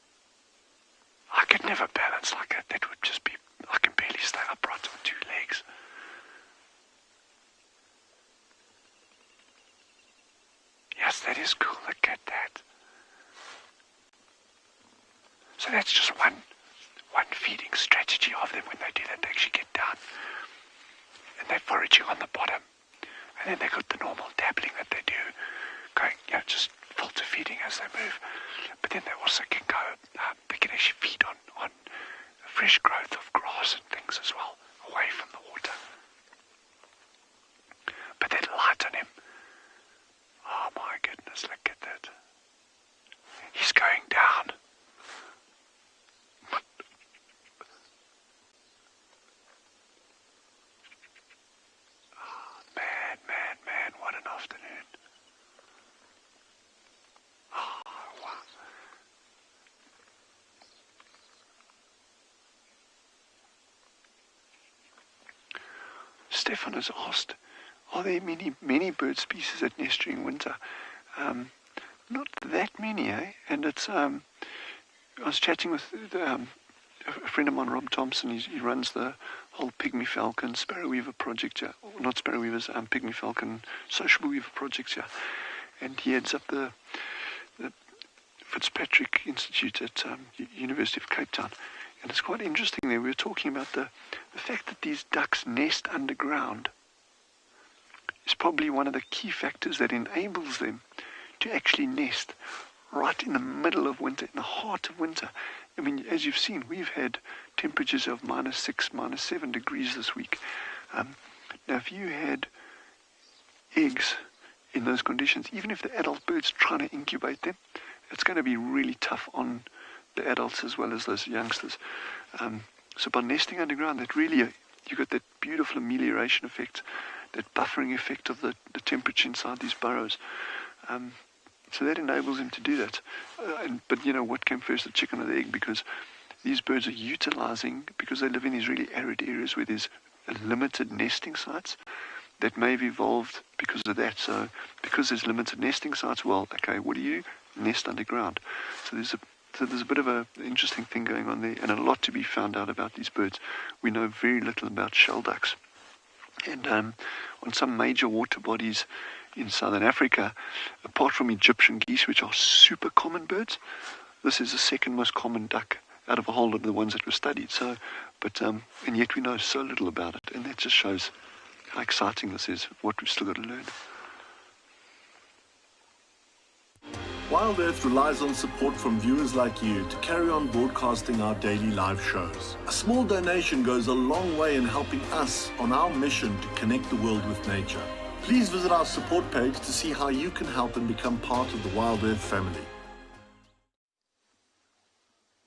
I could never balance like that. That would just be, I can barely stay upright on two legs. Yes, that is cool. Look at that. So that's just one feeding strategy of them when they do that. They actually get down and they're foraging on the bottom. And then they got the normal dabbling that they do, going, just filter feeding as they move. But then they also can go, they can actually feed on fresh growth of grass and things as well, away from the water. But that light on him, oh my goodness, look at that. He's going down. Oh, man, what an afternoon. Oh, wow. Stefan has asked, are there many bird species that nest during winter? Not that many, eh? And it's, I was chatting with a friend of mine, Rob Thompson. He runs the whole pygmy falcon sparrow weaver project here. Or not sparrow weavers, pygmy falcon social weaver projects here. And he heads up the Fitzpatrick Institute at University of Cape Town. And it's quite interesting there. We were talking about the fact that these ducks nest underground. is probably one of the key factors that enables them to actually nest right in the middle of winter, in the heart of winter. I mean, as you've seen, we've had temperatures of -6, -7 degrees this week. Now, if you had eggs in those conditions, even if the adult bird's trying to incubate them, it's going to be really tough on the adults as well as those youngsters. So by nesting underground, that really, you got that beautiful amelioration effect, that buffering effect of the temperature inside these burrows. So that enables him to do that. But what came first, the chicken or the egg? Because these birds are utilizing, because they live in these really arid areas where there's limited nesting sites, that may have evolved because of that. So because there's limited nesting sites, well, okay, what do you nest underground? So there's a bit of an interesting thing going on there, and a lot to be found out about these birds. We know very little about shell ducks. And on some major water bodies in southern Africa, apart from Egyptian geese, which are super common birds, this is the second most common duck out of a whole lot of the ones that were studied. So, and yet we know so little about it, and that just shows how exciting this is, what we've still got to learn. WildEarth relies on support from viewers like you to carry on broadcasting our daily live shows. A small donation goes a long way in helping us on our mission to connect the world with nature. Please visit our support page to see how you can help and become part of the WildEarth family.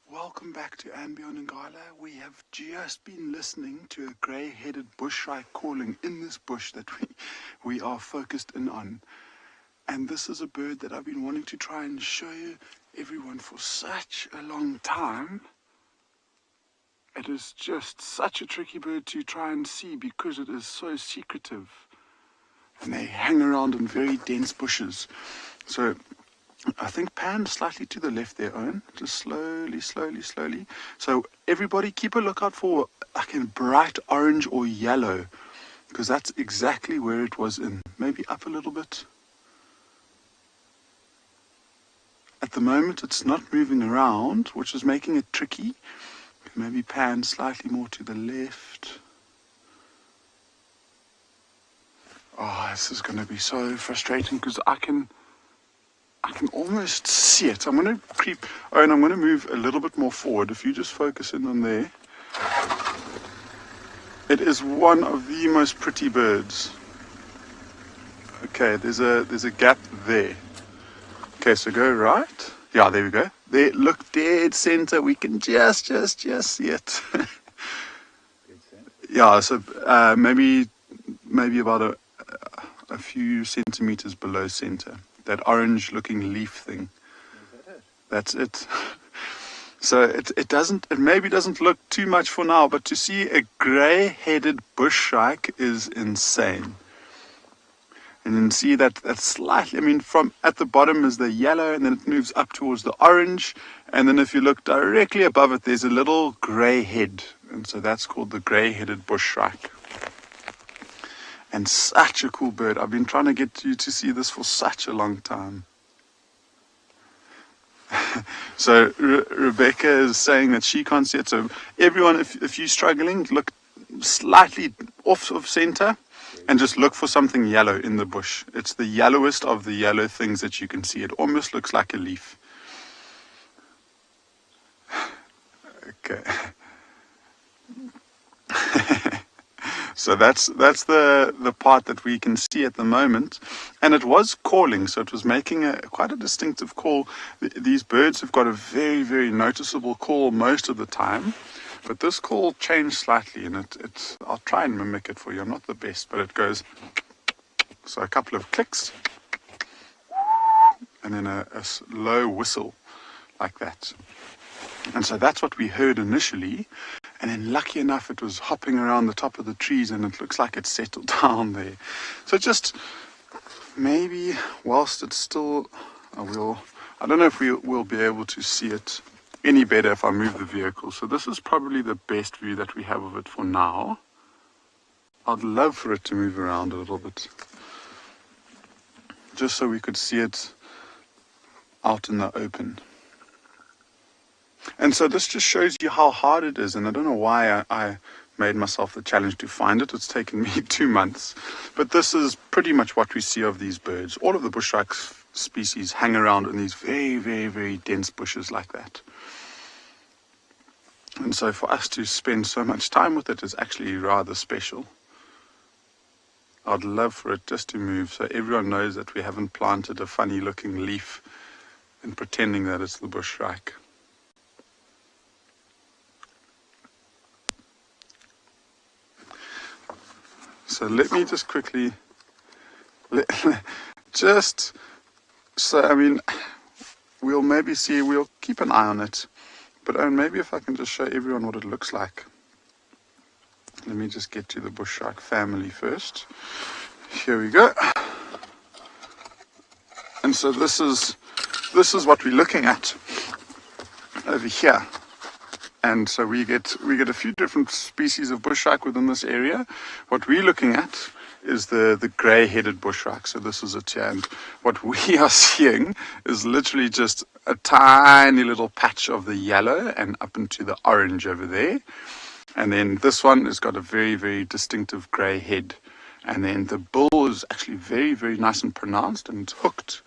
Welcome back to andBeyond and Ngala. We have just been listening to a grey-headed bushshrike calling in this bush that we are focused in on. And this is a bird that I've been wanting to try and show everyone for such a long time. It is just such a tricky bird to try and see because it is so secretive. And they hang around in very dense bushes. So I think pan slightly to the left there, Owen. Just slowly, slowly, slowly. So everybody keep a lookout for like a bright orange or yellow, because that's exactly where it was in. Maybe up a little bit. At the moment it's not moving around, which is making it tricky. Maybe pan slightly more to the left. Oh, this is going to be so frustrating because I can almost see it. I'm going to creep, and I'm going to move a little bit more forward. If you just focus in on there. It is one of the most pretty birds. Okay, there's a gap there. Okay, so go right. Yeah, there we go. There, look dead center. We can just see it. Yeah, so maybe about a few centimeters below center. That orange-looking leaf thing. That's it. So it maybe doesn't look too much for now, but to see a grey-headed bushshrike is insane. And then see that's slightly, I mean, from at the bottom is the yellow, and then it moves up towards the orange, and then if you look directly above it, there's a little grey head, and so that's called the grey-headed bushshrike. And such a cool bird. I've been trying to get you to see this for such a long time. So Rebecca is saying that she can't see it. So everyone, if you're struggling, look slightly off of center and just look for something yellow in the bush. It's the yellowest of the yellow things that you can see. It almost looks like a leaf. Okay. So that's the part that we can see at the moment, and it was calling, so it was making quite a distinctive call. These birds have got a very, very noticeable call most of the time, but this call changed slightly, and I'll try and mimic it for you. I'm not the best, but it goes, so a couple of clicks, and then a low whistle like that. And so that's what we heard initially. And then lucky enough, it was hopping around the top of the trees, and it looks like it's settled down there. So just maybe whilst it's still, I don't know if we'll be able to see it any better if I move the vehicle. So this is probably the best view that we have of it for now. I'd love for it to move around a little bit, just so we could see it out in the open. And so this just shows you how hard it is, and I don't know why I made myself the challenge to find it. It's taken me 2 months. But this is pretty much what we see of these birds. All of the bushshrike species hang around in these very, very, very dense bushes like that. And so for us to spend so much time with it is actually rather special. I'd love for it just to move so everyone knows that we haven't planted a funny looking leaf and pretending that it's the bushshrike. So let me just quickly, we'll maybe see, we'll keep an eye on it, but maybe if I can just show everyone what it looks like. Let me just get to the bushshrike family first. Here we go. And so this is what we're looking at over here. And so we get a few different species of bushshrike within this area. What we're looking at is the grey-headed bushshrike. So this is it here. And what we are seeing is literally just a tiny little patch of the yellow and up into the orange over there. And then this one has got a very, very distinctive grey head. And then the bill is actually very, very nice and pronounced, and it's hooked.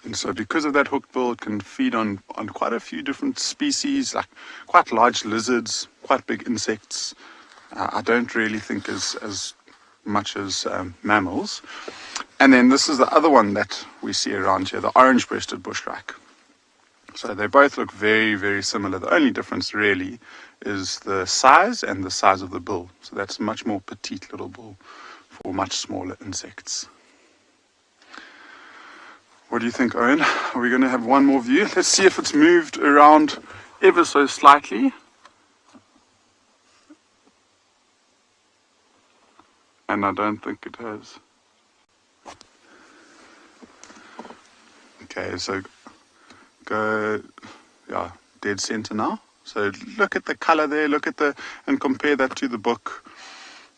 And so because of that hooked bill, it can feed on quite a few different species, like quite large lizards, quite big insects. I don't really think as much as mammals. And then this is the other one that we see around here, the orange-breasted bushshrike. So they both look very, very similar. The only difference really is the size and the size of the bill. So that's a much more petite little bill for much smaller insects. What do you think, Owen? Are we going to have one more view? Let's see if it's moved around ever so slightly. And I don't think it has. Okay, so go, yeah, dead center now. So look at the color there, and compare that to the book.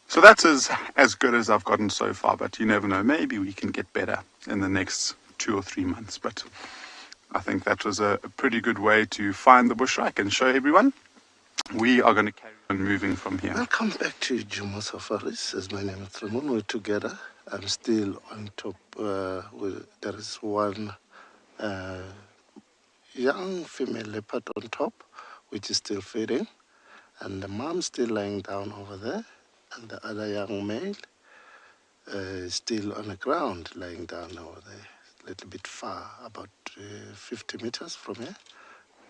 So that's as good as I've gotten so far, but you never know. Maybe we can get better in the next 2 or 3 months. But I think that was a pretty good way to find the bushshrike and show everyone. We are going to carry on moving from here. Welcome back to Juma Safaris. As my name is Ramon, we're together. I'm still on top. There is one young female leopard on top, which is still feeding, and the mom still lying down over there, and the other young male is still on the ground, lying down over there, a little bit far, about 50 meters from here.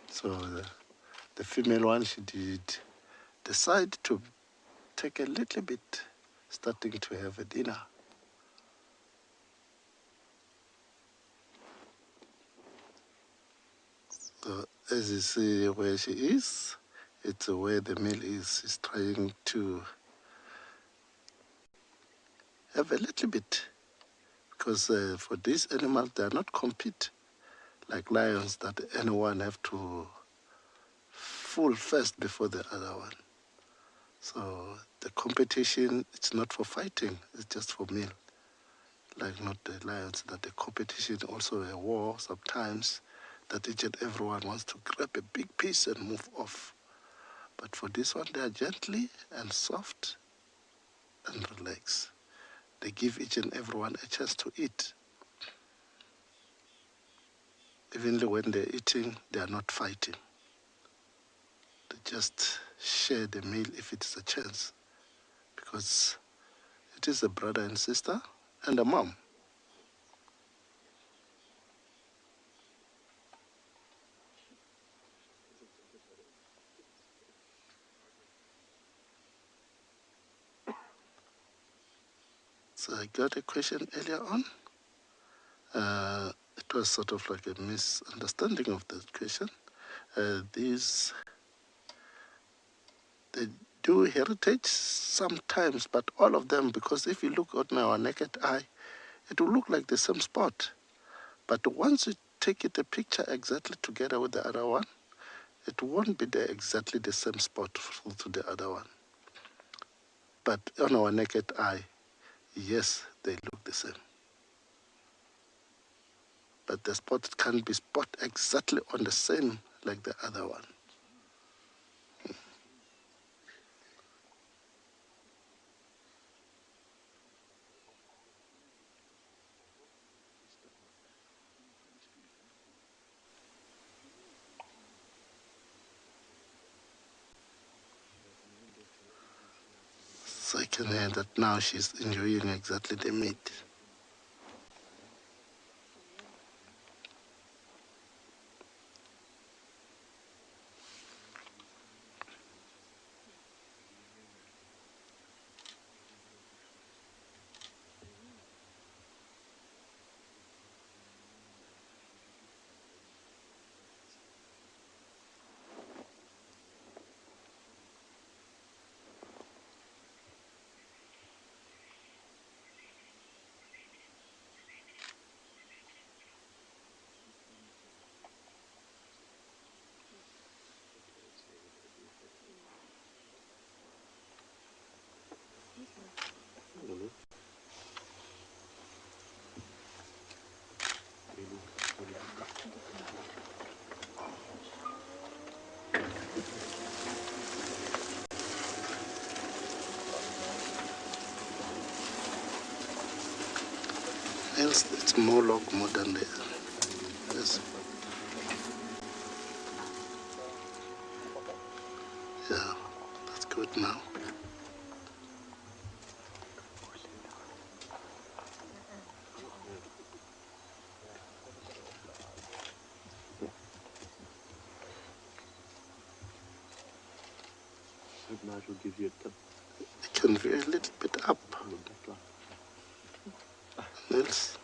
So the female one, she did decide to take a little bit, starting to have a dinner. So as you see where she is, it's where the male is trying to have a little bit, because for these animals, they are not compete like lions that anyone have to full first before the other one. So the competition, it's not for fighting, it's just for meal. Like not the lions, that the competition also a war sometimes, that each and everyone wants to grab a big piece and move off. But for this one, they are gently and soft and relaxed. They give each and everyone a chance to eat. Even when they're eating, they are not fighting. They just share the meal if it's a chance, because it is a brother and sister and a mom. So I got a question earlier on. It was sort of like a misunderstanding of the question. They do heritage sometimes, but all of them, because if you look on our naked eye, it will look like the same spot. But once you take it a picture exactly together with the other one, it won't be there exactly the same spot to the other one. But on our naked eye, yes, they look the same. But the spot can't be spot exactly on the same like the other one. can hear that now she's enjoying exactly the meat. It's more than the yes. Yeah, that's good now. Will give you a tip. It can be a little bit up. Nils,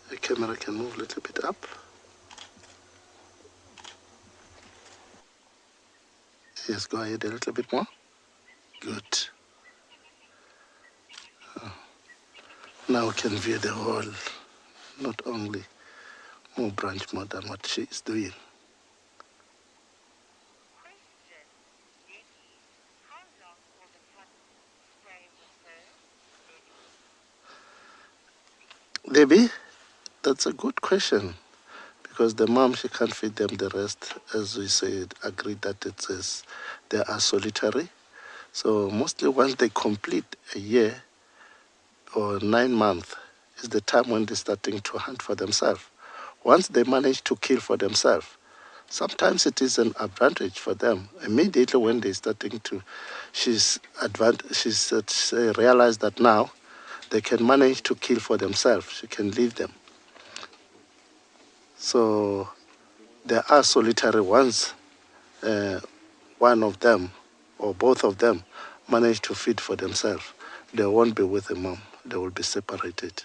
the camera can move a little bit up. Yes, go ahead a little bit more. Good. Now we can view the whole, not only more branch more than what she is doing. Debbie, that's a good question, because the mom, she can't feed them the rest. As we said, agreed that it says they are solitary. So mostly once they complete a year or 9 months is the time when they're starting to hunt for themselves. Once they manage to kill for themselves, sometimes it is an advantage for them. Immediately when they're starting to, she's realized that now they can manage to kill for themselves. She can leave them. So there are solitary ones. One of them or both of them manage to feed for themselves. They won't be with the mom. They will be separated.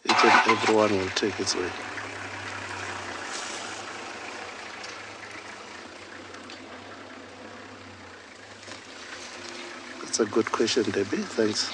Each and everyone will take its way. That's a good question, Debbie. Thanks.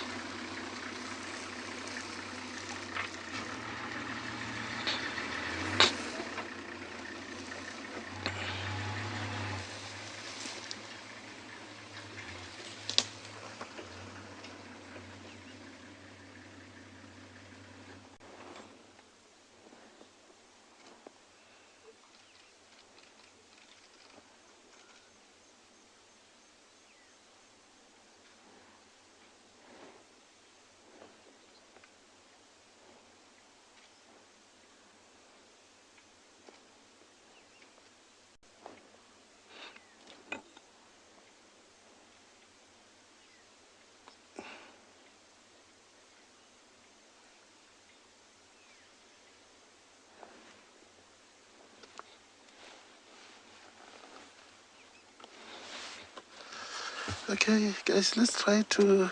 Okay, guys, let's try to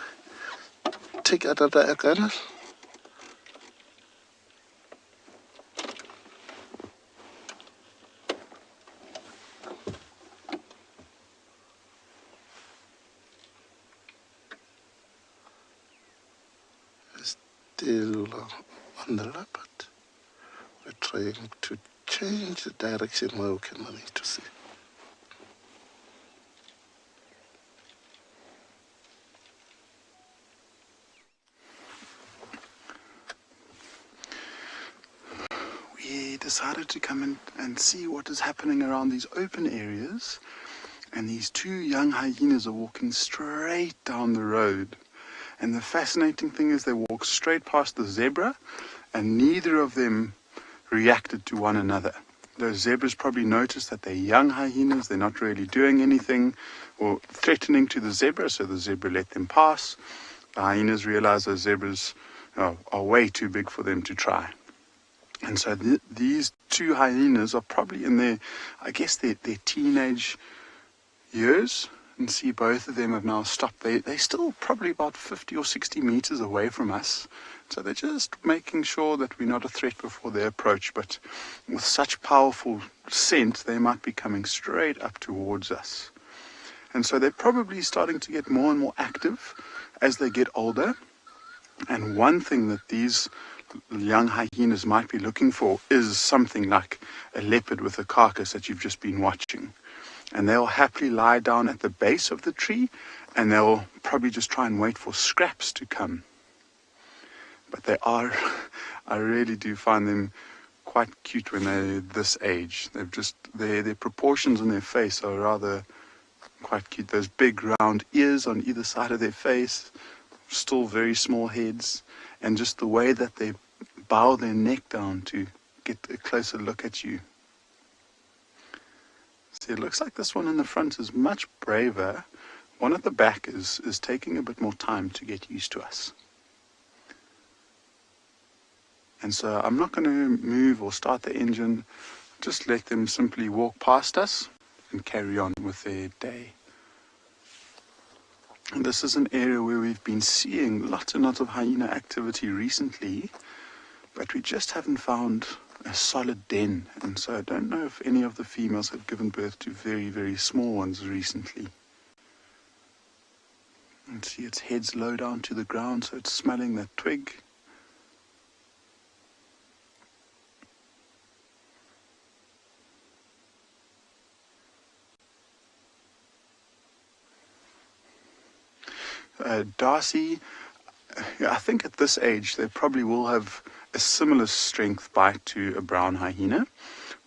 take another again. Still on the leopard. We're trying to change the direction where we can manage to see. We decided to come in and see what is happening around these open areas, and these two young hyenas are walking straight down the road. And the fascinating thing is they walked straight past the zebra, and neither of them reacted to one another. Those zebras probably notice that they're young hyenas, they're not really doing anything or threatening to the zebra, so the zebra let them pass. The hyenas realize those zebras are way too big for them to try. And so these two hyenas are probably in their teenage years. And see, both of them have now stopped. They're still probably about 50 or 60 meters away from us. So they're just making sure that we're not a threat before they approach. But with such powerful scent, they might be coming straight up towards us. And so they're probably starting to get more and more active as they get older. And one thing that these young hyenas might be looking for is something like a leopard with a carcass that you've just been watching. And they'll happily lie down at the base of the tree, and they'll probably just try and wait for scraps to come. But I really do find them quite cute when they're this age. They've just, their proportions on their face are rather quite cute. Those big round ears on either side of their face, still very small heads, and just the way that they bow their neck down to get a closer look at you. See, it looks like this one in the front is much braver. One at the back is taking a bit more time to get used to us. And so I'm not going to move or start the engine, just let them simply walk past us and carry on with their day. And this is an area where we've been seeing lots and lots of hyena activity recently, but we just haven't found a solid den, and so I don't know if any of the females have given birth to very, very small ones recently. And see, its head's low down to the ground, so it's smelling that twig. Darcy, I think at this age they probably will have a similar strength bite to a brown hyena,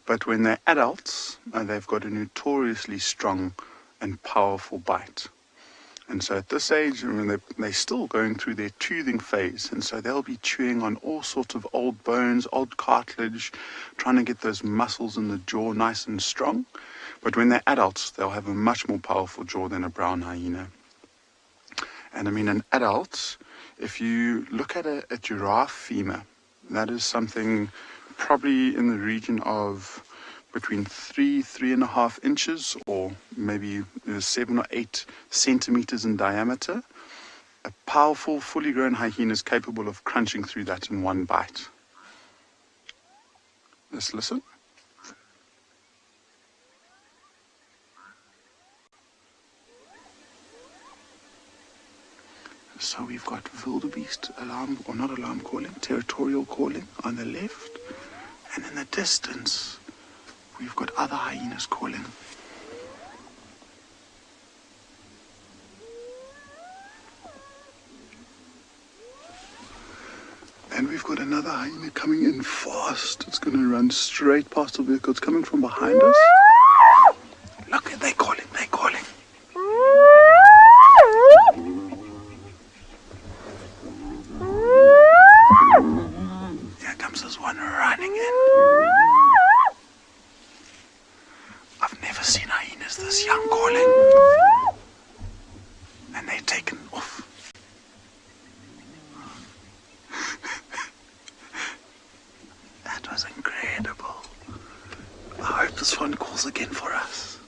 but when they're adults, they've got a notoriously strong and powerful bite. And so at this age, they're still going through their toothing phase, and so they'll be chewing on all sorts of old bones, old cartilage, trying to get those muscles in the jaw nice and strong. But when they're adults, they'll have a much more powerful jaw than a brown hyena. And an adult, if you look at a giraffe femur, that is something probably in the region of between 3.5 inches, or maybe 7 or 8 centimeters in diameter. A powerful, fully grown hyena is capable of crunching through that in one bite. Let's listen. So we've got wildebeest alarm, or not alarm calling, territorial calling on the left, and in the distance we've got other hyenas calling. And we've got another hyena coming in fast. It's going to run straight past the vehicle. It's coming from behind us. Look, they're calling, they're calling. Here comes this one running in. I've never seen hyenas this young calling. And they're taken off. That was incredible. I hope this one calls again for us.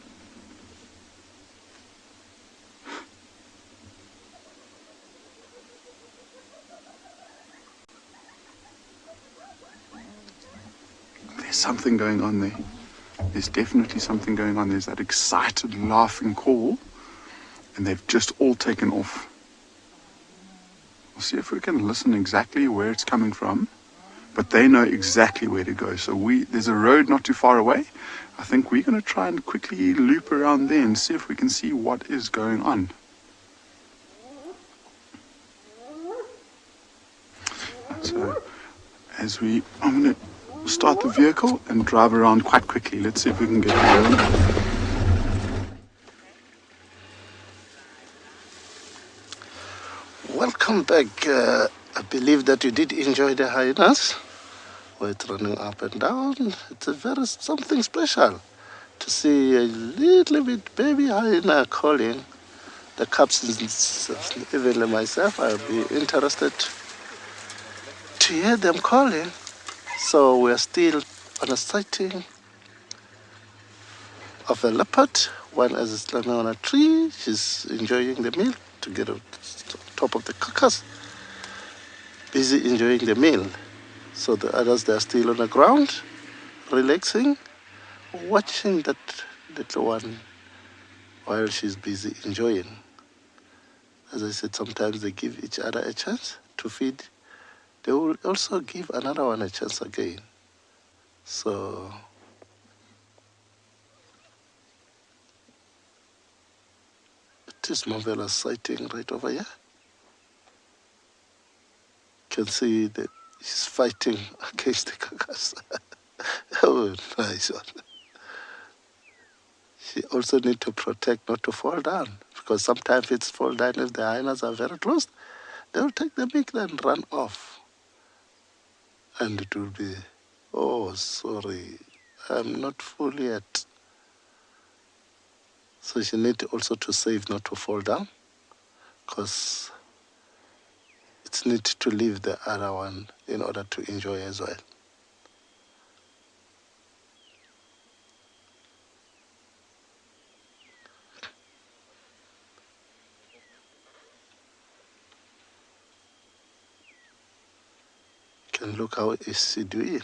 There's something going on there. There's definitely something going on. There's that excited, laughing call, and they've just all taken off. We'll see if we can listen exactly where it's coming from, but they know exactly where to go. So there's a road not too far away. I think we're going to try and quickly loop around there and see if we can see what is going on. So I'm going to start the vehicle and drive around quite quickly. Let's see if we can get going. Welcome back. I believe that you did enjoy the hyenas. where it's running up and down. It's a very something special to see a little bit baby hyena calling. The cubs, even myself, I'll be interested to hear them calling. So we're still on a sighting of a leopard. One is standing on a tree. She's enjoying the meal to get on top of the carcass. Busy enjoying the meal. So the others, they're still on the ground, relaxing, watching that little one while she's busy enjoying. As I said, sometimes they give each other a chance to feed. They will also give another one a chance again. So it is marvelous sighting right over here. You can see that he's fighting against the carcass. Oh, nice one. She also need to protect not to fall down, because sometimes if it's fall down, if the hyenas are very close, they will take the beak and run off. And it will be, oh, sorry, I'm not full yet. So she need also to save not to fall down, because it's need to leave the other one in order to enjoy as well. And look how is she doing.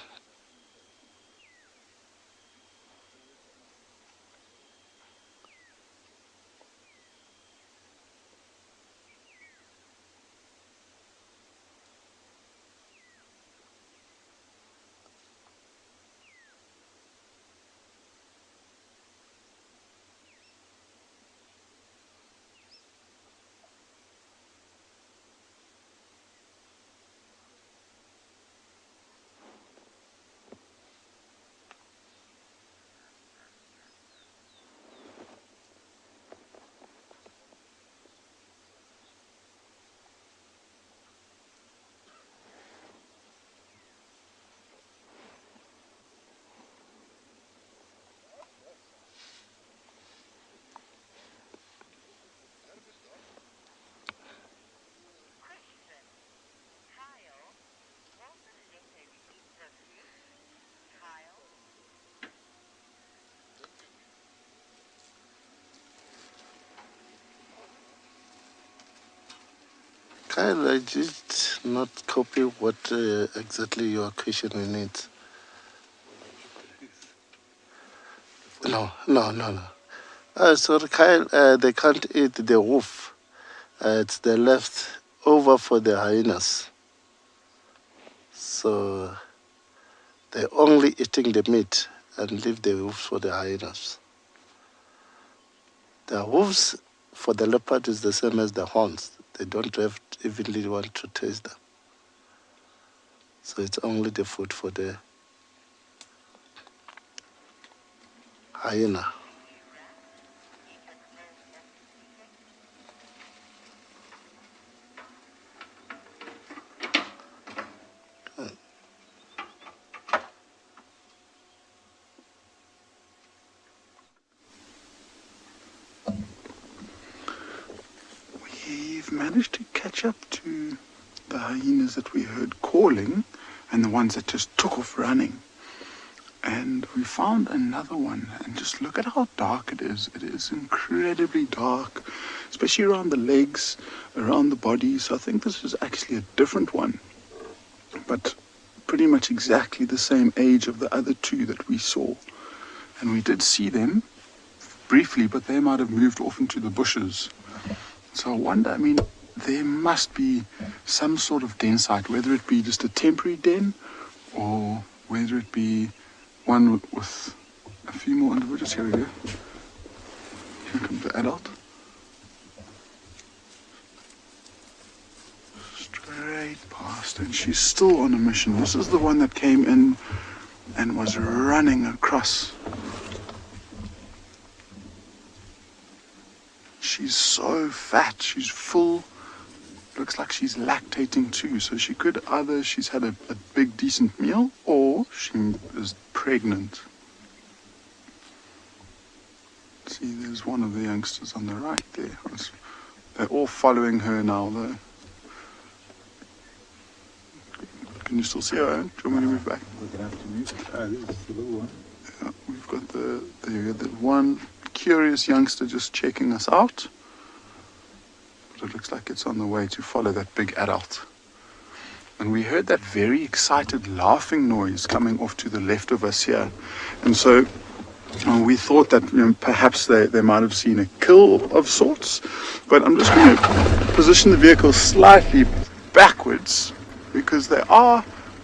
Kyle, I did not copy what exactly your question needs. No. Sorry, Kyle, they can't eat the hoof. It's the left over for the hyenas. So they're only eating the meat and leave the hoofs for the hyenas. The hoofs for the leopard is the same as the horns. They don't have evenly want to taste them. So it's only the food for the hyena. We've managed to catch up to the hyenas that we heard calling and the ones that just took off running. And we found another one, and just look at how dark it is. It is incredibly dark, especially around the legs, around the body. So I think this is actually a different one, but pretty much exactly the same age of the other two that we saw. And we did see them briefly, but they might have moved off into the bushes. So I wonder, there must be some sort of den site, whether it be just a temporary den or whether it be one with a few more individuals. Here we go. Here comes the adult. Straight past, and she's still on a mission. This is the one that came in and was running across. She's so fat, she's full, looks like she's lactating too. So she could either she's had a big decent meal or she is pregnant. See, there's one of the youngsters on the right there. They're all following her now though. Can you still see her? Do you want me to move back? We're going to have to move. This is the little one. Yeah, we've got the one curious youngster just checking us out. But it looks like it's on the way to follow that big adult. And we heard that very excited laughing noise coming off to the left of us here. And so we thought that perhaps they might have seen a kill of sorts. But I'm just going to position the vehicle slightly backwards because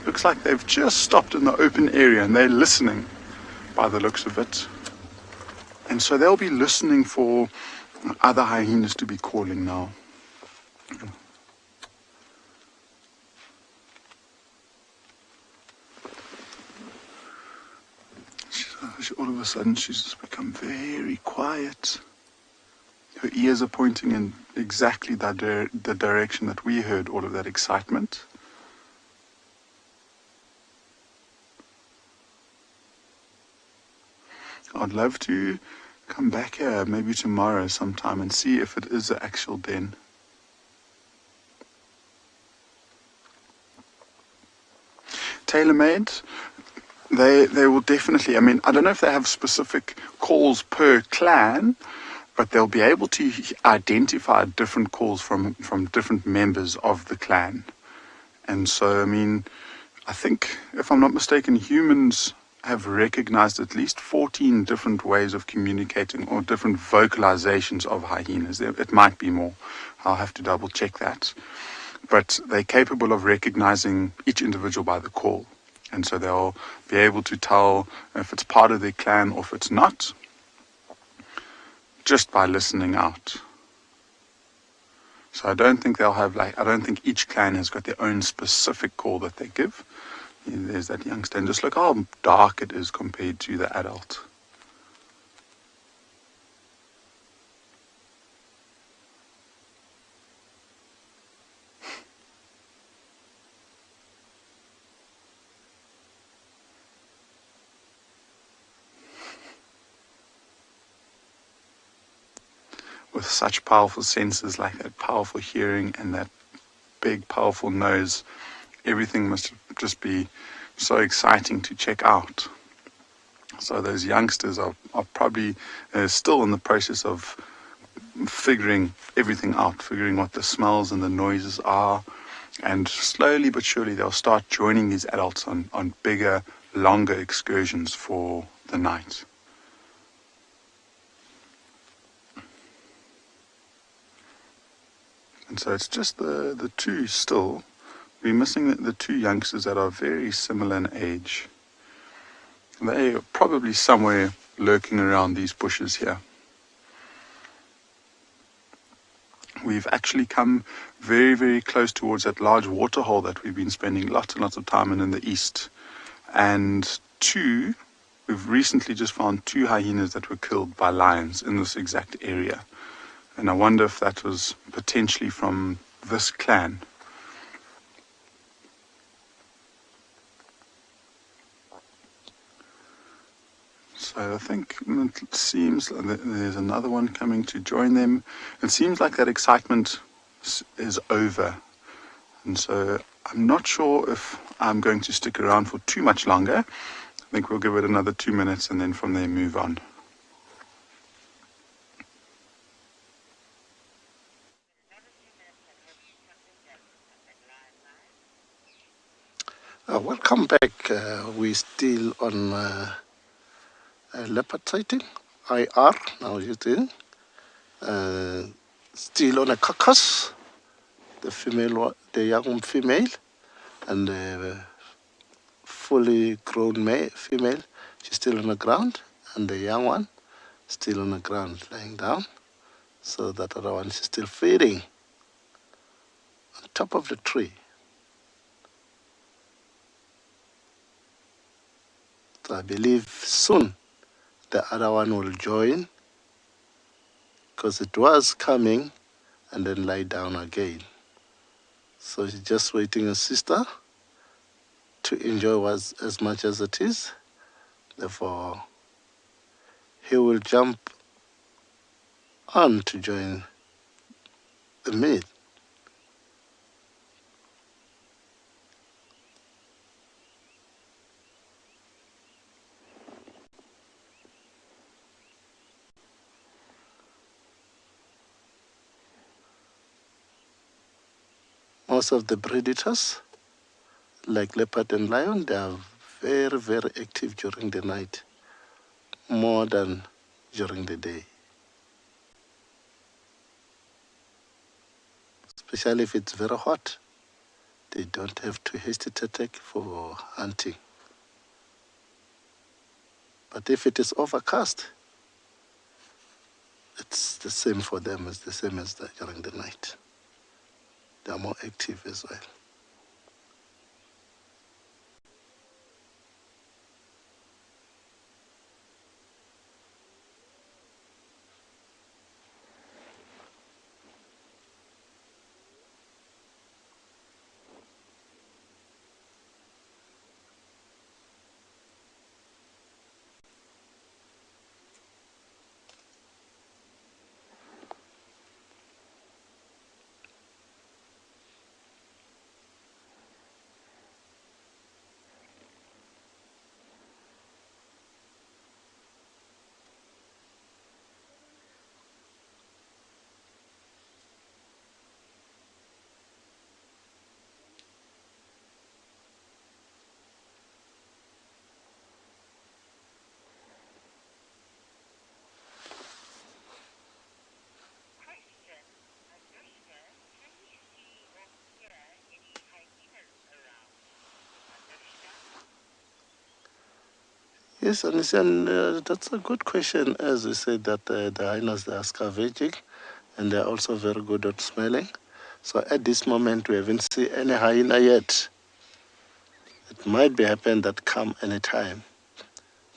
looks like they've just stopped in the open area and they're listening by the looks of it. And so they'll be listening for other hyenas to be calling now. All of a sudden she's just become very quiet. Her ears are pointing in exactly the direction that we heard all of that excitement. I'd love to come back here maybe tomorrow sometime and see if it is an actual den. Tailor-made, they will definitely, I don't know if they have specific calls per clan, but they'll be able to identify different calls from different members of the clan. And so, I think, if I'm not mistaken, humans have recognized at least 14 different ways of communicating or different vocalizations of hyenas. It might be more. I'll have to double check that. But they're capable of recognizing each individual by the call. And so they'll be able to tell if it's part of their clan or if it's not, just by listening out. So I don't think they'll have I don't think each clan has got their own specific call that they give. There's that youngster, and just look how dark it is compared to the adult. With such powerful senses like that powerful hearing and that big powerful nose, everything must just be so exciting to check out. So those youngsters are probably still in the process of figuring everything out, figuring what the smells and the noises are, and slowly but surely they'll start joining these adults on bigger, longer excursions for the night. And so it's just the two still. We're missing the two youngsters that are very similar in age. They are probably somewhere lurking around these bushes here. We've actually come very, very close towards that large waterhole that we've been spending lots and lots of time in the east. And we've recently just found 2 hyenas that were killed by lions in this exact area. And I wonder if that was potentially from this clan. So I think it seems there's another one coming to join them. It seems like that excitement is over. And so I'm not sure if I'm going to stick around for too much longer. I think we'll give it another 2 minutes and then from there move on. Welcome back. We're still on leopard sighting, IR, now you're doing. Still on a carcass, the young female, and the fully grown female, she's still on the ground, and the young one still on the ground, lying down. So that other one is still feeding on top of the tree. So I believe soon the other one will join, because it was coming and then lie down again. So he's just waiting his sister to enjoy as much as it is. Therefore, he will jump on to join the meal. Most of the predators, like leopard and lion, they are very, very active during the night, more than during the day. Especially if it's very hot, they don't have to haste attack for hunting. But if it is overcast, it's the same for them, it's the same as during the night. They are more active as well. Yes, and that's a good question. As we said, that the hyenas, they are scavenging, and they're also very good at smelling. So at this moment, we haven't seen any hyena yet. It might be happen that come anytime,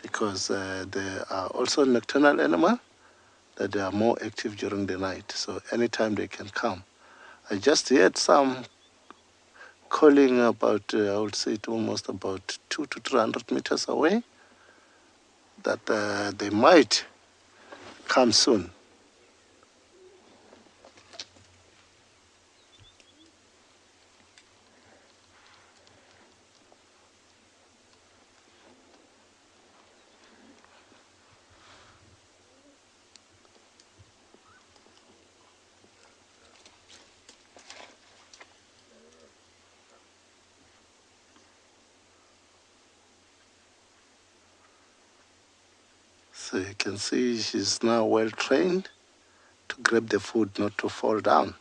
because they are also nocturnal animal, that they are more active during the night. So anytime they can come. I just heard some calling about, I would say it almost about 200 to 300 meters away, that they might come soon. So you can see she's now well trained to grab the food, not to fall down.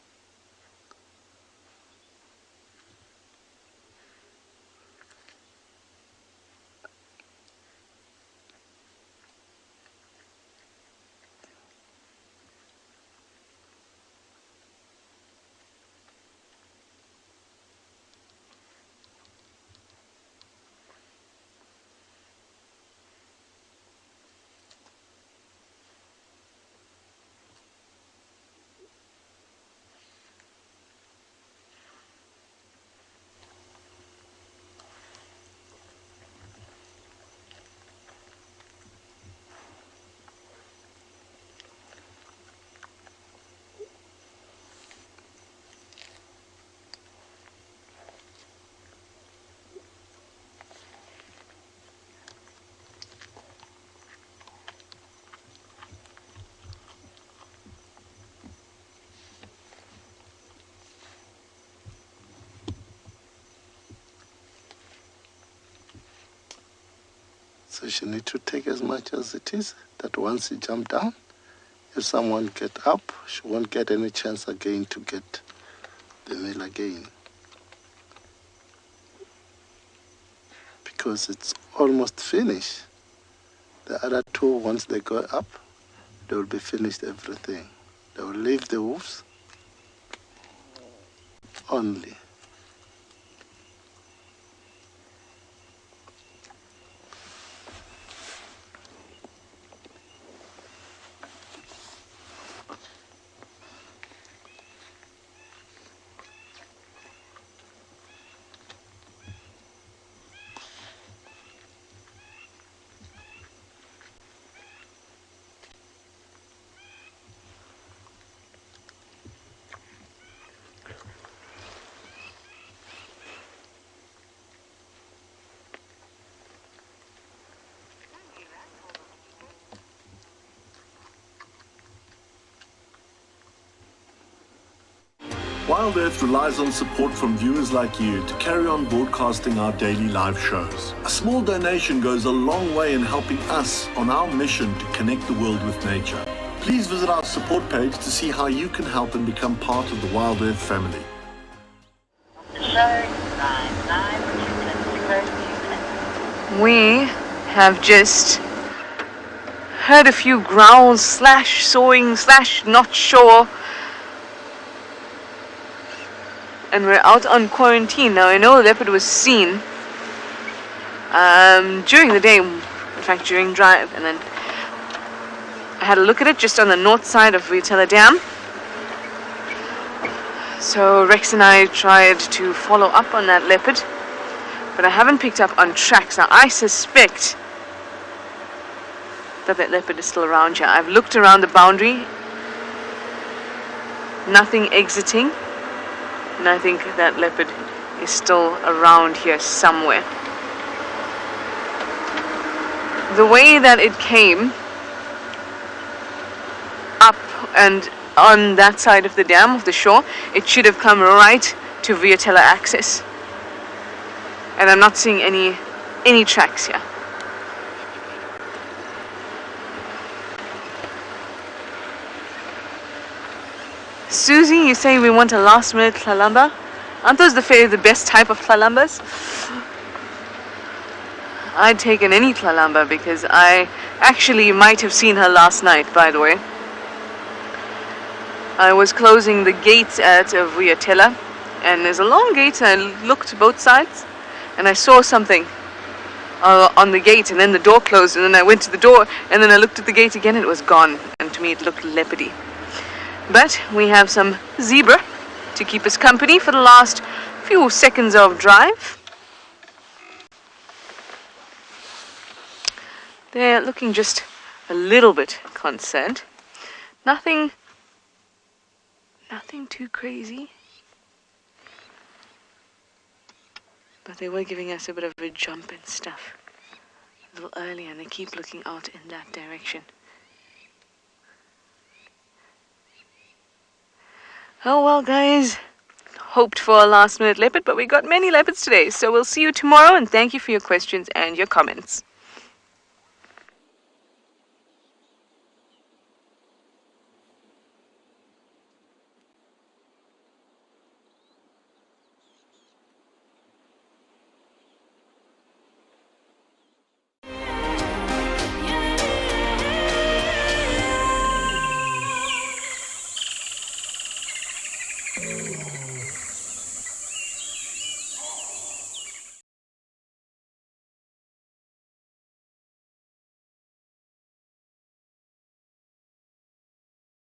So she needs to take as much as it is, that once she jump down, if someone get up, she won't get any chance again to get the meal again. Because it's almost finished. The other two, once they go up, they will be finished everything. They will leave the hoofs only. WildEarth relies on support from viewers like you to carry on broadcasting our daily live shows. A small donation goes a long way in helping us on our mission to connect the world with nature. Please visit our support page to see how you can help and become part of the WildEarth family. We have just heard a few growls, slash sawing, slash not sure. And we're out on quarantine. Now I know leopard was seen during the day, in fact during drive, and then I had a look at it just on the north side of Vuatela Dam. So Rex and I tried to follow up on that leopard, but I haven't picked up on tracks. Now I suspect that leopard is still around here. I've looked around the boundary, nothing exiting, and I think that leopard is still around here somewhere. The way that it came up and on that side of the dam, of the shore, it should have come right to Vuatela access. And I'm not seeing any tracks here. Susie, you say we want a last minute tlalamba? Aren't those the best type of tlalambas? I'd taken any tlalamba because I actually might have seen her last night, by the way. I was closing the gates at Vuatela, and there's a long gate, and I looked both sides, and I saw something on the gate, and then the door closed, and then I went to the door, and then I looked at the gate again, and it was gone, and to me it looked leopardy. But we have some zebra to keep us company for the last few seconds of drive. They're looking just a little bit concerned. Nothing too crazy. But they were giving us a bit of a jump and stuff a little earlier, and they keep looking out in that direction. Oh well, guys, hoped for a last minute leopard, but we got many leopards today. So we'll see you tomorrow, and thank you for your questions and your comments.